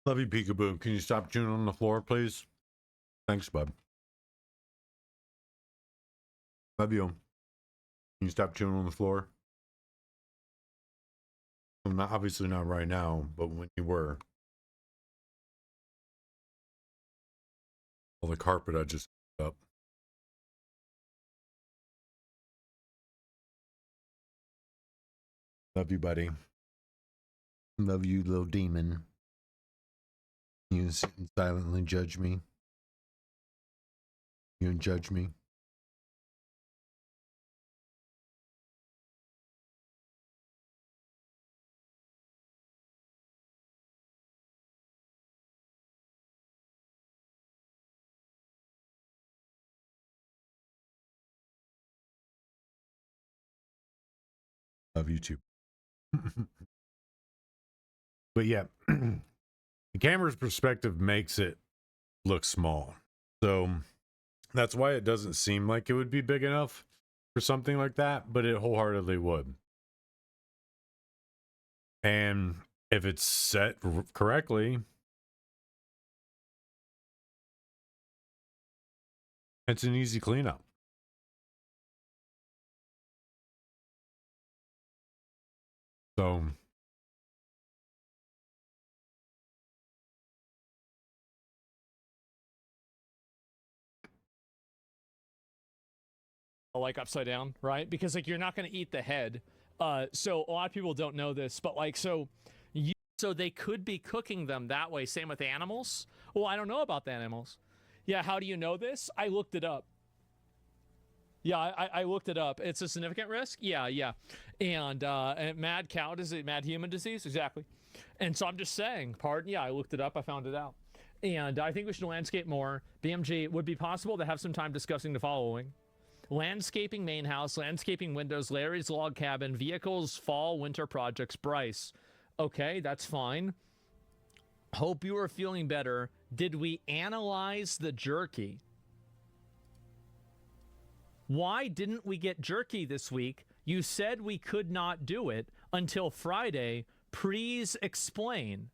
Love you, Peekaboo. Can you stop chewing on the floor, please? Thanks, bud. Love you. Can you stop chewing on the floor? Well, not, obviously not right now, but when you were. All the carpet I just up. Love you, buddy. Love you, little demon. You sit and silently judge me. You judge me. Love you too. But yeah, the camera's perspective makes it look small. So that's why it doesn't seem like it would be big enough for something like that, but it wholeheartedly would. And if it's set correctly, it's an easy cleanup. So like upside down, right? Because like you're not going to eat the head. So a lot of people don't know this, but like so they could be cooking them that way. Same with animals. Well, I don't know about the animals. Yeah, how do you know this? I looked it up. Yeah, I looked it up. It's a significant risk. Yeah. And mad cow disease, mad human disease, exactly. And so I'm just saying, pardon. Yeah, I looked it up. I found it out. And I think we should landscape more. BMG, would be possible to have some time discussing the following: landscaping main house, landscaping windows, Larry's log cabin, vehicles, fall, winter projects. Bryce. Okay, that's fine. Hope you are feeling better. Did we analyze the jerky? Why didn't we get jerky this week? You said we could not do it until Friday. Please explain.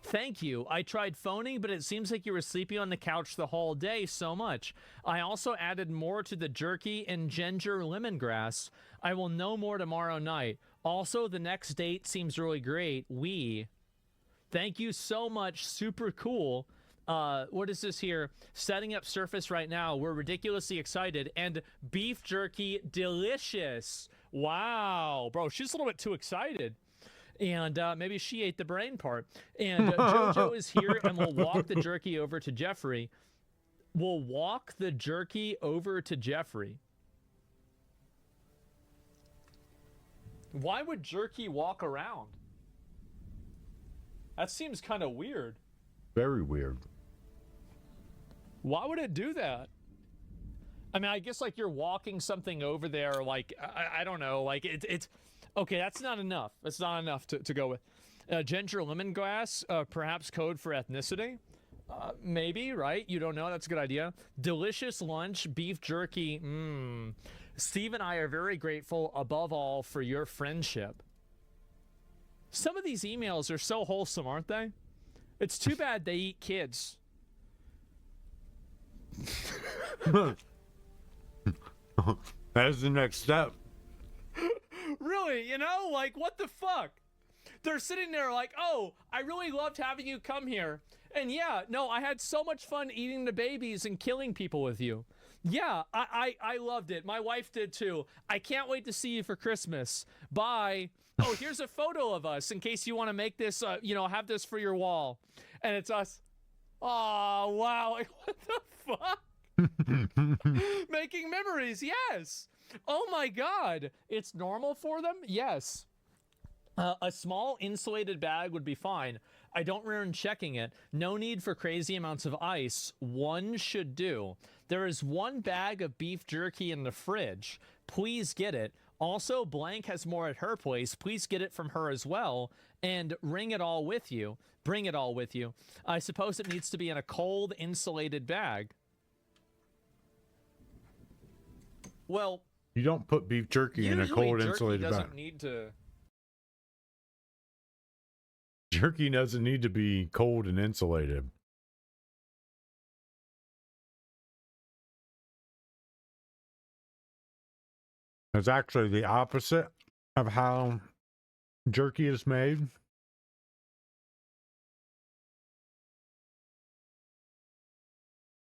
Thank you. I tried phoning, but it seems like you were sleeping on the couch the whole day so much. I also added more to the jerky and ginger lemongrass. I will know more tomorrow night. Also, the next date seems really great. Thank you so much. Super cool. What is this here? Setting up Surface right now. We're ridiculously excited. And beef jerky, delicious. Wow. Bro, she's a little bit too excited. And maybe she ate the brain part. And JoJo is here, and we'll walk the jerky over to Jeffrey. We'll walk the jerky over to Jeffrey. Why would jerky walk around? That seems kind of weird. Very weird. Why would it do that? I mean, I guess like you're walking something over there, like, I don't know, like it's okay, that's not enough. That's not enough to go with. Ginger lemongrass, perhaps code for ethnicity. Maybe, right? You don't know. That's a good idea. Delicious lunch, beef jerky. Steve and I are very grateful, above all, for your friendship. Some of these emails are so wholesome, aren't they? It's too bad they eat kids. That is the next step. Really, you know, like, what the fuck? They're sitting there like, oh, I really loved having you come here. And yeah, no, I had so much fun eating the babies and killing people with you. Yeah, I loved it. My wife did too. I can't wait to see you for Christmas. Bye. Oh, here's a photo of us in case you want to make this, have this for your wall. And it's us. Oh, wow. Like, what the fuck? Making memories, yes. Oh my God. It's normal for them? Yes. A small insulated bag would be fine. I don't remember checking it. No need for crazy amounts of ice. One should do. There is one bag of beef jerky in the fridge. Please get it. Also, Blank has more at her place. Please get it from her as well. And bring it all with you. Bring it all with you. I suppose it needs to be in a cold, insulated bag. Well, you don't put beef jerky in a cold, insulated bag. Doesn't need to. Jerky doesn't need to be cold and insulated. It's actually the opposite of how jerky is made.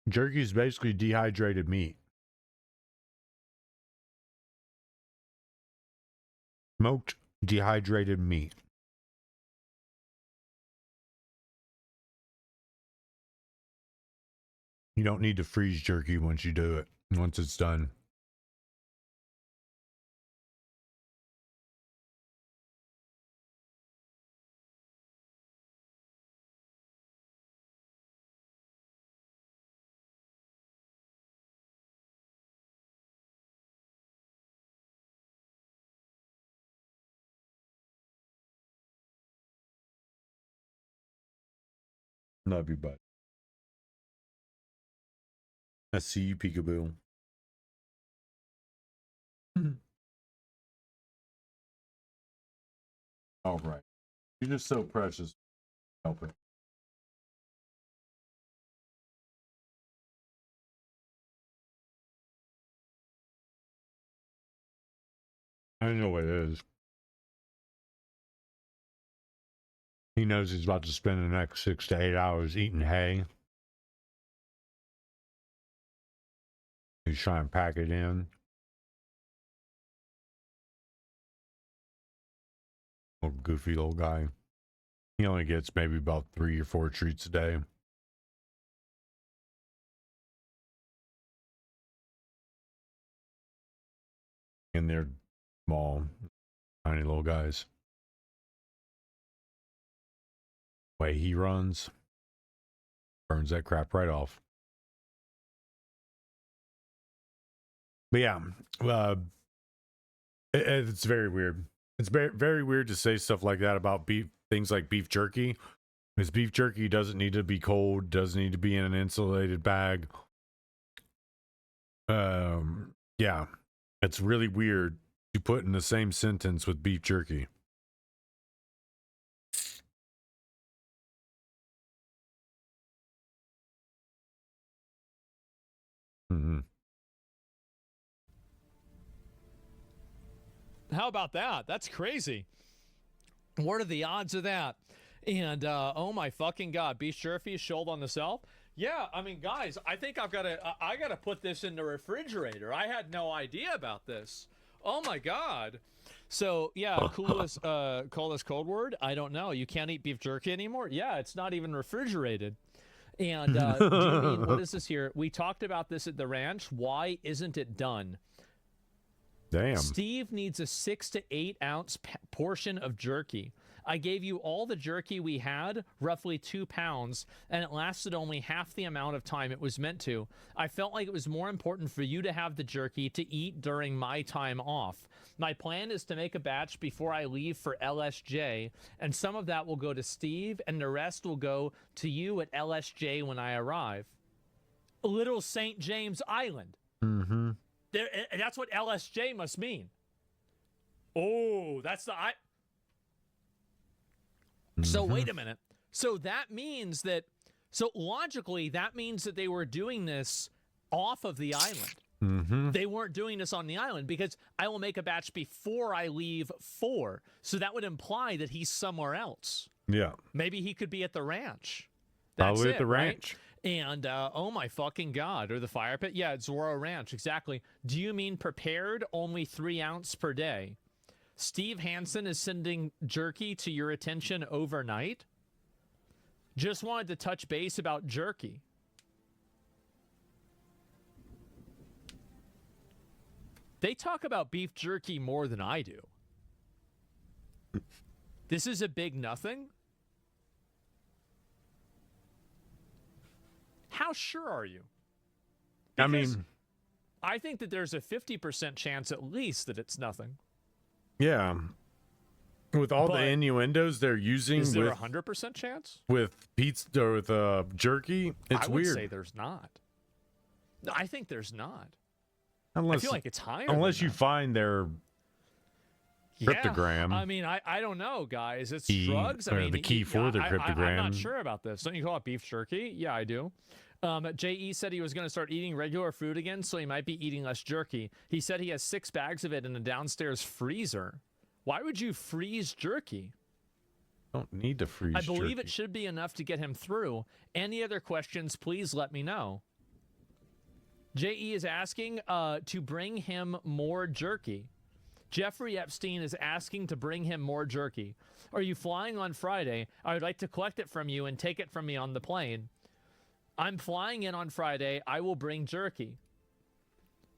Jerky is basically dehydrated meat. Smoked dehydrated meat. You don't need to freeze jerky once you do it, once it's done. Love you, bud. I see you, peekaboo. All right. You're just so precious. Help it. I know what it is. He knows he's about to spend the next 6 to 8 hours eating hay. He's trying to pack it in. Oh, goofy little guy. He only gets maybe about 3 or 4 treats a day. And they're small, tiny little guys. The way he runs, burns that crap right off. But yeah, it's very weird. It's very, very weird to say stuff like that about beef, things like beef jerky. Because beef jerky doesn't need to be cold, doesn't need to be in an insulated bag. Yeah, it's really weird to put in the same sentence with beef jerky. Mm-hmm. How about that? That's crazy. What are the odds of that? And oh my fucking god, beef jerky shoulder on the shelf. Yeah, I mean, guys, I think I gotta put this in the refrigerator. I had no idea about this. Oh my god. So yeah, coolest cold word. I don't know. You can't eat beef jerky anymore. Yeah, it's not even refrigerated. And do you mean, what is this here? We talked about this at the ranch. Why isn't it done? Damn. Steve needs a 6 to 8 ounce portion of jerky. I gave you all the jerky we had, roughly 2 pounds, and it lasted only half the amount of time it was meant to. I felt like it was more important for you to have the jerky to eat during my time off. My plan is to make a batch before I leave for LSJ, and some of that will go to Steve, and the rest will go to you at LSJ when I arrive. Little St. James Island. Mm-hmm. That's what LSJ must mean. Oh, that's the... So wait a minute. So that means that... So logically, that means that they were doing this off of the island. Mm-hmm. They weren't doing this on the island because I will make a batch before I leave for. So that would imply that he's somewhere else. Yeah. Maybe he could be at the ranch. That's Probably at the right? ranch. And, oh my fucking god, or the fire pit? Yeah, it's Zorro Ranch, exactly. Do you mean prepared only 3 ounce per day? Steve Hansen is sending jerky to your attention overnight? Just wanted to touch base about jerky. They talk about beef jerky more than I do. This is a big nothing? How sure are you? I Because mean, I think that there's a 50% chance at least that it's nothing. yeah. With all But the innuendos they're using Is there with a 100% chance? pizza or with jerky, it's I would weird. say there's not. No, I think there's not. Unless I feel like it's higher. unless than you that. find their cryptogram. Yeah, I mean, I don't know, guys. It's Key, drugs. I or mean, the key for their I'm cryptogram. not sure about this. Don't you call it beef jerky? Yeah, I do. J.E. said he was going to start eating regular food again, so he might be eating less jerky. He said he has 6 bags of it in a downstairs freezer. Why would you freeze jerky? Don't need to freeze. I believe jerky. it should be enough to get him through. Any other questions, please let me know. J.E. is asking to bring him more jerky. Jeffrey Epstein is asking to bring him more jerky. Are you flying on Friday? I would like to collect it from you and take it from me on the plane. I'm flying in on Friday. I will bring jerky.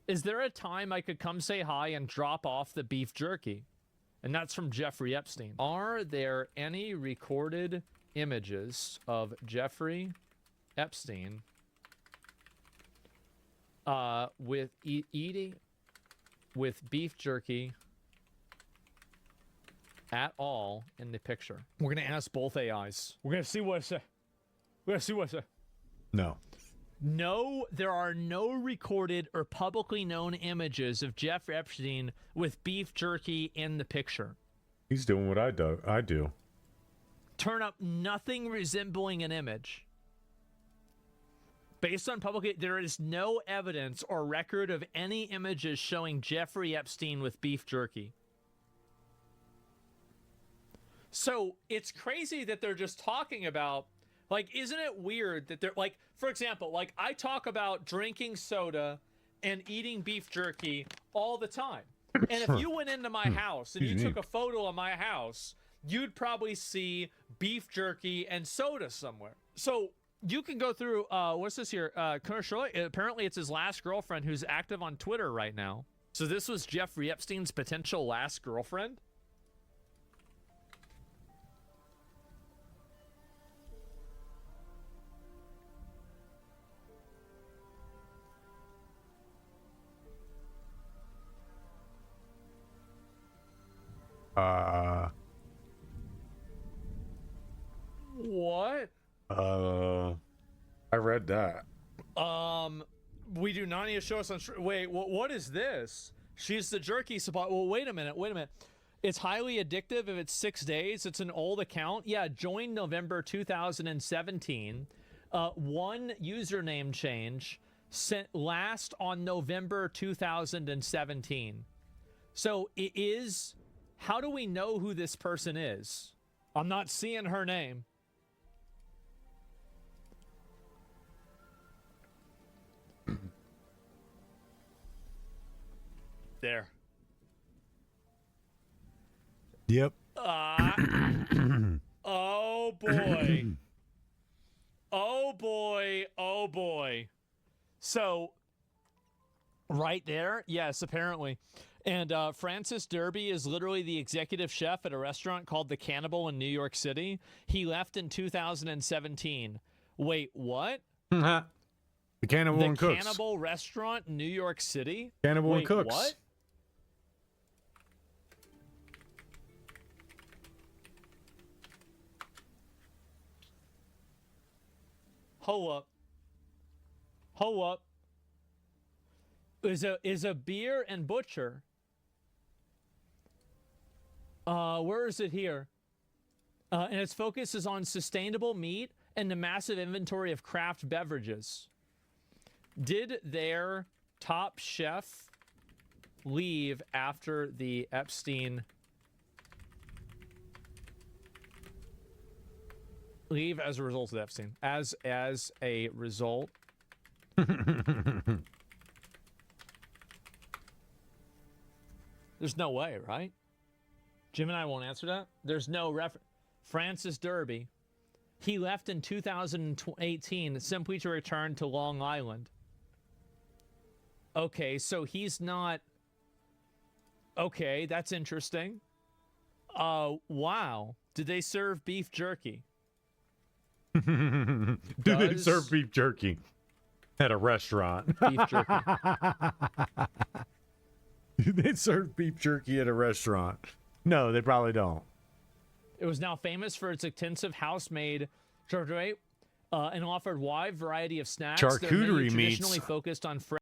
Is there a time I could come say hi and drop off the beef jerky? And that's from Jeffrey Epstein. Are there any recorded images of Jeffrey Epstein with eating with beef jerky at all in the picture? We're going to ask both AIs. We're going to see what it say. We're going to see what it say. No. No, there are no recorded or publicly known images of Jeffrey Epstein with beef jerky in the picture. He's doing what I do. Turn up nothing resembling an image. Based on public, there is no evidence or record of any images showing Jeffrey Epstein with beef jerky. So it's crazy that they're just talking about, like, isn't it weird that they're, like, for example, like, I talk about drinking soda and eating beef jerky all the time. And if you went into my house and you took a photo of my house, you'd probably see beef jerky and soda somewhere. So you can go through, what's this here? Commercial. Apparently it's his last girlfriend who's active on Twitter right now. So this was Jeffrey Epstein's potential last girlfriend? What? I read that. We do not need to show us on. Wait, what is this? She's the jerky supply. Well, wait a minute. It's highly addictive if it's 6 days. It's an old account. Yeah, joined November 2017. One username change sent last on November 2017. So it is. How do we know who this person is? I'm not seeing her name. There. Yep. Oh boy. Oh boy. Oh boy. So, right there, yes, apparently. And Francis Derby is literally the executive chef at a restaurant called The Cannibal in New York City. He left in 2017. Wait, what? The Cannibal and Cooks. Cannibal restaurant in New York City? Cannibal Wait, and Cooks. What? Hold up. Is a beer and butcher. Where is it here? And its focus is on sustainable meat and the massive inventory of craft beverages. Did their top chef leave after the Epstein leave as a result of Epstein? As a result. There's no way, right? Jim and I won't answer that. There's no reference. Francis Derby. He left in 2018 simply to return to Long Island. Okay, so he's not... Okay, that's interesting. Wow. Did they serve beef jerky? Do they serve beef jerky at a restaurant? Beef jerky. Do they serve beef jerky at a restaurant? No, they probably don't. It was now famous for its extensive house-made charcuterie and offered wide variety of snacks. Charcuterie traditionally meats. Focused on fresh.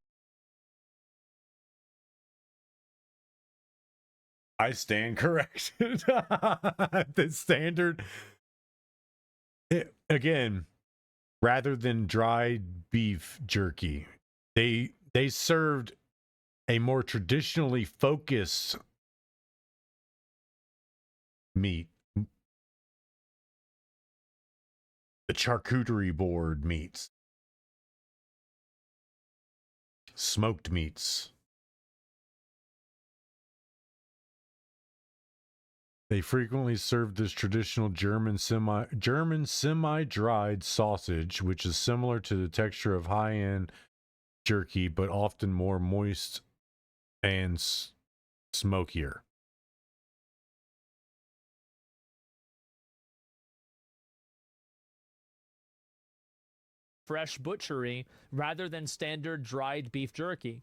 I stand corrected. The standard. Again, rather than dried beef jerky, they served a more traditionally focused meat. The charcuterie board meats. Smoked meats. They frequently serve this traditional German semi-dried sausage, which is similar to the texture of high-end jerky, but often more moist and smokier. Fresh butchery rather than standard dried beef jerky.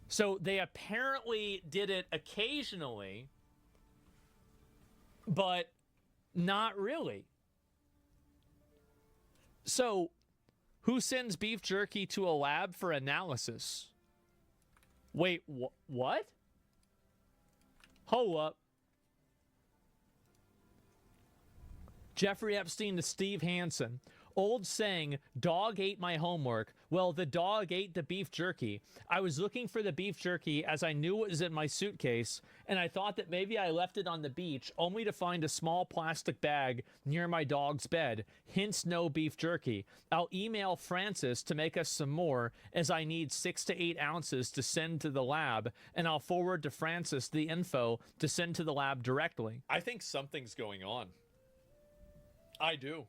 So they apparently did it occasionally, but not really. So who sends beef jerky to a lab for analysis? Wait, what? Hold up. Jeffrey Epstein to Steve Hansen. Old saying, dog ate my homework. Well, the dog ate the beef jerky. I was looking for the beef jerky as I knew it was in my suitcase, and I thought that maybe I left it on the beach, only to find a small plastic bag near my dog's bed. Hence, no beef jerky. I'll email Francis to make us some more, as I need 6 to 8 ounces to send to the lab, and I'll forward to Francis the info to send to the lab directly. I think something's going on. I do.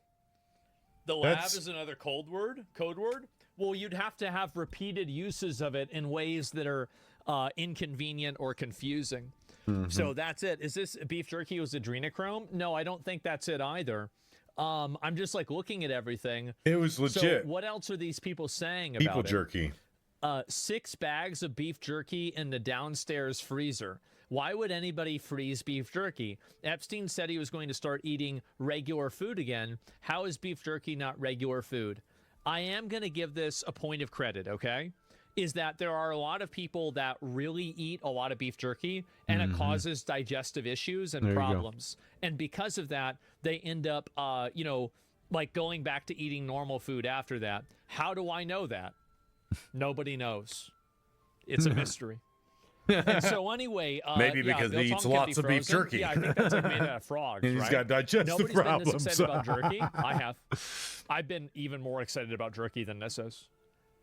The lab is another code word? Well, you'd have to have repeated uses of it in ways that are inconvenient or confusing. Mm-hmm. So that's it. Is this beef jerky was adrenochrome? No, I don't think that's it either. I'm just like looking at everything. It was legit. So what else are these people saying about People jerky. 6 bags of beef jerky in the downstairs freezer. Why would anybody freeze beef jerky? Epstein said he was going to start eating regular food again. How is beef jerky not regular food? I am going to give this a point of credit, okay? Is that there are a lot of people that really eat a lot of beef jerky, and it causes digestive issues and problems. And because of that, they end up, you know, like going back to eating normal food after that. How do I know that? Nobody knows. It's a mystery. And so anyway, Maybe yeah, because Bill he eats Tom can lots be of beef frozen. jerky. Yeah, I think that's like made out of frogs, And he's right? got digestive Nobody's problems. been this excited about jerky. I have. I've been even more excited about jerky than this is.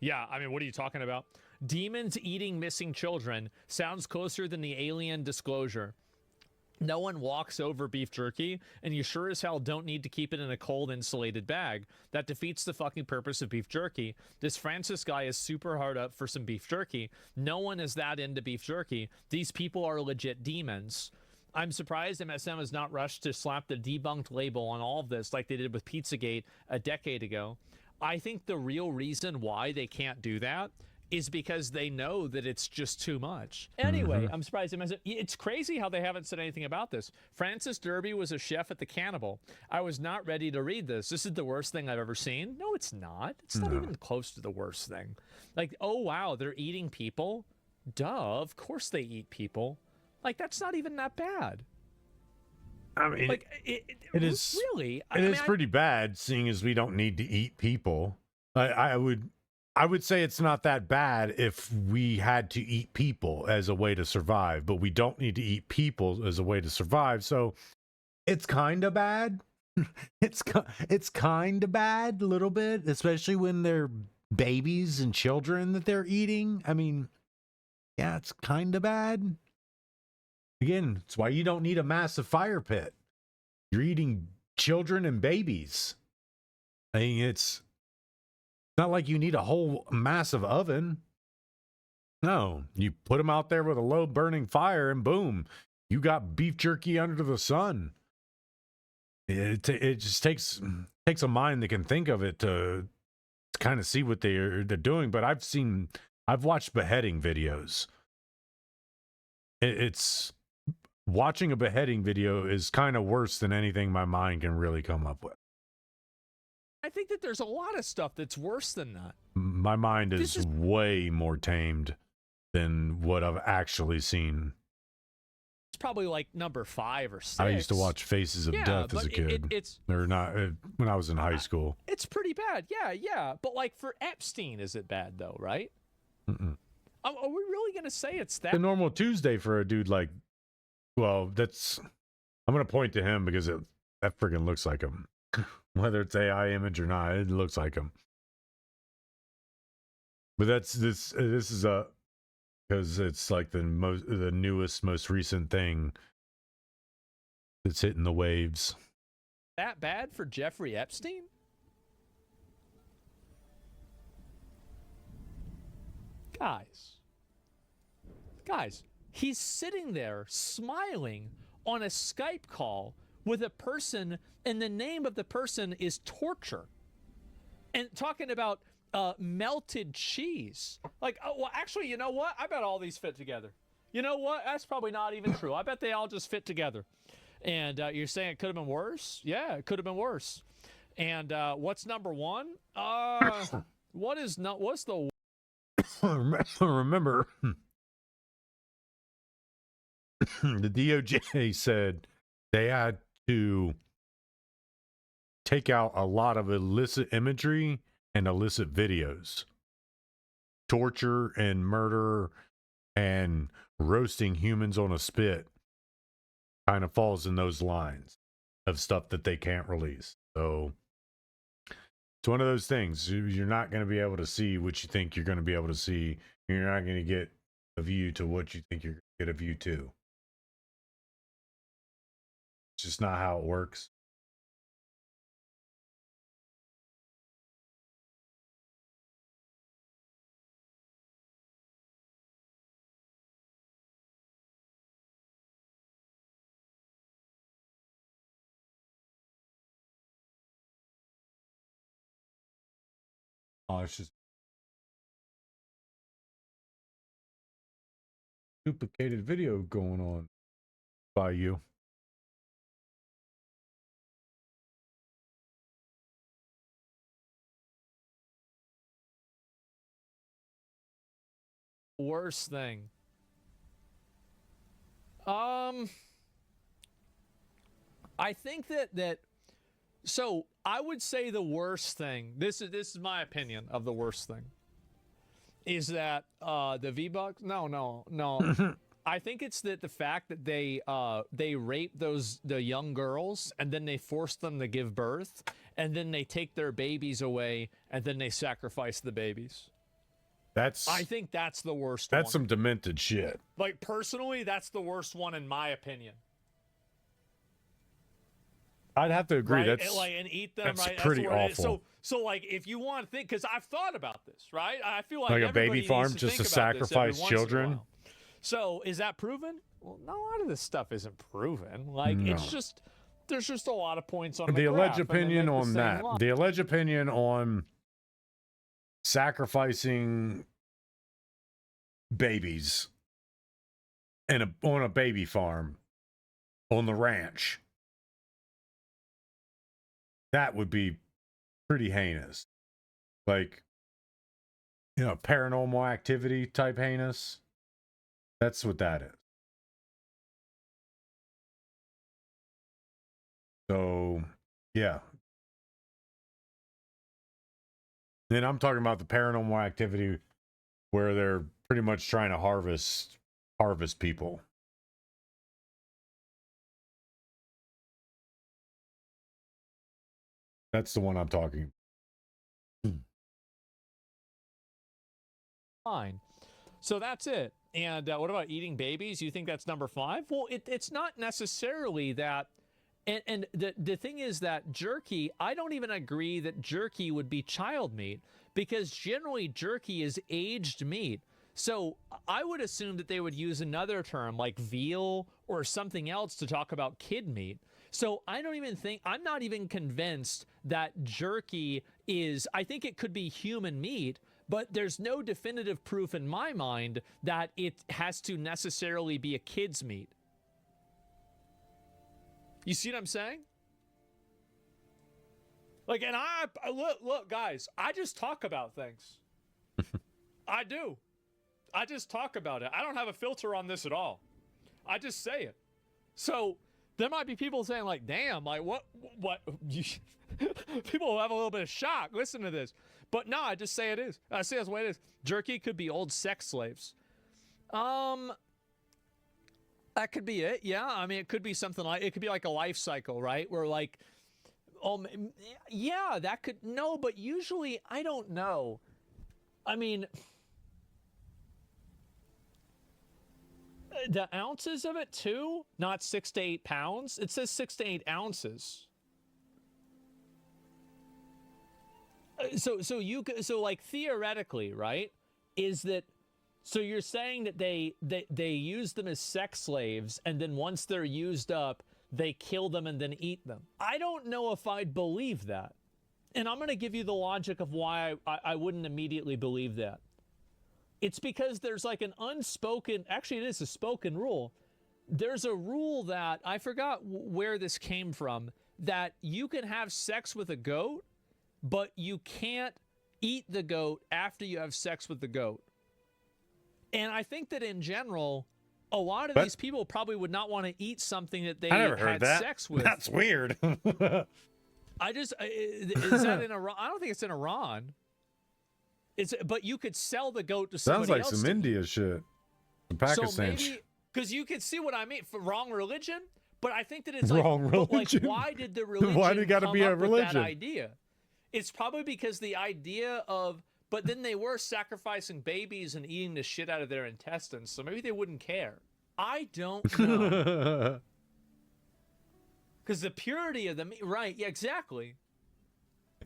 Yeah, I mean, what are you talking about? Demons eating missing children sounds closer than the alien disclosure. No one walks over beef jerky, and you sure as hell don't need to keep it in a cold, insulated bag. That defeats the fucking purpose of beef jerky. This Francis guy is super hard up for some beef jerky. No one is that into beef jerky. These people are legit demons. I'm surprised MSM has not rushed to slap the debunked label on all of this like they did with Pizzagate a decade ago. I think the real reason why they can't do that is because they know that it's just too much. Anyway, I'm surprised. It's crazy how they haven't said anything about this. Francis Derby was a chef at the Cannibal. I was not ready to read this. This is the worst thing I've ever seen. No, it's not. It's not even close to the worst thing. Like, oh, wow, they're eating people? Duh, of course they eat people. Like, that's not even that bad. I mean, Like, it is really. It is pretty bad, seeing as we don't need to eat people. I would say it's not that bad if we had to eat people as a way to survive, but we don't need to eat people as a way to survive. So it's kind of bad. it's kind of bad a little bit, especially when they're babies and children that they're eating. I mean, yeah, it's kind of bad. Again, it's why you don't need a massive fire pit. You're eating children and babies. I mean, it's not like you need a whole massive oven. No, you put them out there with a low burning fire and boom, you got beef jerky under the sun. It just takes a mind that can think of it to kind of see what they're doing. But I've watched beheading videos. It's watching a beheading video is kind of worse than anything my mind can really come up with. I think that there's a lot of stuff that's worse than that. My mind is way more tamed than what I've actually seen. It's probably like number 5 or 6. I used to watch Faces of Death as a kid. Or not when I was in high school. It's pretty bad. Yeah. But like for Epstein, is it bad though, right? Are we really going to say it's that? The normal Tuesday for a dude like, well, I'm going to point to him because that friggin' looks like him. Whether it's AI image or not, it looks like him. But this is because it's like the newest, most recent thing that's hitting the waves. That bad for Jeffrey Epstein? Guys, he's sitting there smiling on a Skype call with a person, and the name of the person is torture. And talking about melted cheese. Like, oh, well, actually, you know what? I bet all these fit together. You know what? That's probably not even true. I bet they all just fit together. And you're saying it could have been worse? Yeah, it could have been worse. And what's number 1? What's the... Remember, the DOJ said they had to take out a lot of illicit imagery and illicit videos. Torture and murder and roasting humans on a spit kind of falls in those lines of stuff that they can't release. So it's one of those things. You're not going to be able to see what you think you're going to be able to see. You're not going to get a view to what you think you're going to get a view to. It's just not how it works. Oh, it's just duplicated video going on by you. Worst thing. I think that so I would say the worst thing. This is my opinion of the worst thing. Is that the V-Bucks? No. I think it's that the fact that they rape the young girls and then they force them to give birth and then they take their babies away and then they sacrifice the babies. I think that's the worst one. That's some demented shit. Like, personally, that's the worst one in my opinion. I'd have to agree. Right? That's and eat them. that's Right? pretty That's awful. So like, if you want to think, because I've thought about this, right? I feel like Like a everybody baby farm needs just think to about this every sacrifice once in a children? while. So is that proven? Well, no, a lot of this stuff isn't proven. Like, No. it's just there's just a lot of points on the the alleged graph, and they opinion make the on same that. line. The alleged opinion on sacrificing babies on a baby farm on the ranch. That would be pretty heinous. Like, you know, paranormal activity type heinous. That's what that is. So, yeah. Then I'm talking about the paranormal activity where they're pretty much trying to harvest people. That's the one I'm talking. Fine. So that's it. And what about eating babies? You think that's number 5? Well, it's not necessarily that. And the thing is that jerky, I don't even agree that jerky would be child meat, because generally jerky is aged meat. So I would assume that they would use another term like veal or something else to talk about kid meat. So I'm not even convinced that jerky is, I think it could be human meat, but there's no definitive proof in my mind that it has to necessarily be a kid's meat. You see what I'm saying? Like, and I look, guys, I just talk about things. I do. I just talk about it. I don't have a filter on this at all. I just say it. So there might be people saying like, damn, like what people will have a little bit of shock. Listen to this. But no, I just say it is. I say that's the way it is. Jerky could be old sex slaves. That could be it. Yeah. I mean, it could be something like, it could be like a life cycle, right? Where like, yeah, that could, no, but usually I don't know. I mean, the ounces of it too, not 6 to 8 pounds. It says 6 to 8 ounces. So like theoretically, right? Is that, so you're saying that they use them as sex slaves, and then once they're used up, they kill them and then eat them. I don't know if I'd believe that. And I'm going to give you the logic of why I wouldn't immediately believe that. It's because there's like an unspoken, actually it is a spoken rule. There's a rule that, I forgot where this came from, that you can have sex with a goat, but you can't eat the goat after you have sex with the goat. And I think that in general, a lot of these people probably would not want to eat something that they had sex with. That's weird. I just, is that in Iran? I don't think it's in Iran. But you could sell the goat to somebody Sounds like else. some India shit. Some Pakistan so maybe, shit. because you can see what I mean for wrong religion, but I think that it's Wrong like, religion. Like, why did the religion Why did it gotta come be a up with religion? that idea? It's probably because the idea of, but then they were sacrificing babies and eating the shit out of their intestines, so maybe they wouldn't care. I don't know. Because the purity of the meat, right? Yeah, exactly.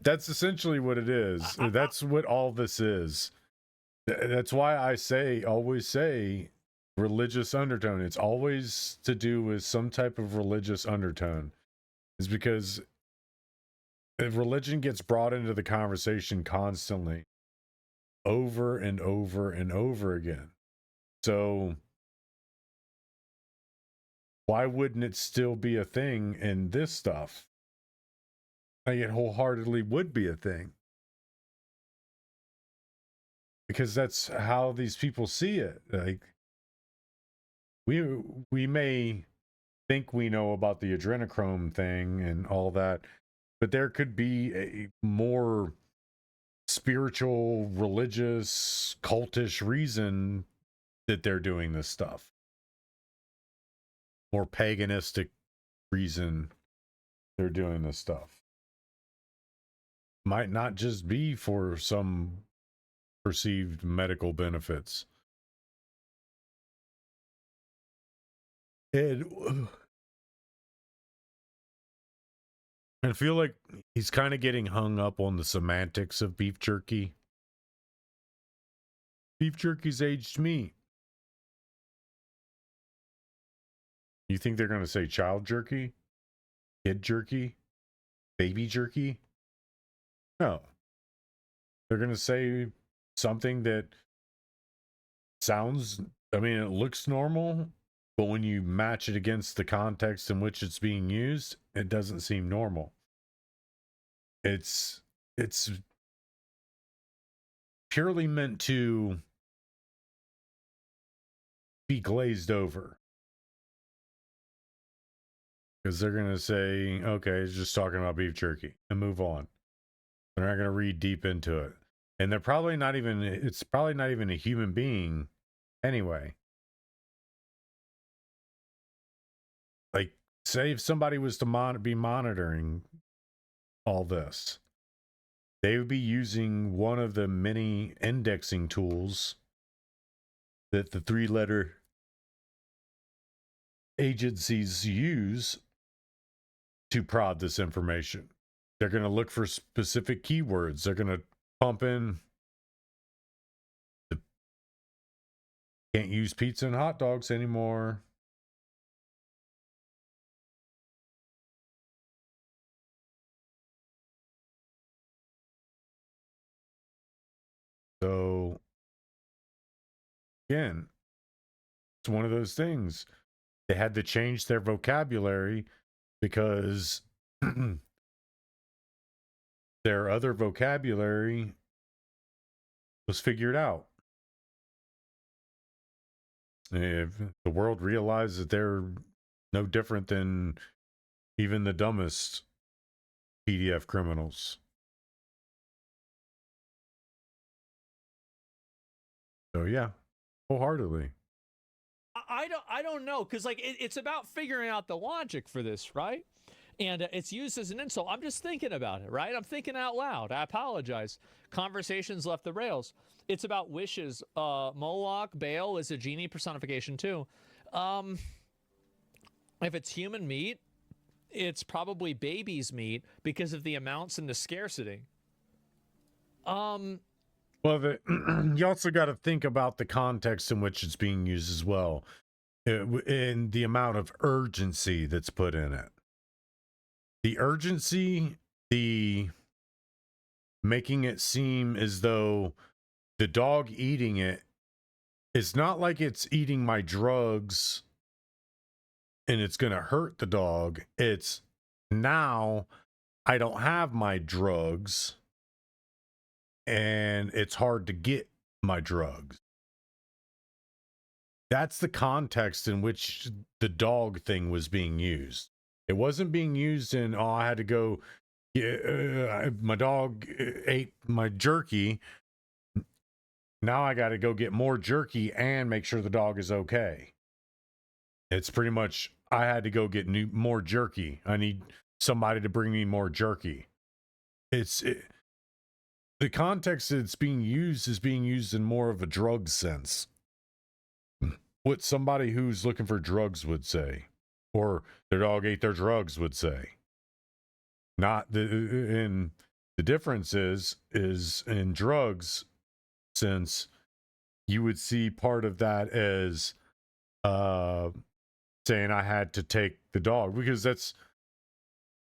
That's essentially what it is. That's what all this is. That's why I always say religious undertone. It's always to do with some type of religious undertone. Is because if religion gets brought into the conversation constantly, over and over and over again. So why wouldn't it still be a thing in this stuff? Like, it wholeheartedly would be a thing. Because that's how these people see it. Like, we may think we know about the adrenochrome thing and all that, but there could be a more spiritual, religious, cultish reason that they're doing this stuff. More paganistic reason they're doing this stuff. Might not just be for some perceived medical benefits. I feel like he's kind of getting hung up on the semantics of beef jerky. Beef jerky's aged meat. You think they're going to say child jerky? Kid jerky? Baby jerky? No. They're going to say something that sounds, I mean, it looks normal, but when you match it against the context in which it's being used, it doesn't seem normal. It's purely meant to be glazed over. Because they're going to say, okay, it's just talking about beef jerky and move on. They're not going to read deep into it. And they're probably not even, it's probably not even a human being anyway. Like, say if somebody was to be monitoring all this, they would be using one of the many indexing tools that the 3-letter agencies use to prod this information. They're going to look for specific keywords. They're going to pump in the can't use pizza and hot dogs anymore. So again, it's one of those things. They had to change their vocabulary because their other vocabulary was figured out. If the world realized that they're no different than even the dumbest PDF criminals. So yeah, wholeheartedly. I don't know, because like it's about figuring out the logic for this, right? And it's used as an insult. I'm just thinking about it, right? I'm thinking out loud. I apologize. Conversations left the rails. It's about wishes. Moloch, Baal is a genie personification too. If it's human meat, it's probably baby's meat because of the amounts and the scarcity. Well, you also got to think about the context in which it's being used as well, and the amount of urgency that's put in it. The urgency, the making it seem as though the dog eating it is not like it's eating my drugs and it's going to hurt the dog. It's now I don't have my drugs and it's hard to get my drugs. That's the context in which the dog thing was being used. It wasn't being used in, oh, I had to go, my dog ate my jerky. Now I got to go get more jerky and make sure the dog is okay. It's pretty much, I had to go get more jerky. I need somebody to bring me more jerky. The context that it's being used is being used in more of a drug sense. What somebody who's looking for drugs would say, or their dog ate their drugs would say. Not and the difference is in drugs sense, you would see part of that as saying I had to take the dog, because that's,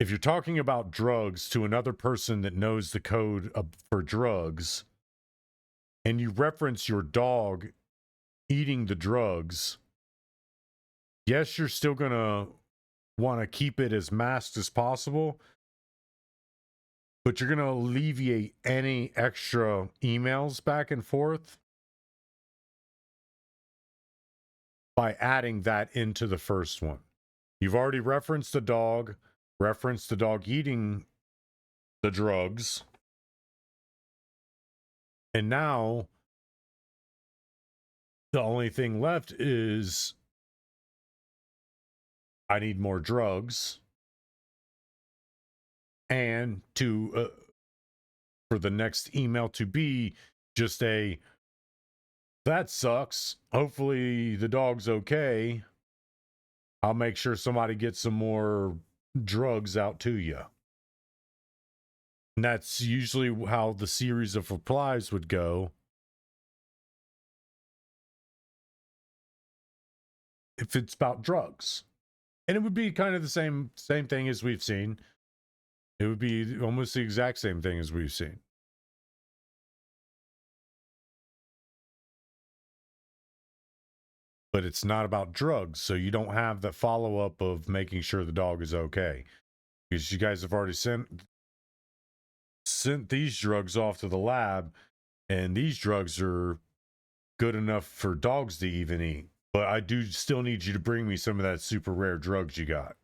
if you're talking about drugs to another person that knows the code for drugs, and you reference your dog eating the drugs, yes, you're still going to want to keep it as masked as possible, but you're going to alleviate any extra emails back and forth by adding that into the first one. You've already referenced the dog eating the drugs, and now the only thing left is I need more drugs, and to for the next email to be just a that sucks. Hopefully the dog's okay. I'll make sure somebody gets some more drugs out to you. And that's usually how the series of replies would go. If it's about drugs. And it would be kind of the same thing as we've seen. It would be almost the exact same thing as we've seen. But it's not about drugs, so you don't have the follow-up of making sure the dog is okay. Because you guys have already sent these drugs off to the lab, and these drugs are good enough for dogs to even eat. But I do still need you to bring me some of that super rare drugs you got.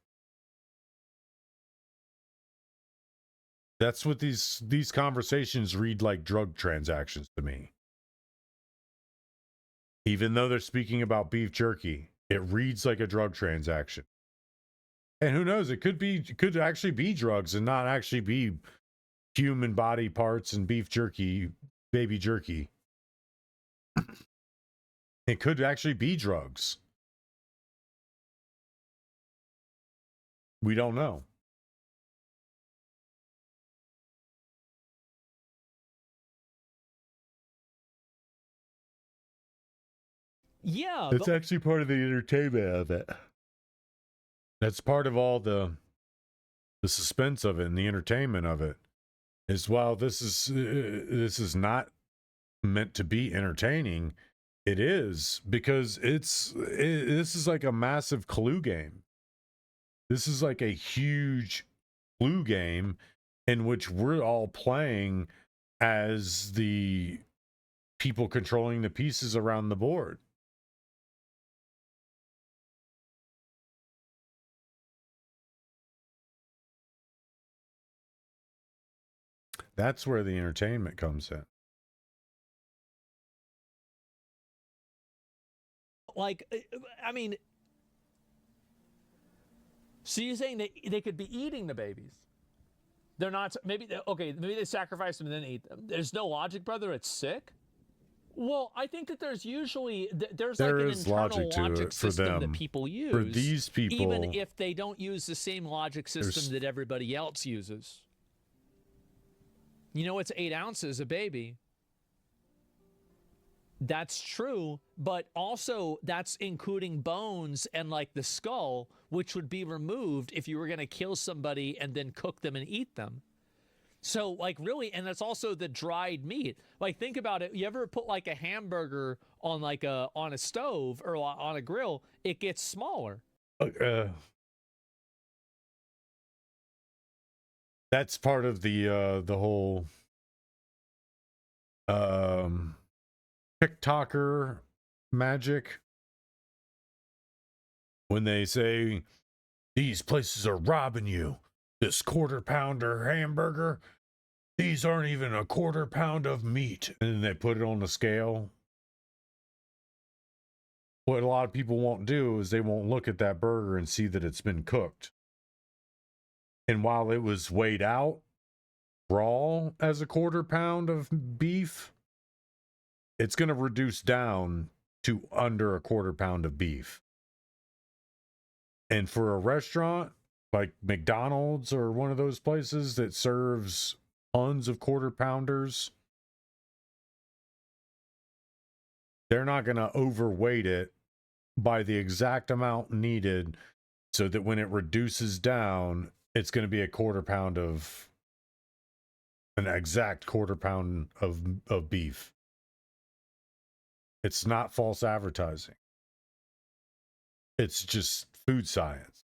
That's what these conversations read like drug transactions to me. Even though they're speaking about beef jerky, it reads like a drug transaction. And who knows, it could actually be drugs and not actually be human body parts and beef jerky, baby jerky. It could actually be drugs. We don't know. Yeah. It's actually part of the entertainment of it. That's part of all the suspense of it and the entertainment of it. Is while this is not meant to be entertaining, it is, because this is like a massive clue game. This is like a huge clue game in which we're all playing as the people controlling the pieces around the board. That's where the entertainment comes in. Like, I mean, so you're saying they could be eating the babies? They're not. Maybe they sacrifice them and then eat them. There's no logic, brother. It's sick. Well, I think that there's usually there's like an internal logic system that people use for these people, even if they don't use the same logic system that everybody else uses. You know, it's 8 ounces a baby. That's true, but also that's including bones and like the skull, which would be removed if you were going to kill somebody and then cook them and eat them. So like really, and that's also the dried meat. Like think about it. You ever put like a hamburger on like on a stove or on a grill, it gets smaller. That's part of the whole TikToker magic. When they say these places are robbing you, this quarter pounder hamburger, these aren't even a quarter pound of meat, and then they put it on the scale. What a lot of people won't do is they won't look at that burger and see that it's been cooked. And while it was weighed out raw as a quarter pound of beef, it's going to reduce down to under a quarter pound of beef. And for a restaurant like McDonald's or one of those places that serves tons of quarter pounders, they're not going to overweight it by the exact amount needed so that when it reduces down, it's going to be a quarter pound of an exact quarter pound of beef. It's not false advertising. It's just food science.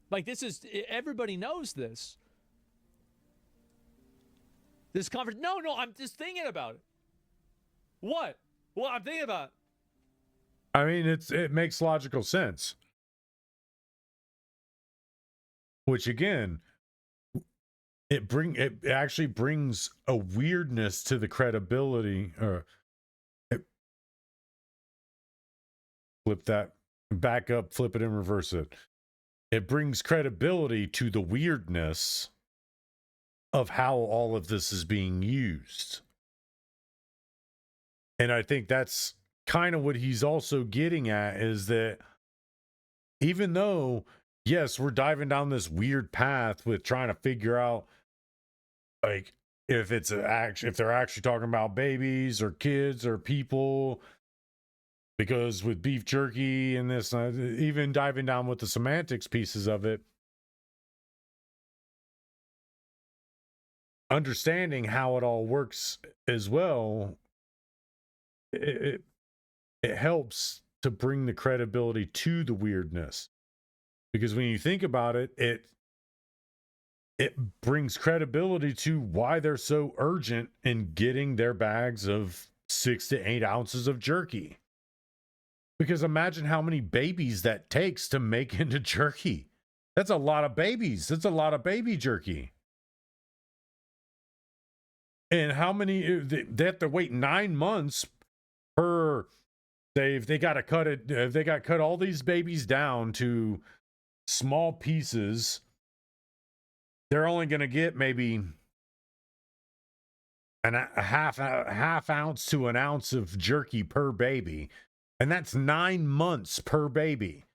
Like, this is, everybody knows this. This conference, no, I'm just thinking about it. What? Well, I'm thinking about it. I mean, it makes logical sense. Which again, it actually brings a weirdness to the credibility. Flip that back up, flip it and reverse it. It brings credibility to the weirdness of how all of this is being used. And I think that's kind of what he's also getting at, is that even though, yes, we're diving down this weird path with trying to figure out, like, if it's if they're actually talking about babies or kids or people, because with beef jerky and this, even diving down with the semantics pieces of it, understanding how it all works as well, it helps to bring the credibility to the weirdness. Because when you think about it, it brings credibility to why they're so urgent in getting their bags of 6 to 8 ounces of jerky. Because imagine how many babies that takes to make into jerky. That's a lot of babies. That's a lot of baby jerky. And how many, they have to wait 9 months per, they got to cut it, they got to cut all these babies down to small pieces. They're only going to get maybe a half ounce to an ounce of jerky per baby. And that's 9 months per baby.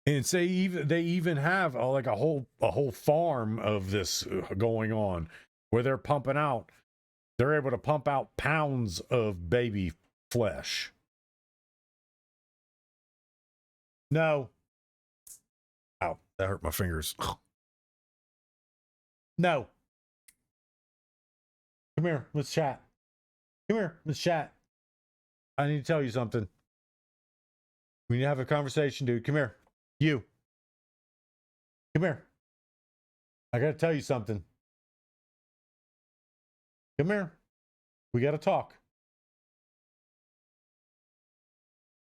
And say they even have like a whole farm of this going on, where they're able to pump out pounds of baby flesh. No. Ow, that hurt my fingers. No. Come here, let's chat. Come here, let's chat. I need to tell you something. We need to have a conversation, dude. Come here. You. Come here. I got to tell you something. Come here. We got to talk.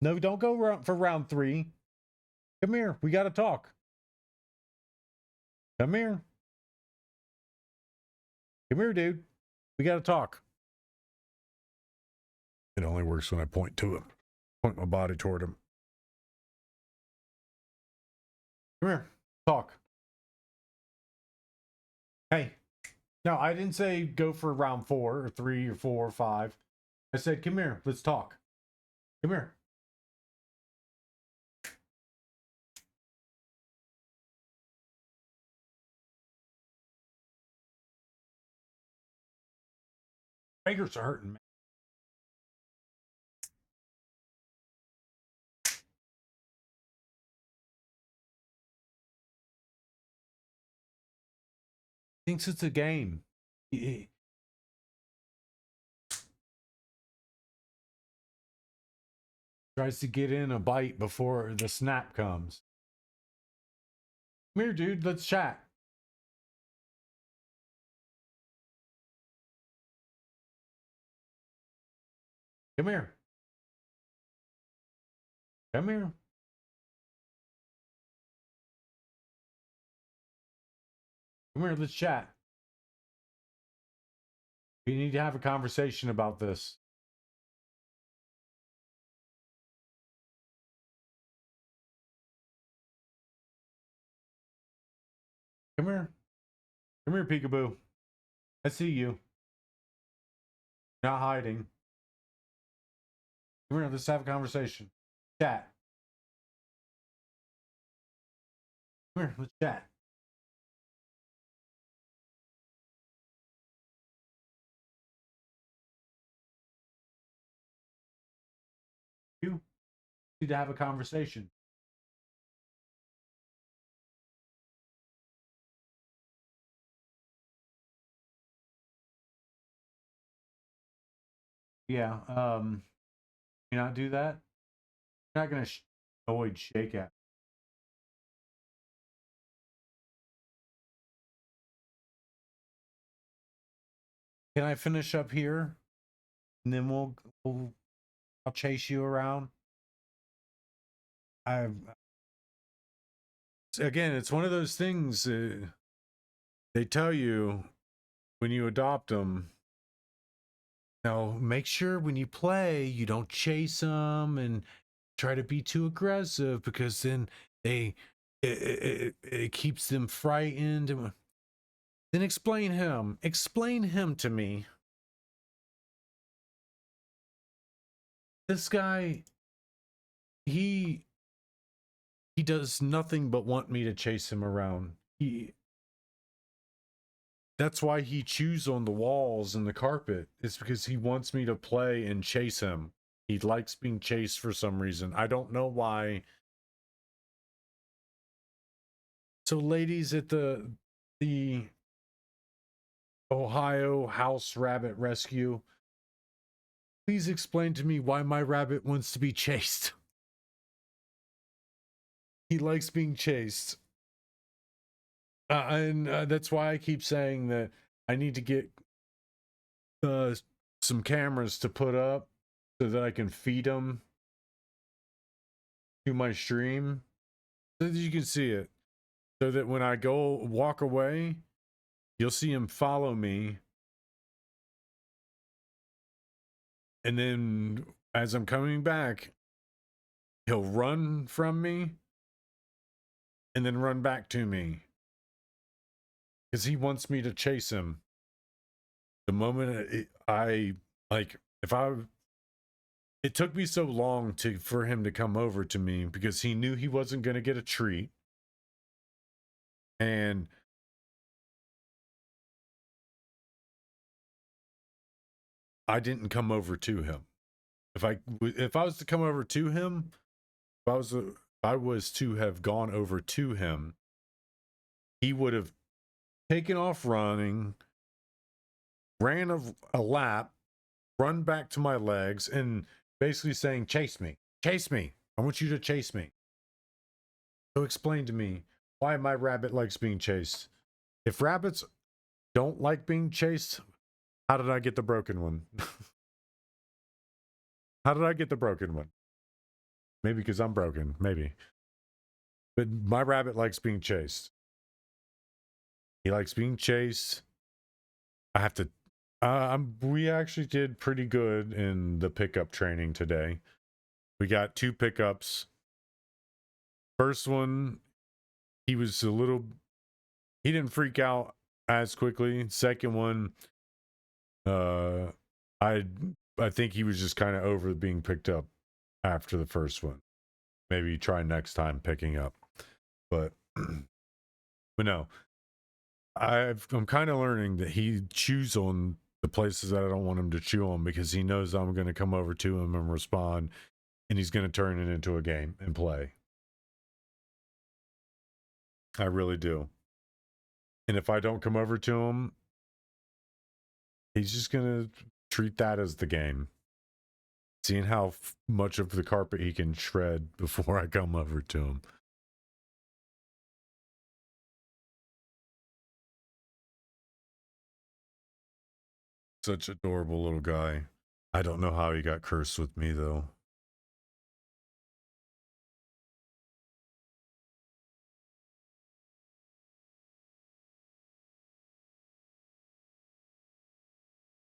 No, don't go for round 3. Come here. We got to talk. Come here. Come here, dude. We got to talk. It only works when I point to him. Point my body toward him. Come here. Talk. Hey. No, I didn't say go for round 4 or 3 or 4 or 5. I said, come here. Let's talk. Come here. Fingers are hurting, man. Thinks it's a game. Tries to get in a bite before the snap comes. Come here, dude. Let's chat. Come here. Come here. Come here. Let's chat. We need to have a conversation about this. Come here. Come here, peekaboo. I see you. Not hiding. Come here. Let's have a conversation. Chat. Come here. Let's chat. You need to have a conversation. Yeah. You not do that? You're not gonna avoid shake at. Can I finish up here? And then I'll chase you around. Again, it's one of those things they tell you when you adopt them. Now, make sure when you play, you don't chase them and try to be too aggressive, because then it keeps them frightened. Then explain him to me. This guy, he does nothing but want me to chase him around. That's why he chews on the walls and the carpet. It's because he wants me to play and chase him. He likes being chased for some reason. I don't know why. So ladies at the Ohio House Rabbit Rescue, please explain to me why my rabbit wants to be chased. He likes being chased. And that's why I keep saying that I need to get some cameras to put up so that I can feed them to my stream so that you can see it. So that when I go walk away, you'll see him follow me. And then as I'm coming back, he'll run from me and then run back to me. Because he wants me to chase him. The moment it took me so long for him to come over to me, because he knew he wasn't going to get a treat. And I didn't come over to him. If I was to come over to him, if I was to have gone over to him, he would have taken off running, ran a lap, run back to my legs, and basically saying, chase me, I want you to chase me. So explain to me why my rabbit likes being chased. If rabbits don't like being chased, how did I get the broken one? How did I get the broken one? Maybe because I'm broken, maybe. But my rabbit likes being chased. He likes being chased. I have to we actually did pretty good in the pickup training today. We got 2 pickups. First one, he didn't freak out as quickly. Second one, I think he was just kind of over being picked up after the first one. Maybe try next time picking up. But no. I'm kind of learning that he chews on the places that I don't want him to chew on, because he knows I'm going to come over to him and respond, and he's going to turn it into a game and play. I really do. And if I don't come over to him, he's just going to treat that as the game. Seeing how much of the carpet he can shred before I come over to him. Such adorable little guy. I don't know how he got cursed with me, though.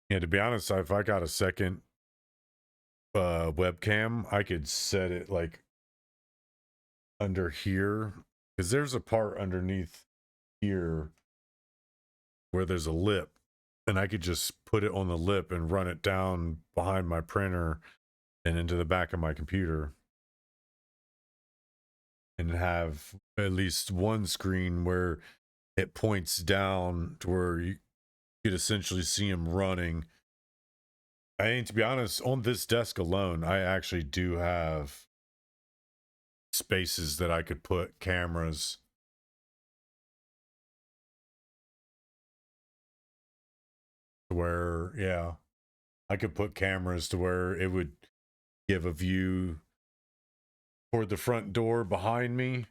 Yeah, to be honest, if I got a second webcam, I could set it like under here, because there's a part underneath here where there's a lip, and I could just put it on the lip and run it down behind my printer and into the back of my computer, and have at least one screen where it points down to where you could essentially see him running. I mean, to be honest, on this desk alone, I actually do have spaces that I could put cameras. Where, yeah. I could put cameras to where it would give a view toward the front door behind me,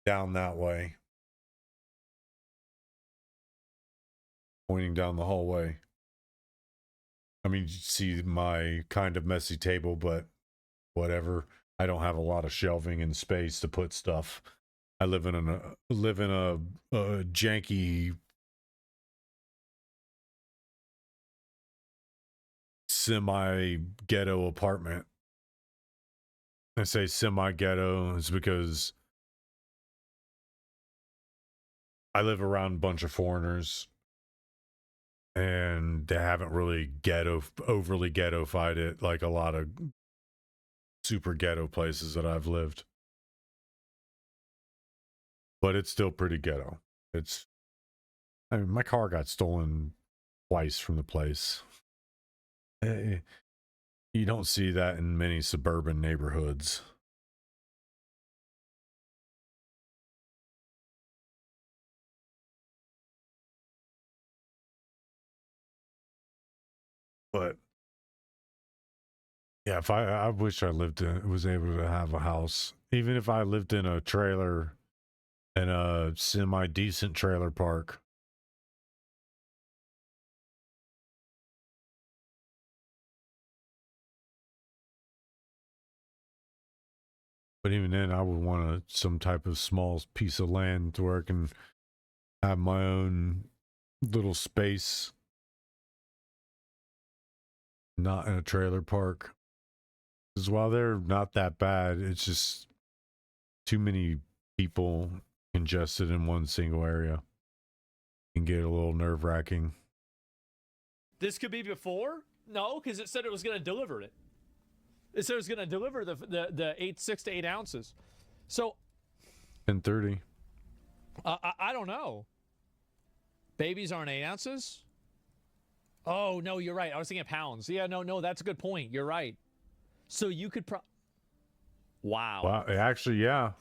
down that way, pointing down the hallway. I mean, you see my kind of messy table, but whatever. I don't have a lot of shelving and space to put stuff. I live in a janky semi-ghetto apartment. I say semi-ghetto is because I live around a bunch of foreigners, and they haven't really overly ghettofied it like a lot of super ghetto places that I've lived. But it's still pretty ghetto. I mean, my car got stolen twice from the place. You don't see that in many suburban neighborhoods. But yeah, if I wish I was able to have a house, even if I lived in a trailer, in a semi-decent trailer park. But even then, I would want some type of small piece of land to where I can have my own little space, not in a trailer park. Because while they're not that bad, it's just too many people congested in one single area. Can get a little nerve-wracking. This could be before? No, because it said it was going to deliver it. It said it was going to deliver the 6 to 8 ounces. So 10:30. I don't know. Babies aren't 8 ounces? Oh, no, you're right. I was thinking pounds. Yeah, no, that's a good point. You're right. So you could Wow. Wow, actually, yeah.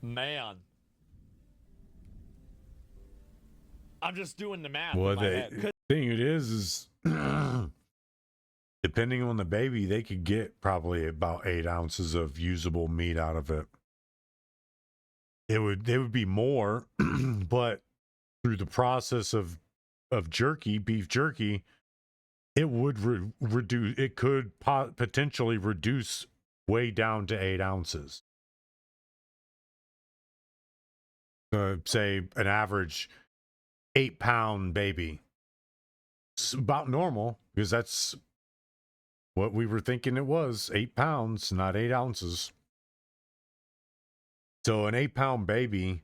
Man. I'm just doing the math Well, in my head. the thing it is depending on the baby, they could get probably about 8 ounces of usable meat out of it. It would be more, but through the process of jerky, beef jerky, it would reduce. It could potentially reduce way down to 8 ounces. Say an average 8-pound baby. It's about normal because that's what we were thinking it was. 8 pounds, not 8 ounces. So an 8-pound baby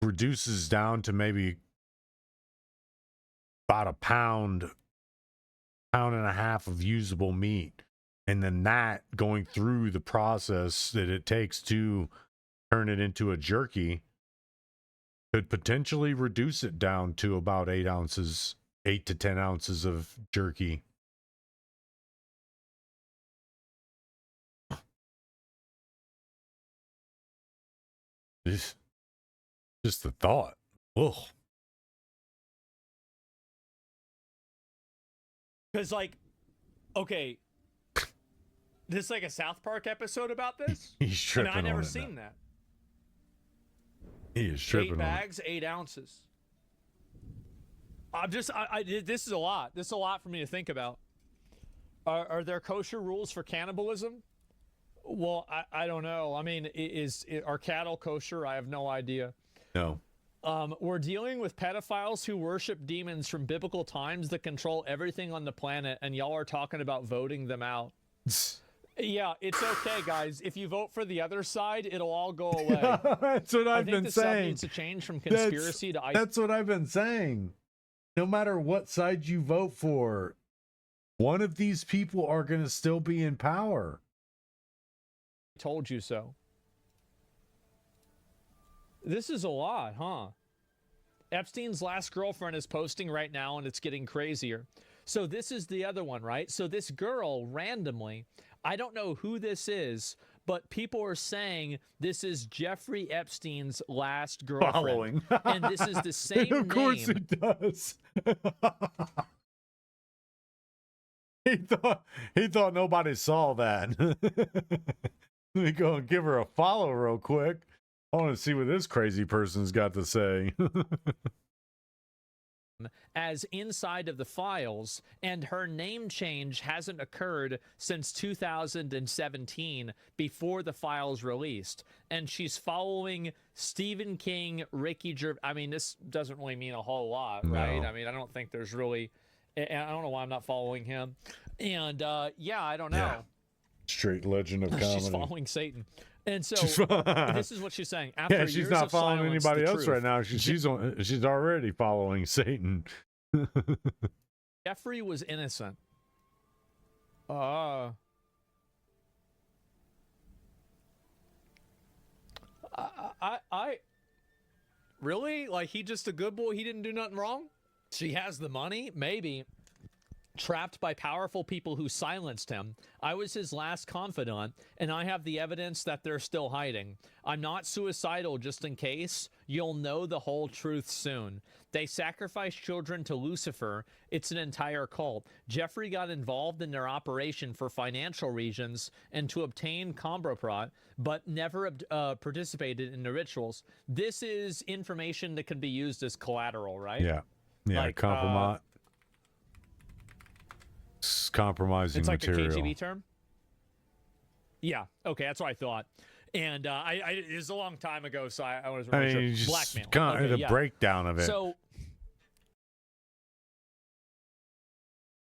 reduces down to maybe about a pound and a half of usable meat. And then that going through the process that it takes to turn it into a jerky could potentially reduce it down to about 8 ounces, 8 to 10 ounces of jerky. Just the thought. Ugh. Because, like, okay, this is like a South Park episode about this? He's tripping and I never on it seen now. that. He is tripping 8 on bags, 8 ounces. This is a lot. This is a lot for me to think about. Are there kosher rules for cannibalism? Well, I don't know. I mean, are cattle kosher? I have no idea. No. We're dealing with pedophiles who worship demons from biblical times that control everything on the planet, and y'all are talking about voting them out. Yeah, it's okay, guys. If you vote for the other side, it'll all go away. That's what I've I think been the sub saying. needs to change from conspiracy to That's what I've been saying. No matter what side you vote for, one of these people are going to still be in power. told you so. This is a lot, huh? Epstein's last girlfriend is posting right now, and it's getting crazier. So this is the other one, right? So this girl randomly, I don't know who this is, but people are saying this is Jeffrey Epstein's last girlfriend. Following. And this is the same Of course name. he does. he thought nobody saw that. Let me go and give her a follow real quick. I want to see what this crazy person's got to say. As inside of the files, and her name change hasn't occurred since 2017 before the files released. And she's following Stephen King, Ricky Gervais. I mean, this doesn't really mean a whole lot, right? No. I mean, I don't think there's really, I don't know why I'm not following him. And yeah, I don't know. Yeah. Straight legend of comedy. She's following Satan. And so this is what she's saying. After Yeah, she's years not of following silence, anybody the else truth, right now. She's already following Satan. Jeffrey was innocent. I really? Like, he just a good boy? He didn't do nothing wrong? She has the money? Maybe. Trapped by powerful people who silenced him. I was his last confidant, and I have the evidence that they're still hiding. I'm not suicidal, just in case. You'll know the whole truth soon. They sacrificed children to Lucifer. It's an entire cult. Jeffrey got involved in their operation for financial reasons and to obtain Combraprat, but never participated in the rituals. This is information that can be used as collateral, right? Yeah. Like, compromise. Compromising it's like material. a KGB term. Yeah. Okay, that's what I thought. And it was a long time ago, so I was really sure. just Blackmail. kind of Okay, the yeah. breakdown of it. So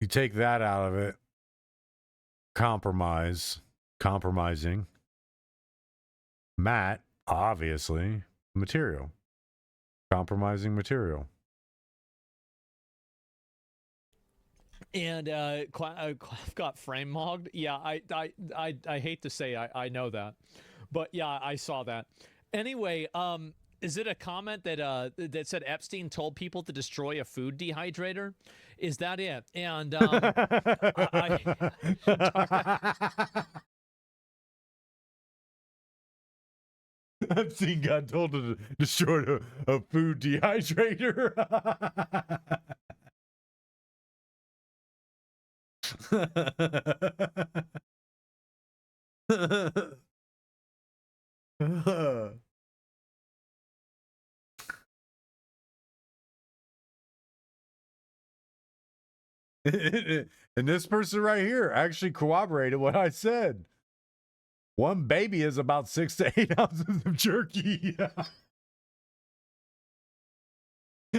You take that out of it. Compromising. Matt, obviously, material. Compromising material. and I've got frame mogged. Yeah, I hate to say I know that, but yeah, I saw that. Anyway, is it a comment that that said Epstein told people to destroy a food dehydrator? Is that it? And Epstein got told to destroy a food dehydrator. And this person right here actually corroborated what I said. One baby is about 6 to 8 ounces of jerky. I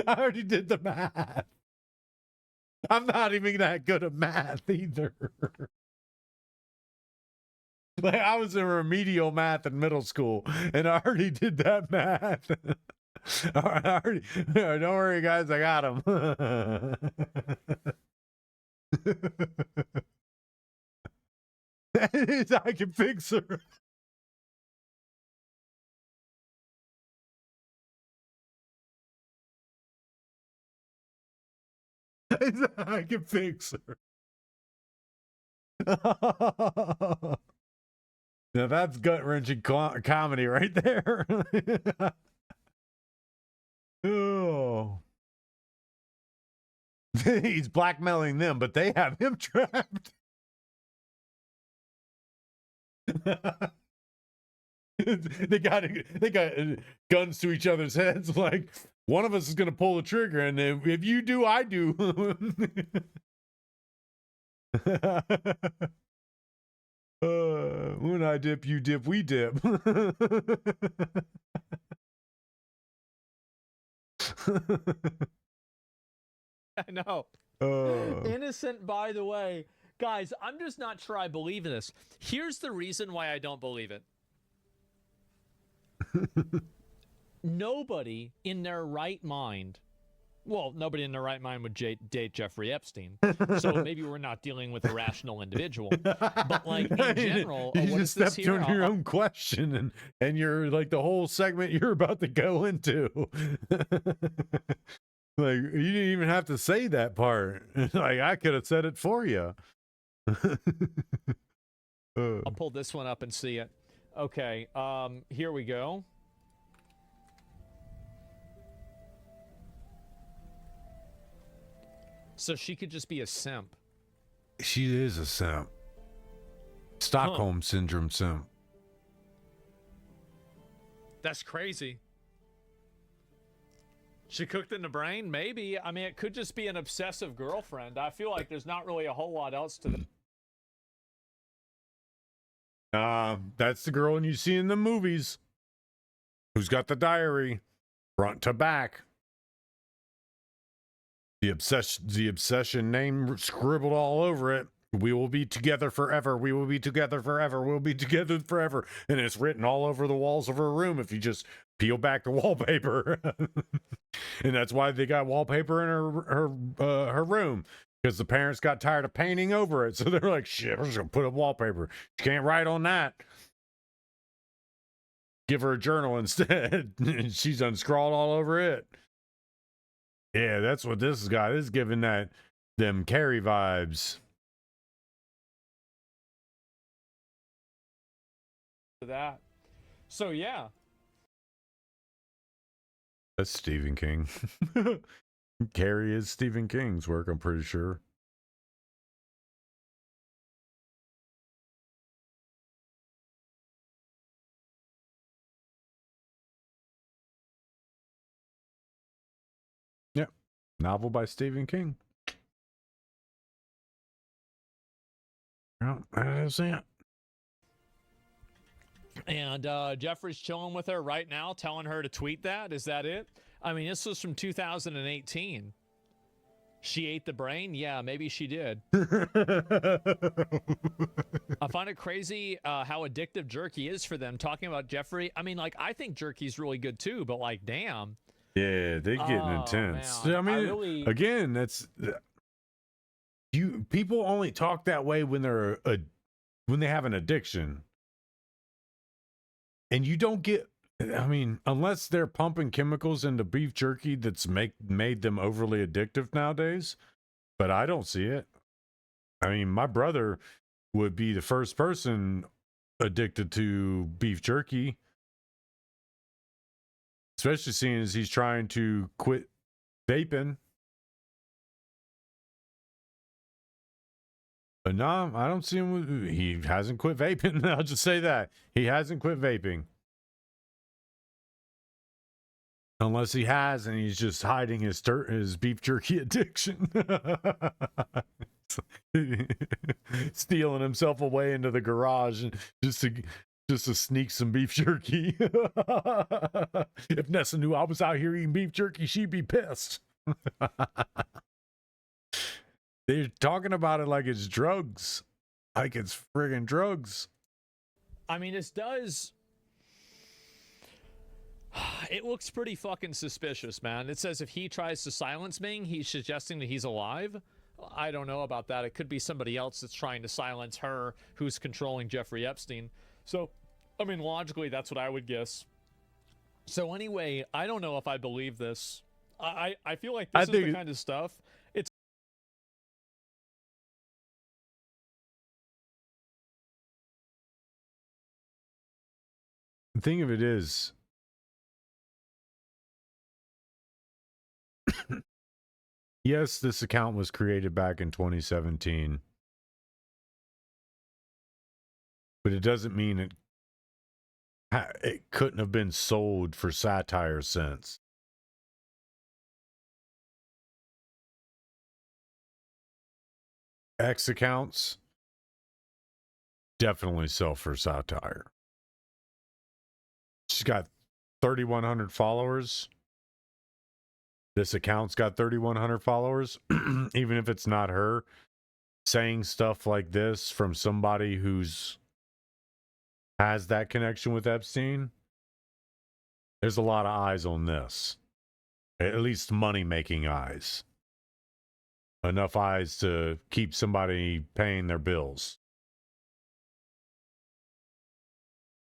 already did the math. I'm not even that good at math either. Like, I was in remedial math in middle school, and I already did that math. All right, don't worry, guys, I got him. I can fix her. I can fix her. Now that's gut-wrenching comedy right there. Oh. He's blackmailing them, but they have him trapped. they got guns to each other's heads. Like, one of us is gonna pull the trigger, and if you do, I do. When I dip, you dip, we dip. I know. Innocent, by the way. Guys, I'm just not sure I believe in this. Here's the reason why I don't believe it. Nobody in their right mind, well, nobody in their right mind would date Jeffrey Epstein. So maybe we're not dealing with a rational individual. But, like, in general, you what just is this stepped here? on your own question, and you're like the whole segment you're about to go into. Like, you didn't even have to say that part. Like, I could have said it for you. I'll pull this one up and see it. Okay, here we go. So she could just be a simp. She is a simp. Stockholm syndrome simp. That's crazy. She cooked in the brain? Maybe. I mean, it could just be an obsessive girlfriend. I feel like there's not really a whole lot else to the... That's the girl you see in the movies who's got the diary front to back. The obsession name scribbled all over it. We will be together forever. We will be together forever. We'll be together forever. And it's written all over the walls of her room if you just peel back the wallpaper. And that's why they got wallpaper in her room, because the parents got tired of painting over it. So they're like, shit, we're just gonna put up wallpaper. She can't write on that. Give her a journal instead. And she's unscrawled all over it. Yeah, that's what this guy is giving them Carrie vibes. that. So yeah. That's Stephen King. Carrie is Stephen King's work, I'm pretty sure. Yep. Novel by Stephen King. Well, that is it. And Jeffrey's chilling with her right now, telling her to tweet that. Is that it? I mean, this was from 2018. She ate the brain? Yeah, maybe she did. I find it crazy how addictive jerky is for them. Talking about Jeffrey, I mean, like, I think jerky's really good too, but like, damn. Yeah, they're getting intense. Man. I mean, again, that's people only talk that way when when they have an addiction. And you don't get, I mean, unless they're pumping chemicals into beef jerky that's made them overly addictive nowadays, but I don't see it. I mean, my brother would be the first person addicted to beef jerky, especially seeing as he's trying to quit vaping. But no, I don't see him. He hasn't quit vaping. I'll just say that. He hasn't quit vaping. Unless he has, and he's just hiding his beef jerky addiction. Stealing himself away into the garage just to sneak some beef jerky. If Nessa knew I was out here eating beef jerky, she'd be pissed. They're talking about it like it's drugs. Like it's friggin' drugs. I mean, this does... It looks pretty fucking suspicious, man. It says if he tries to silence me, he's suggesting that he's alive. I don't know about that. It could be somebody else that's trying to silence her who's controlling Jeffrey Epstein. So, I mean, logically, that's what I would guess. So anyway, I don't know if I believe this. I feel like this is the kind of stuff... The thing of it is, yes, this account was created back in 2017, but it doesn't mean it couldn't have been sold for satire since. X accounts definitely sell for satire. She's got 3,100 followers. This account's got 3,100 followers. Even if it's not her saying stuff like this from somebody who's has that connection with Epstein, there's a lot of eyes on this. At least money-making eyes. Enough eyes to keep somebody paying their bills.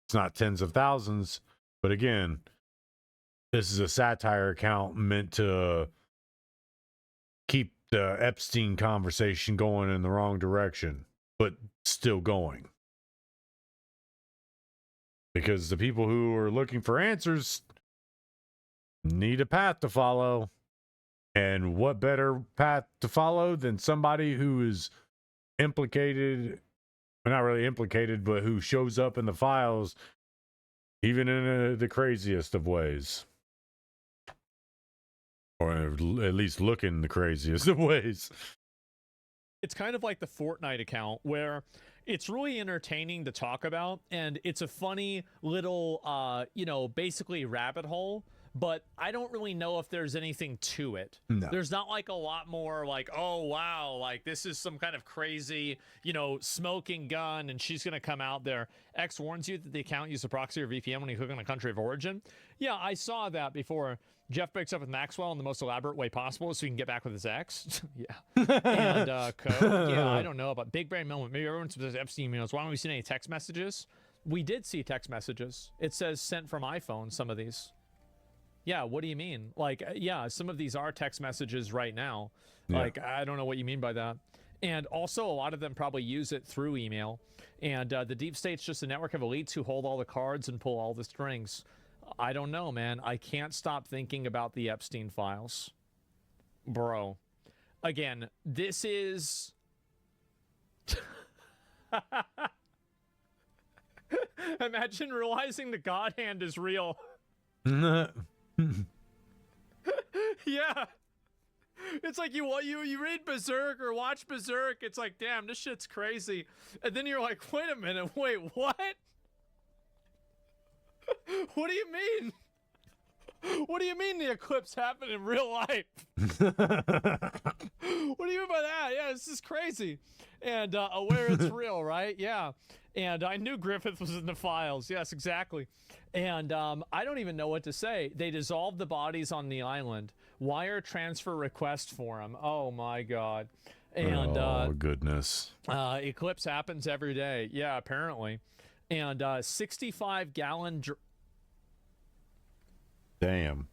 It's not tens of thousands, but again, this is a satire account meant to keep the Epstein conversation going in the wrong direction, but still going. because the people who are looking for answers need a path to follow. And what better path to follow than somebody who is implicated, well, not really implicated, but who shows up in the files, even in the craziest of ways. Or at least looking the craziest of ways. It's kind of like the Fortnite account where it's really entertaining to talk about, and it's a funny little, basically rabbit hole, but I don't really know if there's anything to it. No. There's not like a lot more like, oh, wow, like this is some kind of crazy, smoking gun, and she's going to come out there. X warns you that the account used a proxy or VPN when you click on a country of origin. Yeah, I saw that before. Jeff breaks up with Maxwell in the most elaborate way possible so he can get back with his ex. Yeah. And Code. Yeah, I don't know about Big Brain Moment. Maybe everyone says Epstein emails. Why don't we see any text messages? We did see text messages. It says sent from iPhone, some of these. Yeah, what do you mean? Like, yeah, some of these are text messages right now. Yeah. Like, I don't know what you mean by that. And also, a lot of them probably use it through email. And the deep state's just a network of elites who hold all the cards and pull all the strings. I don't know, man. I can't stop thinking about the Epstein files. Bro. Again, this is... Imagine realizing the God hand is real. Yeah. It's like you read Berserk or watch Berserk. It's like, damn, this shit's crazy. And then you're like, wait a minute, wait, what? What do you mean? What do you mean the eclipse happened in real life? What do you mean by that? Yeah, this is crazy. And aware it's real, right? Yeah. And I knew Griffith was in the files. Yes, exactly. And I don't even know what to say. They dissolved the bodies on the island. Wire transfer request for them. Oh, my God. And oh, goodness. Eclipse happens every day. Yeah, apparently. And 65-gallon... Damn.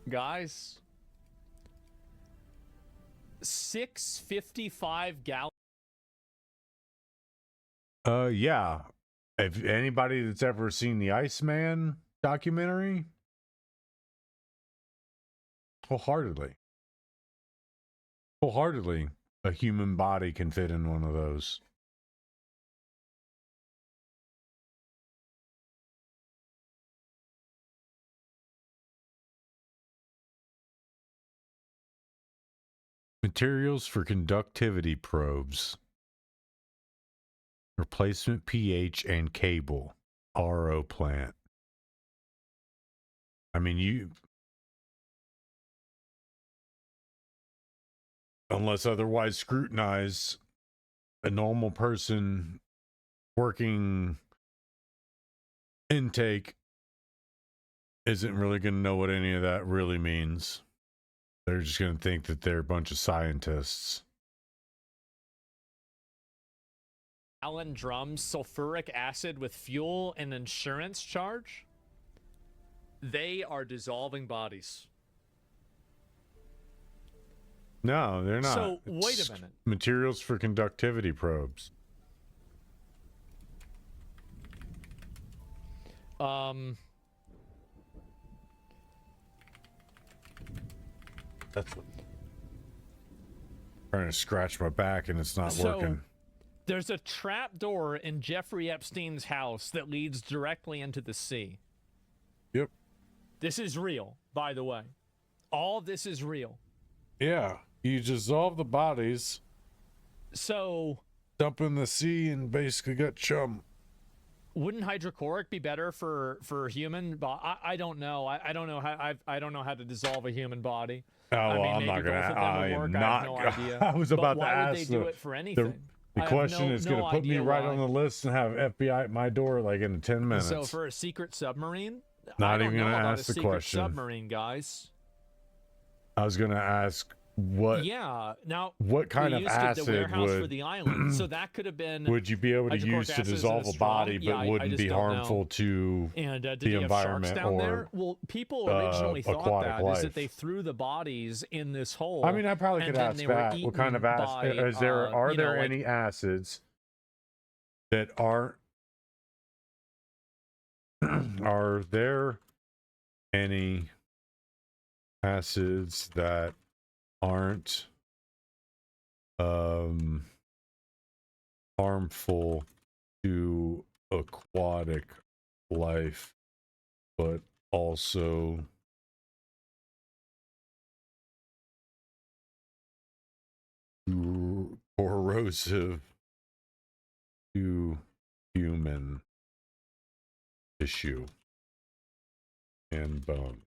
Guys, 655-gallon... Yeah. If anybody that's ever seen the Iceman documentary, wholeheartedly, a human body can fit in one of those. Materials for conductivity probes. Replacement pH and cable. RO plant. I mean, unless otherwise scrutinized, a normal person working intake isn't really going to know what any of that really means. They're just going to think that they're a bunch of scientists. Gallon drums, sulfuric acid with fuel and insurance charge. They are dissolving bodies. No, they're not. So, wait a minute. Materials for conductivity probes. That's trying to scratch my back and it's not working. There's a trap door in Jeffrey Epstein's house that leads directly into the sea. Yep. This is real, by the way. All of this is real. Yeah. You dissolve the bodies. So... dump in the sea and basically got chum. Wouldn't hydrochloric be better for human? I don't know. I don't know how. I don't know how to dissolve a human body. Oh, I mean, well, I'm not gonna. I am not. I have no idea. I was about to ask. Why would they do it for anything? The question is going to put me right on the list and have FBI at my door like in 10 minutes. So for a secret submarine? Not even going to ask the question. Submarine, guys. I was going to ask what Yeah. Now what kind we of used it the acid warehouse for would the island, so that could have been would you be able to hydrochloric use to acid is in dissolve a straw. body, Yeah, but I wouldn't just be don't know. harmful to And did the they have sharks environment down there? or Well, people originally thought aquatic that is that they life? threw the bodies in this hole. I mean, I probably and could then ask they were that. What kind of eaten acid by, is there? Are you know, there like any acids that aren't? Are there any acids that aren't harmful to aquatic life, but also corrosive to human tissue and bone?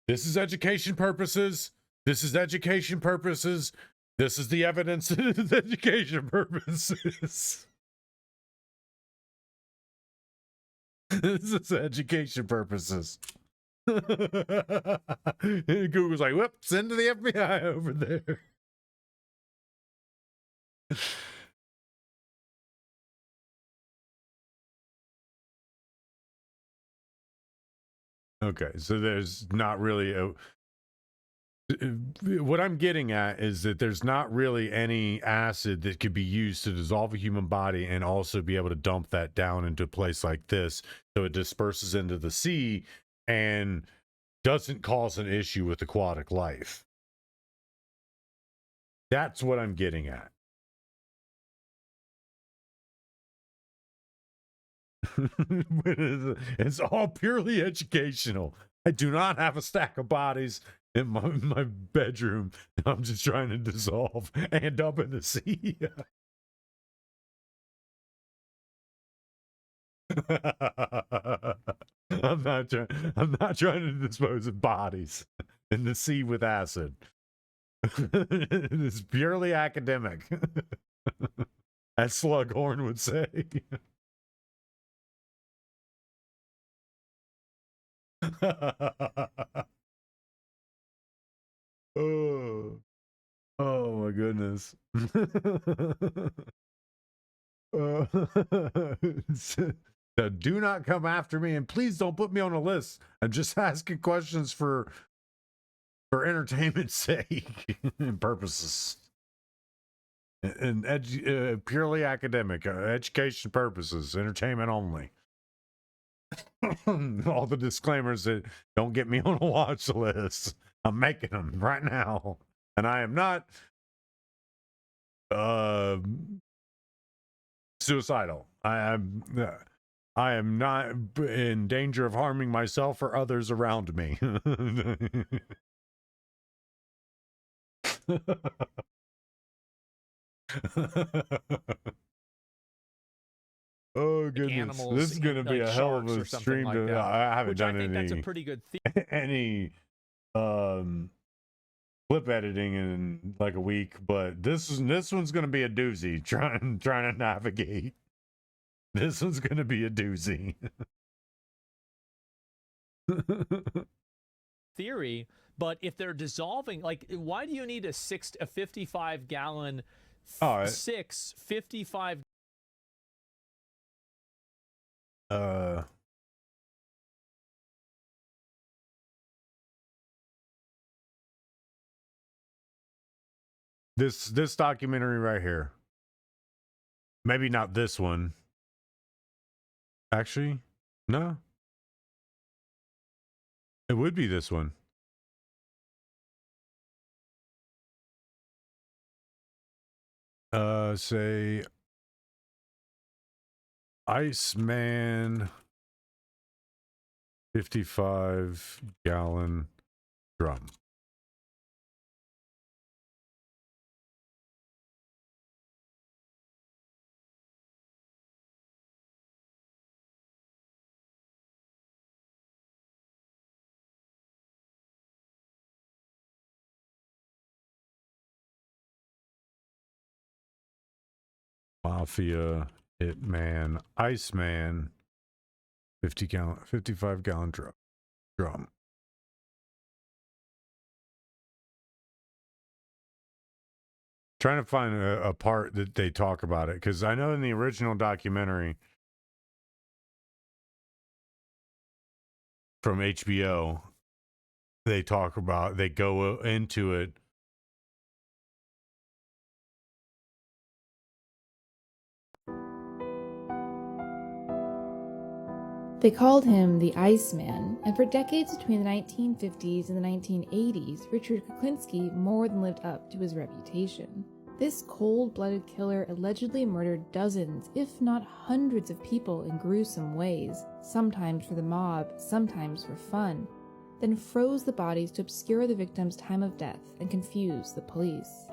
This is education purposes. This is education purposes. This is the evidence. This is education purposes. This is education purposes. Google's like, whoop, send to the FBI over there. Okay, so there's not really a. What I'm getting at is that there's not really any acid that could be used to dissolve a human body and also be able to dump that down into a place like this so it disperses into the sea and doesn't cause an issue with aquatic life. That's what I'm getting at. It's all purely educational. I do not have a stack of bodies in my bedroom. I'm just trying to dissolve and dump in the sea. I'm not trying to dispose of bodies in the sea with acid. It is purely academic, as Slughorn would say. Oh, oh my goodness. So do not come after me, and please don't put me on a list. I'm just asking questions for entertainment's sake and purposes, and purely academic, education purposes, entertainment only. All the disclaimers that don't get me on a watch list. I'm making them right now, and I am not suicidal. I am not in danger of harming myself or others around me. Oh goodness, this is going to be like a hell of sharks a or something stream. like To, that, I haven't which done I think any that's a pretty good any clip editing in like a week, but this one's going to be a doozy. Trying to navigate. This one's going to be a doozy. theory, but if they're dissolving, like, why do you need a 55 gallon Oh, 55 this documentary right here. Maybe not this one. Actually, no. It would be this one. Say Iceman 55 gallon drum. Mafia Hitman Iceman 55 gallon drum. Trying to find a part that they talk about it, because I know in the original documentary from HBO, they talk about, they go into it. They called him the Iceman, and for decades between the 1950s and the 1980s, Richard Kuklinski more than lived up to his reputation. This cold-blooded killer allegedly murdered dozens, if not hundreds of people in gruesome ways, sometimes for the mob, sometimes for fun, then froze the bodies to obscure the victim's time of death and confuse the police.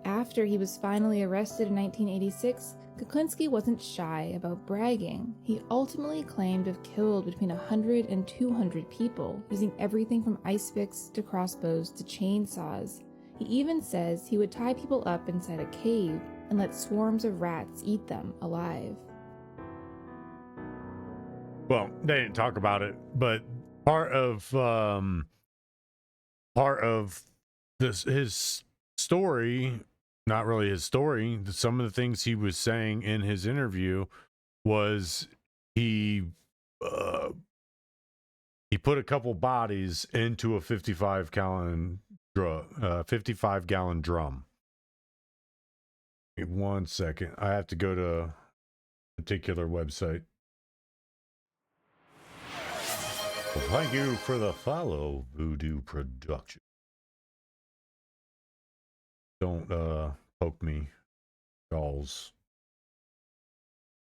After he was finally arrested in 1986, Kuklinski wasn't shy about bragging. He ultimately claimed to have killed between 100 and 200 people, using everything from ice picks to crossbows to chainsaws. He even says he would tie people up inside a cave and let swarms of rats eat them alive. Well, they didn't talk about it, but part of this, his story, not really his story, some of the things he was saying in his interview was he put a couple bodies into a 55-gallon drum. Give me 1 second. I have to go to a particular website. Well, thank you for the follow, Voodoo Production. Don't poke me, dolls.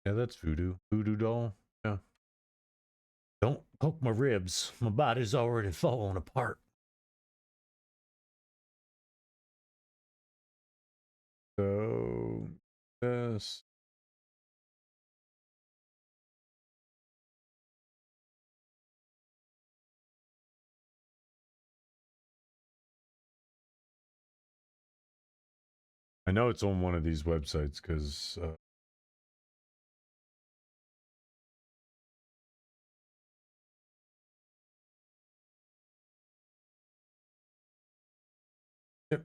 Yeah, that's Voodoo. Voodoo doll. Yeah. Don't poke my ribs. My body's already falling apart. So, yes. I know it's on one of these websites because yep.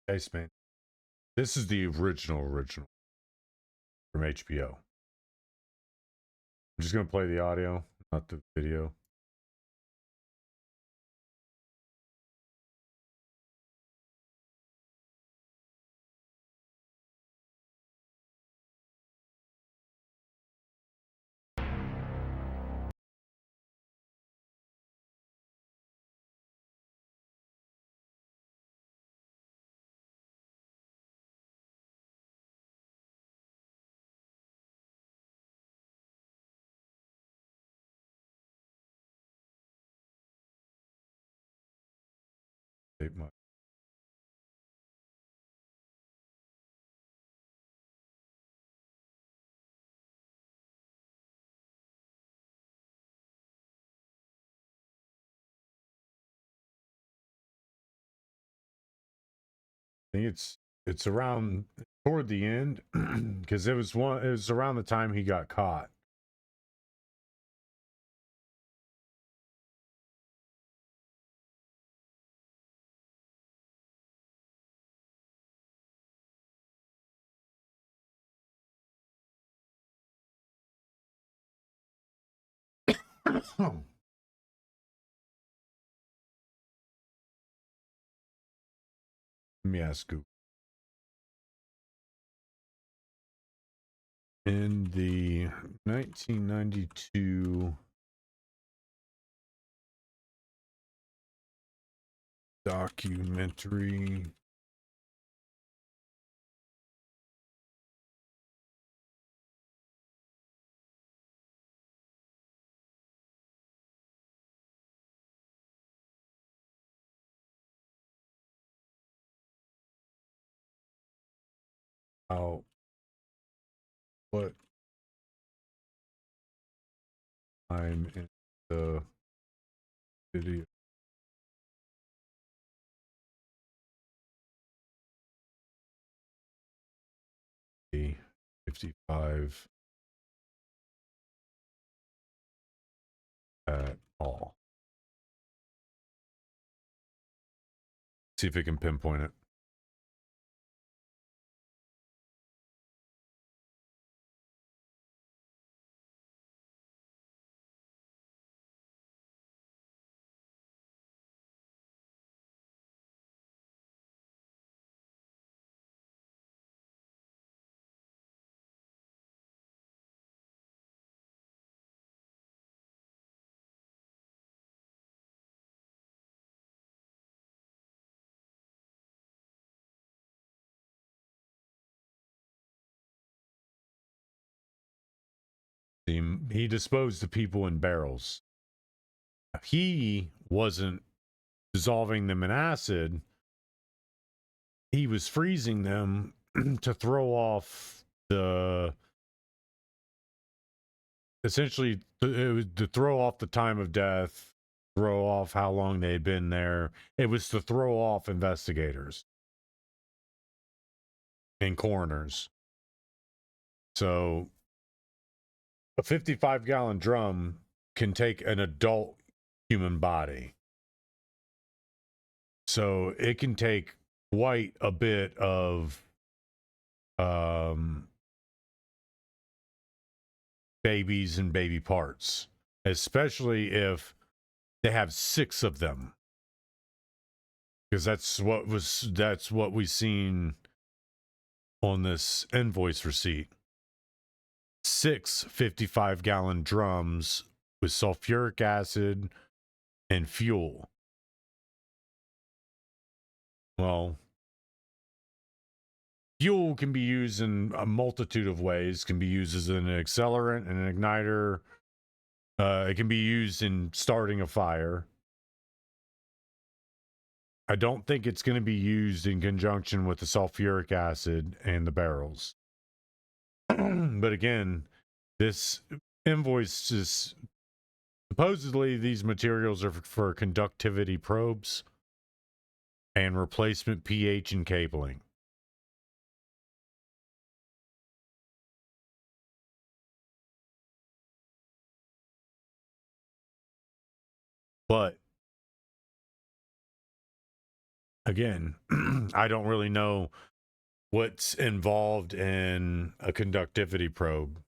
Iceman. This is the original from HBO. I'm just gonna play the audio, not the video. Take my I think it's around toward the end because it was around the time he got caught. Let me ask Google. In the 1992 documentary about what I'm in the video. A 55 at all. See if it can pinpoint it. He disposed of people in barrels. He wasn't dissolving them in acid. He was freezing them to throw off the, essentially it was to throw off the time of death, throw off how long they had been there. It was to throw off investigators and coroners. So a 55-gallon drum can take an adult human body. So it can take quite a bit of babies and baby parts, especially if they have 6 of them, because that's what we seen on this invoice receipt. 6 55-gallon drums with sulfuric acid and fuel. Well, fuel can be used in a multitude of ways. It can be used as an accelerant and an igniter. It can be used in starting a fire. I don't think it's going to be used in conjunction with the sulfuric acid and the barrels. But again, this invoice is supposedly these materials are for conductivity probes and replacement pH and cabling. But again, I don't really know what's involved in a conductivity probe.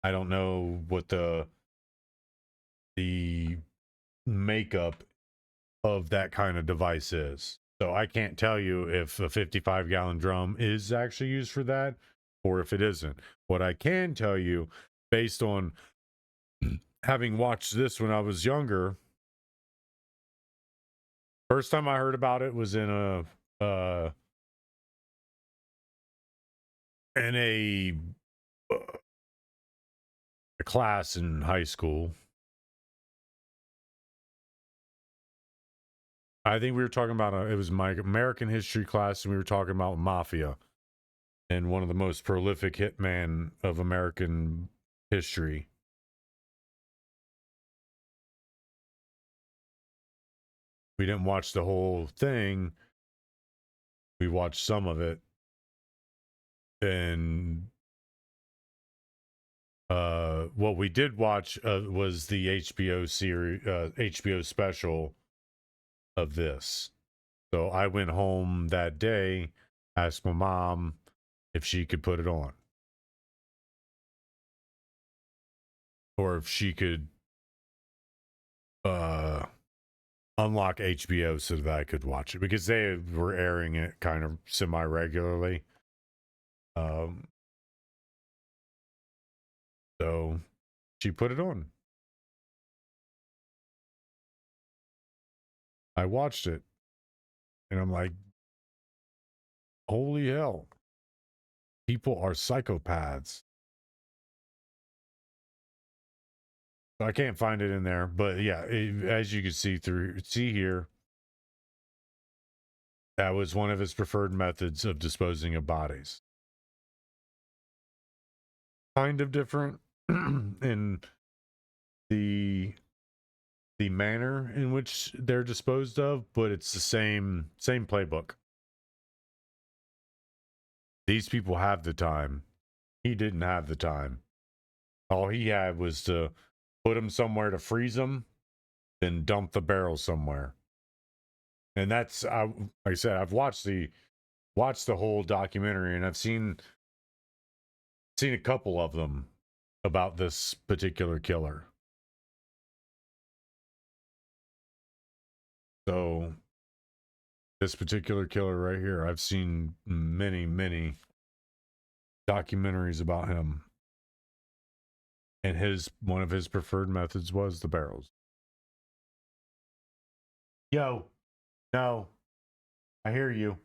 I don't know what the makeup of that kind of device is. So I can't tell you if a 55-gallon drum is actually used for that or if it isn't. What I can tell you, based on having watched this when I was younger, first time I heard about it was in a class in high school. I think we were talking about it was my American history class, and we were talking about mafia and one of the most prolific hitman of American history. We didn't watch the whole thing. We watched some of it. And what we did watch was the HBO series, HBO special of this. So I went home that day, asked my mom if she could put it on, or if she could unlock HBO so that I could watch it, because they were airing it kind of semi-regularly. So she put it on. I watched it, and I'm like, holy hell, people are psychopaths. I can't find it in there, but yeah, as you can see here, that was one of his preferred methods of disposing of bodies. Kind of different in the manner in which they're disposed of, but it's the same playbook. These people have the time. He didn't have the time. All he had was to put them somewhere to freeze them, then dump the barrel somewhere. And that's like I said, I've watched the whole documentary, and I've seen a couple of them about this particular killer. So this particular killer right here, I've seen many documentaries about him. And one of his preferred methods was the barrels. Yo, no, I hear you.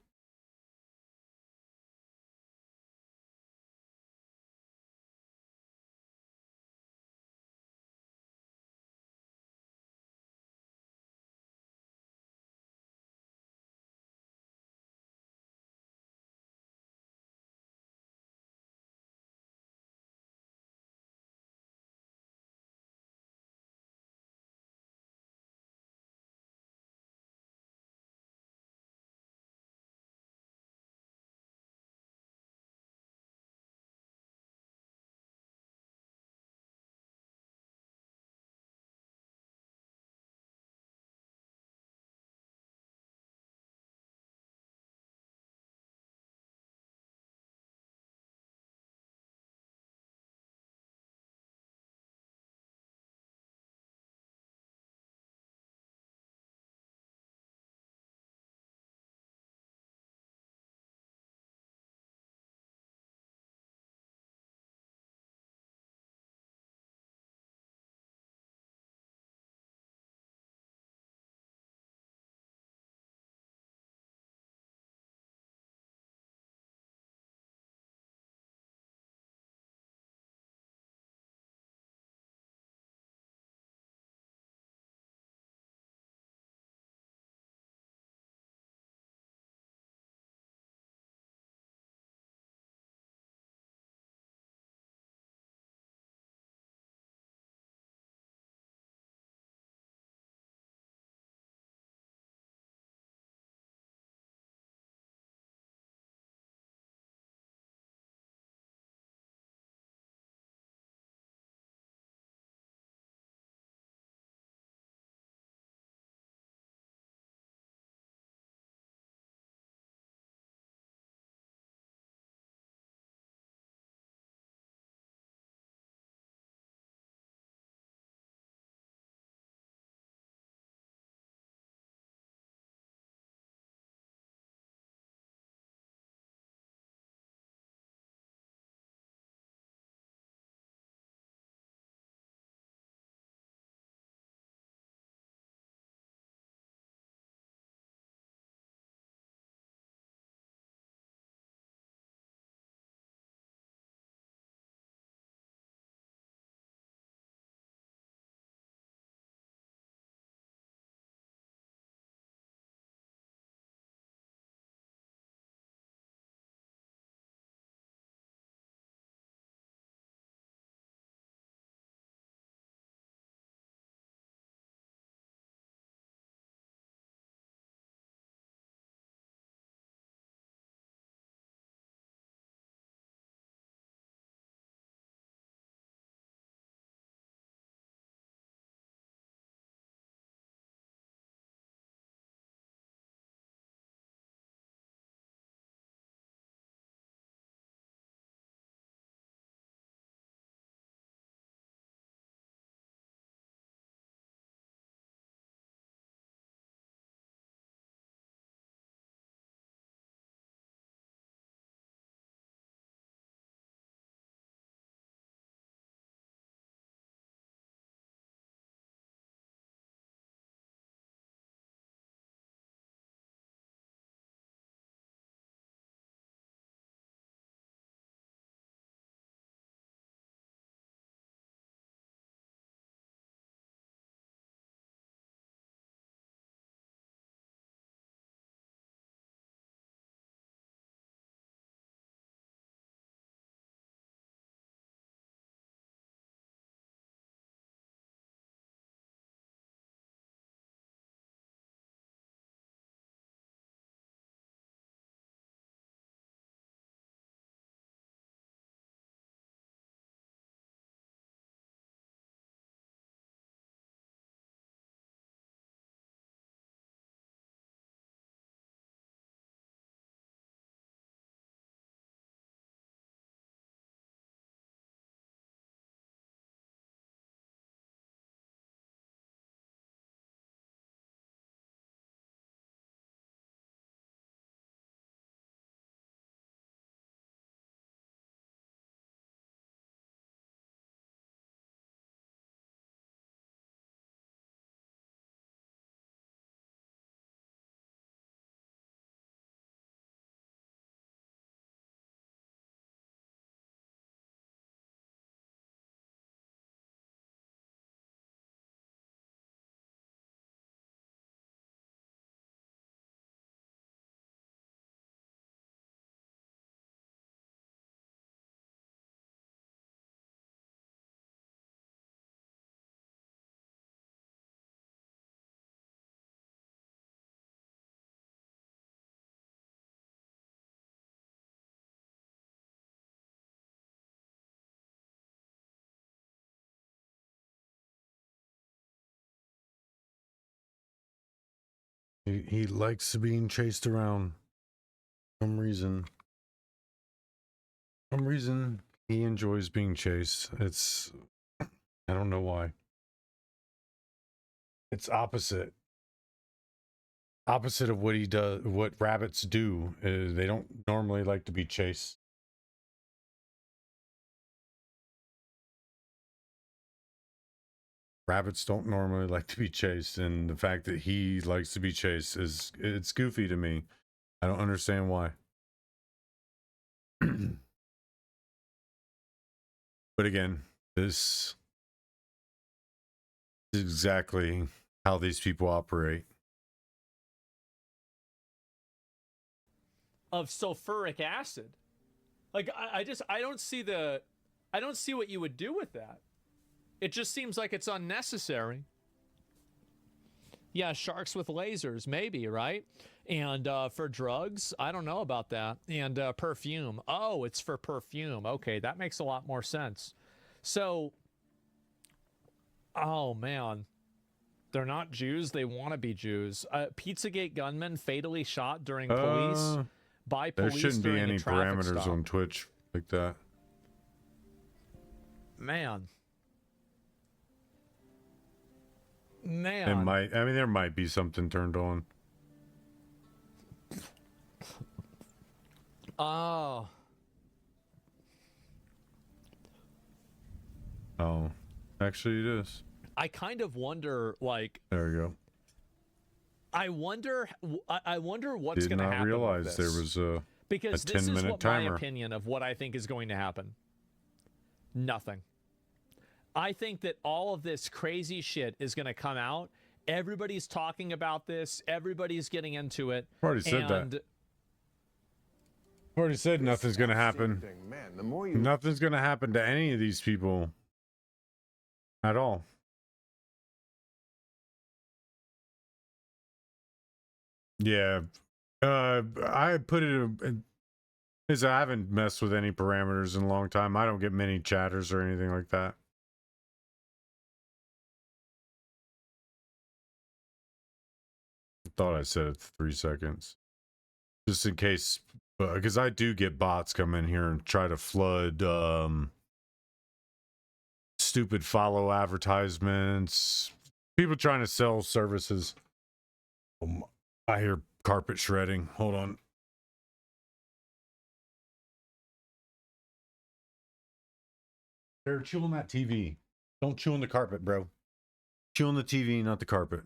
He likes being chased around. Some reason he enjoys being chased. It's, I don't know why. It's opposite of what he does, what rabbits do. They don't normally like to be chased. Rabbits don't normally like to be chased, and the fact that he likes to be chased it's goofy to me. I don't understand why. But again, this is exactly how these people operate. Of sulfuric acid. Like I don't see what you would do with that. It just seems like it's unnecessary. Yeah, sharks with lasers, maybe, right? And for drugs, I don't know about that. And perfume. Oh, it's for perfume. Okay, that makes a lot more sense. So, oh man, they're not Jews. They want to be Jews. Pizzagate gunman fatally shot during by police. There shouldn't be during any a traffic parameters stop. on Twitch like that. Man. It might. I mean, there might be something turned on. Oh. Oh, actually, it is. I kind of wonder, like. There you go. I wonder what's Did going to happen. not realize with there this. was a Because a this is 10-minute what timer. my opinion of what I think is going to happen. Nothing. I think that all of this crazy shit is going to come out. Everybody's talking about this. Everybody's getting into it. I've already said that. I've already said nothing's going to happen. Man, Nothing's going to happen to any of these people at all. Yeah. I put it in, I haven't messed with any parameters in a long time. I don't get many chatters or anything like that. Thought I said it 3 seconds. Just in case, because I do get bots come in here and try to flood stupid follow advertisements. People trying to sell services. I hear carpet shredding. Hold on. They're chewing on that TV. Don't chew on the carpet, bro. Chew on the TV, not the carpet.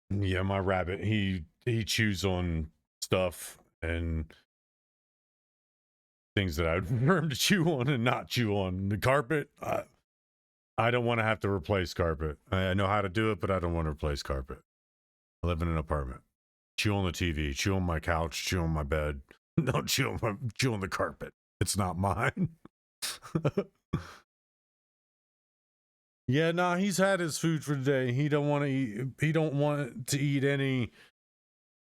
Yeah, my rabbit, he chews on stuff and things that I'd prefer him to chew on and not chew on. The carpet, I don't want to have to replace carpet. I know how to do it, but I don't want to replace carpet. I live in an apartment. Chew on the TV, chew on my couch, chew on my bed. Don't chew on the carpet. It's not mine. Yeah, nah, he's had his food for the day. He don't want to eat. He don't want to eat any.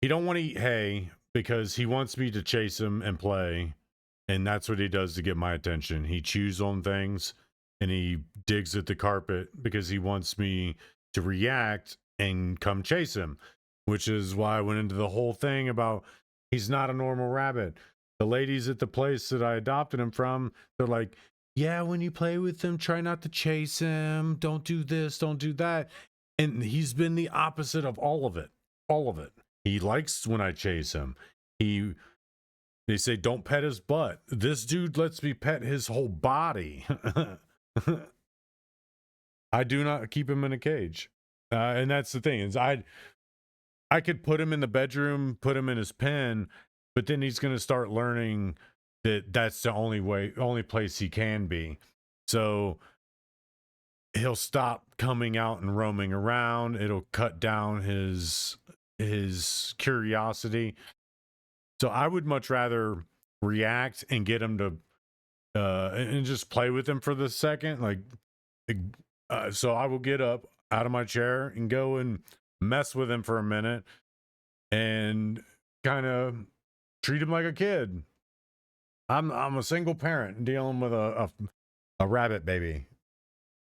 He don't want to eat hay because he wants me to chase him and play, and that's what he does to get my attention. He chews on things and he digs at the carpet because he wants me to react and come chase him, which is why I went into the whole thing about he's not a normal rabbit. The ladies at the place that I adopted him from, they're like, yeah, when you play with him, try not to chase him. Don't do this, don't do that. And he's been the opposite of all of it. All of it. He likes when I chase him. They say don't pet his butt. This dude lets me pet his whole body. I do not keep him in a cage. And that's the thing, is I could put him in the bedroom, put him in his pen, but then he's going to start learning that that's the only place he can be. So he'll stop coming out and roaming around. It'll cut down his curiosity. So I would much rather react and get him to and just play with him for the second. So I will get up out of my chair and go and mess with him for a minute and kind of treat him like a kid. I'm a single parent dealing with a rabbit baby,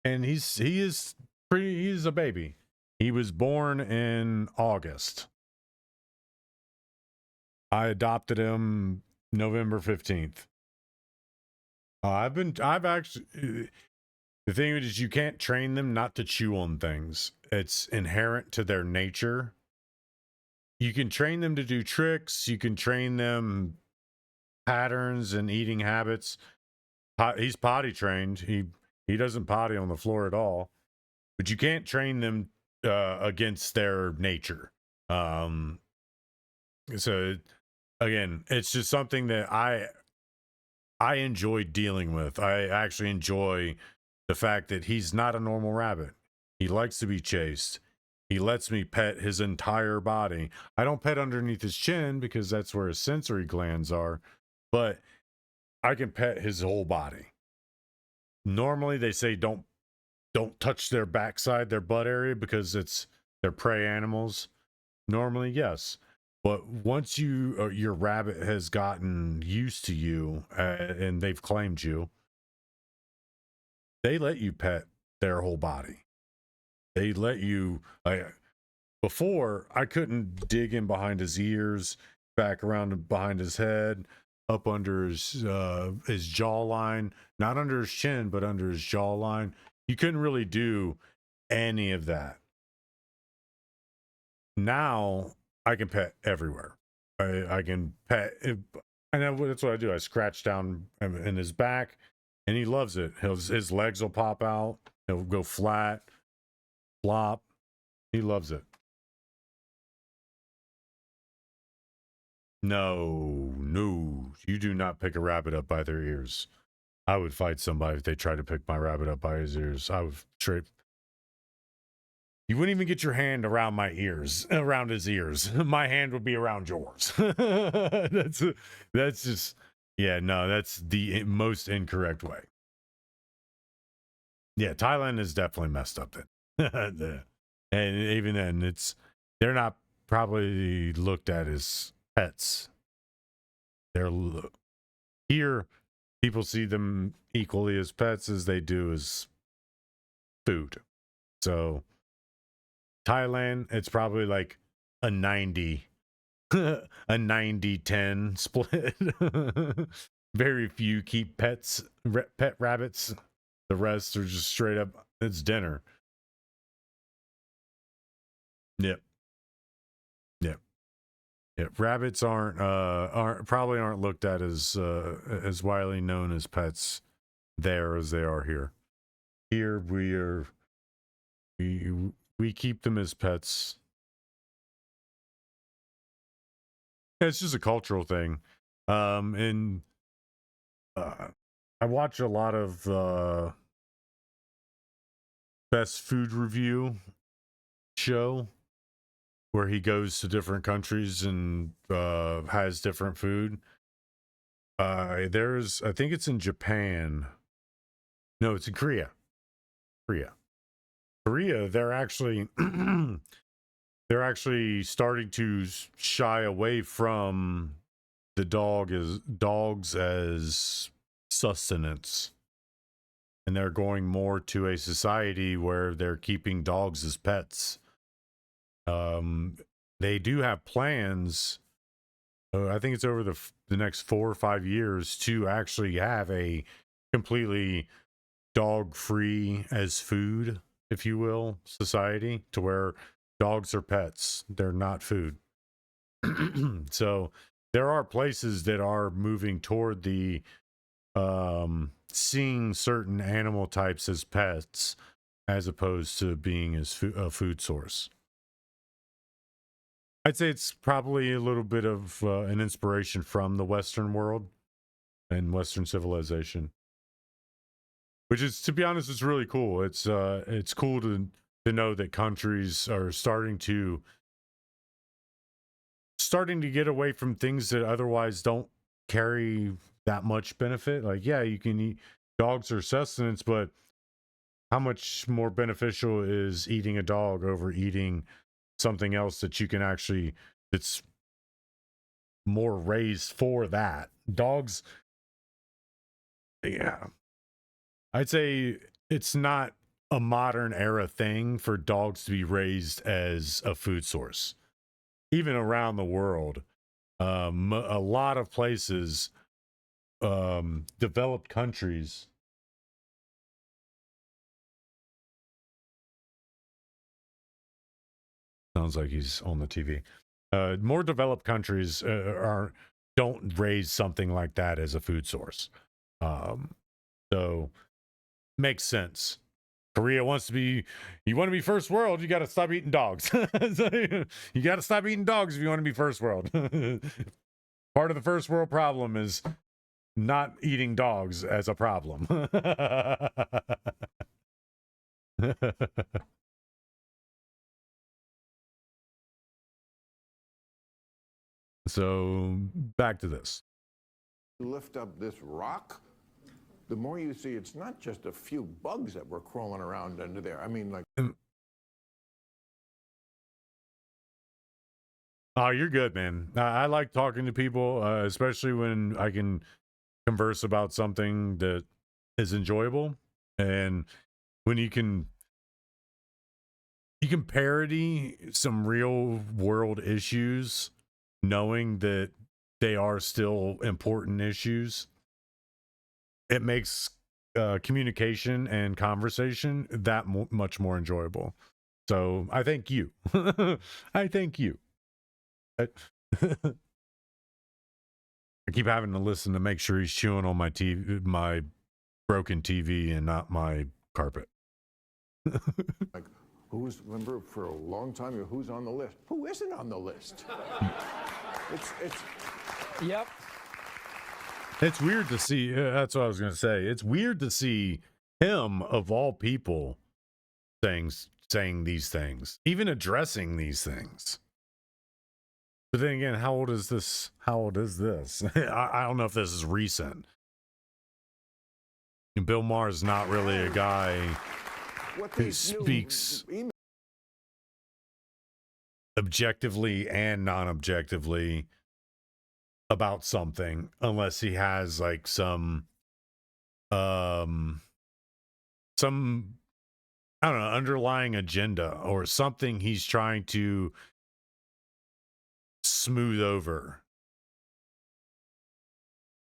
and he's a baby. He was born in August. I adopted him November 15th. I've actually, the thing is, you can't train them not to chew on things. It's inherent to their nature. You can train them to do tricks. You can train them patterns and eating habits. He's potty trained. He doesn't potty on the floor at all. But you can't train them against their nature. So again, it's just something that I enjoy dealing with. I actually enjoy the fact that he's not a normal rabbit. He likes to be chased. He lets me pet his entire body. I don't pet underneath his chin because that's where his sensory glands are, but I can pet his whole body. Normally they say don't touch their backside, their butt area, because they're prey animals. Normally, yes. But once your rabbit has gotten used to you and they've claimed you, they let you pet their whole body. They let you. Before, I couldn't dig in behind his ears, back around behind his head, up under his jawline, not under his chin, but under his jawline. You couldn't really do any of that. Now I can pet everywhere. I can pet, and that's what I do. I scratch down in his back, and he loves it. His legs will pop out. He'll go flat, flop. He loves it. No, you do not pick a rabbit up by their ears. I would fight somebody if they tried to pick my rabbit up by his ears. I would straight. You wouldn't even get your hand around my ears, around his ears. My hand would be around yours. That's just, yeah, no, that's the most incorrect way. Yeah, Thailand is definitely messed up then. And even then, they're not probably looked at as pets. Here, people see them equally as pets as they do as food. So Thailand, it's probably like a 90 a 90-10 split. Very few keep pet rabbits. The rest are just straight up, it's dinner. Yep. Rabbits aren't looked at as widely known as pets there as they are here. Here we keep them as pets. It's just a cultural thing. And I watch a lot of best food review show where he goes to different countries and has different food. I think it's in Japan. No, it's in Korea. Korea, they're actually starting to shy away from the dogs as sustenance. And they're going more to a society where they're keeping dogs as pets. They do have plans. I think it's over the next 4 or 5 years to actually have a completely dog-free as food, if you will, society, to where dogs are pets. They're not food. So there are places that are moving toward the seeing certain animal types as pets as opposed to being as a food source. I'd say it's probably a little bit of an inspiration from the Western world and Western civilization, which is, to be honest, it's really cool. It's cool to know that countries are starting to get away from things that otherwise don't carry that much benefit. Like, yeah, you can eat dogs or sustenance, but how much more beneficial is eating a dog over eating something else that you can actually, it's more raised for that? Dogs yeah, I'd say it's not a modern era thing for dogs to be raised as a food source. Even around the world, a lot of places, developed countries. Sounds like he's on the TV. More developed countries don't raise something like that as a food source. So makes sense. Korea wants to be, you want to be first world, you got to stop eating dogs. You got to stop eating dogs if you want to be first world. Part of the first world problem is not eating dogs as a problem. So back to this. Lift up this rock, the more you see it's not just a few bugs that were crawling around under there. I mean, like. Oh, you're good, man. I like talking to people, especially when I can converse about something that is enjoyable, and when you can parody some real world issues, knowing that they are still important issues. It makes communication and conversation that much more enjoyable. So I thank you. I thank you. I keep having to listen to make sure he's chewing on my TV, my broken TV, and not my carpet. Like, remember for a long time, who's on the list? Who isn't on the list? Yep. It's weird to see. That's what I was going to say. It's weird to see him, of all people, saying these things, even addressing these things. But then again, how old is this? How old is this? I don't know if this is recent. And Bill Maher is not really a guy who speaks objectively and non-objectively about something unless he has like some I don't know, underlying agenda or something he's trying to smooth over.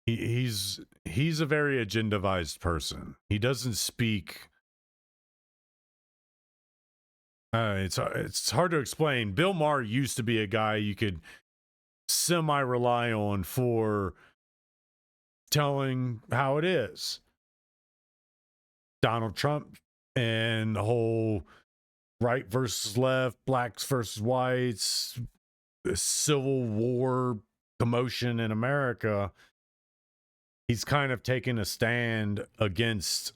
He's a very agendavized person. He doesn't speak. It's hard to explain. Bill Maher used to be a guy you could semi-rely on for telling how it is. Donald Trump and the whole right versus left, blacks versus whites, Civil War commotion in America. He's kind of taken a stand against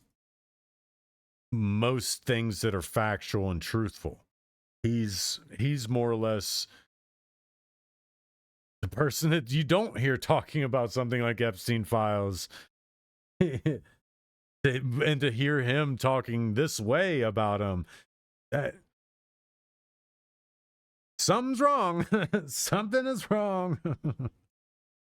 most things that are factual and truthful. He's more or less the person that you don't hear talking about something like Epstein files. And to hear him talking this way about him, something's wrong. Something is wrong.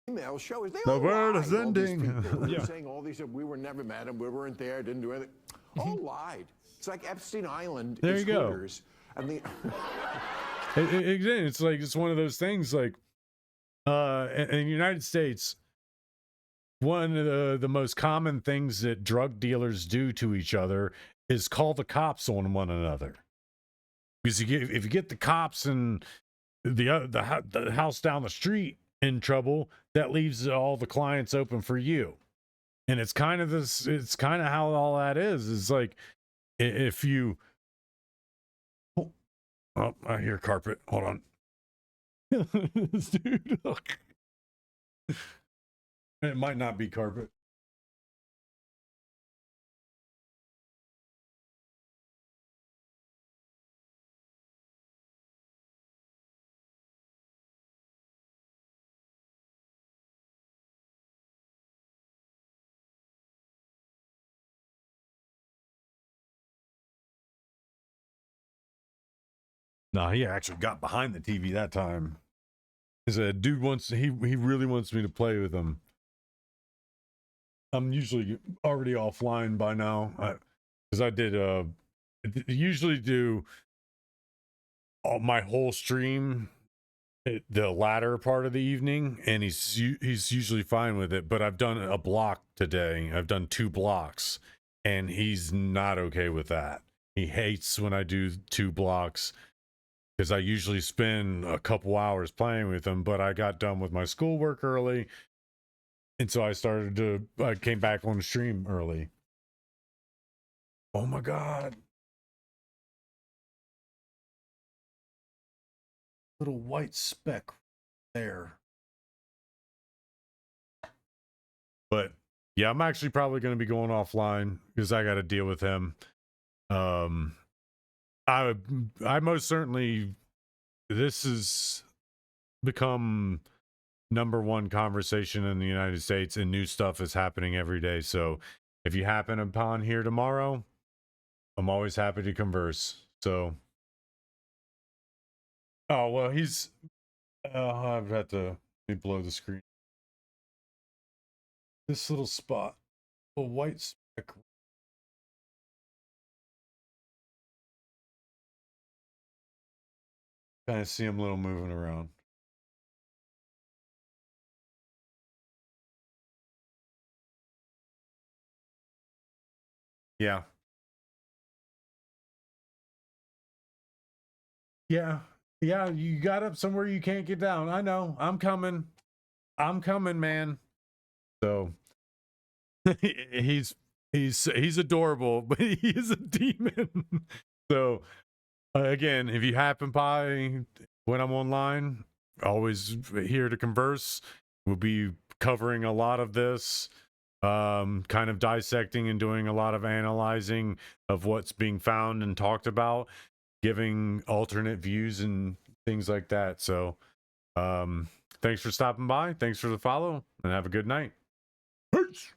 Email shows they The all world lied. is All these ending. people who Yeah. were saying all these, we were never mad, and we weren't there, didn't do anything. All lied. It's like Epstein Island. There is you go. Hooters, and the It's like, it's one of those things like in the United States, one of the most common things that drug dealers do to each other is call the cops on one another. Because if you get the cops and the house down the street in trouble, that leaves all the clients open for you. And it's kind of this, it's kind of how all that is. It's like if you, oh, I hear carpet. Hold on. This dude. It might not be carpet. No, he actually got behind the TV that time. He said, dude wants, he really wants me to play with him. I'm usually already offline by now, because I did usually do my whole stream the latter part of the evening, and he's usually fine with it. But I've done a block today. I've done 2 blocks, and he's not okay with that. He hates when I do 2 blocks because I usually spend a couple hours playing with him. But I got done with my schoolwork early, and so I came back on stream early. Oh my god. Little white speck there. But yeah, I'm actually probably going to be going offline because I got to deal with him. I most certainly, this has become #1 conversation in the United States, and new stuff is happening every day. So if you happen upon here tomorrow, I'm always happy to converse. So, oh well, he's. I've had to let me blow the screen. This little spot, a white speck. Kind of see him little moving around. Yeah. Yeah. Yeah, you got up somewhere you can't get down. I know. I'm coming. I'm coming, man. So he's adorable, but he is a demon. So again, if you happen by when I'm online, always here to converse. We'll be covering a lot of this, kind of dissecting and doing a lot of analyzing of what's being found and talked about, giving alternate views and things like that. So thanks for stopping by, thanks for the follow, and have a good night. Peace.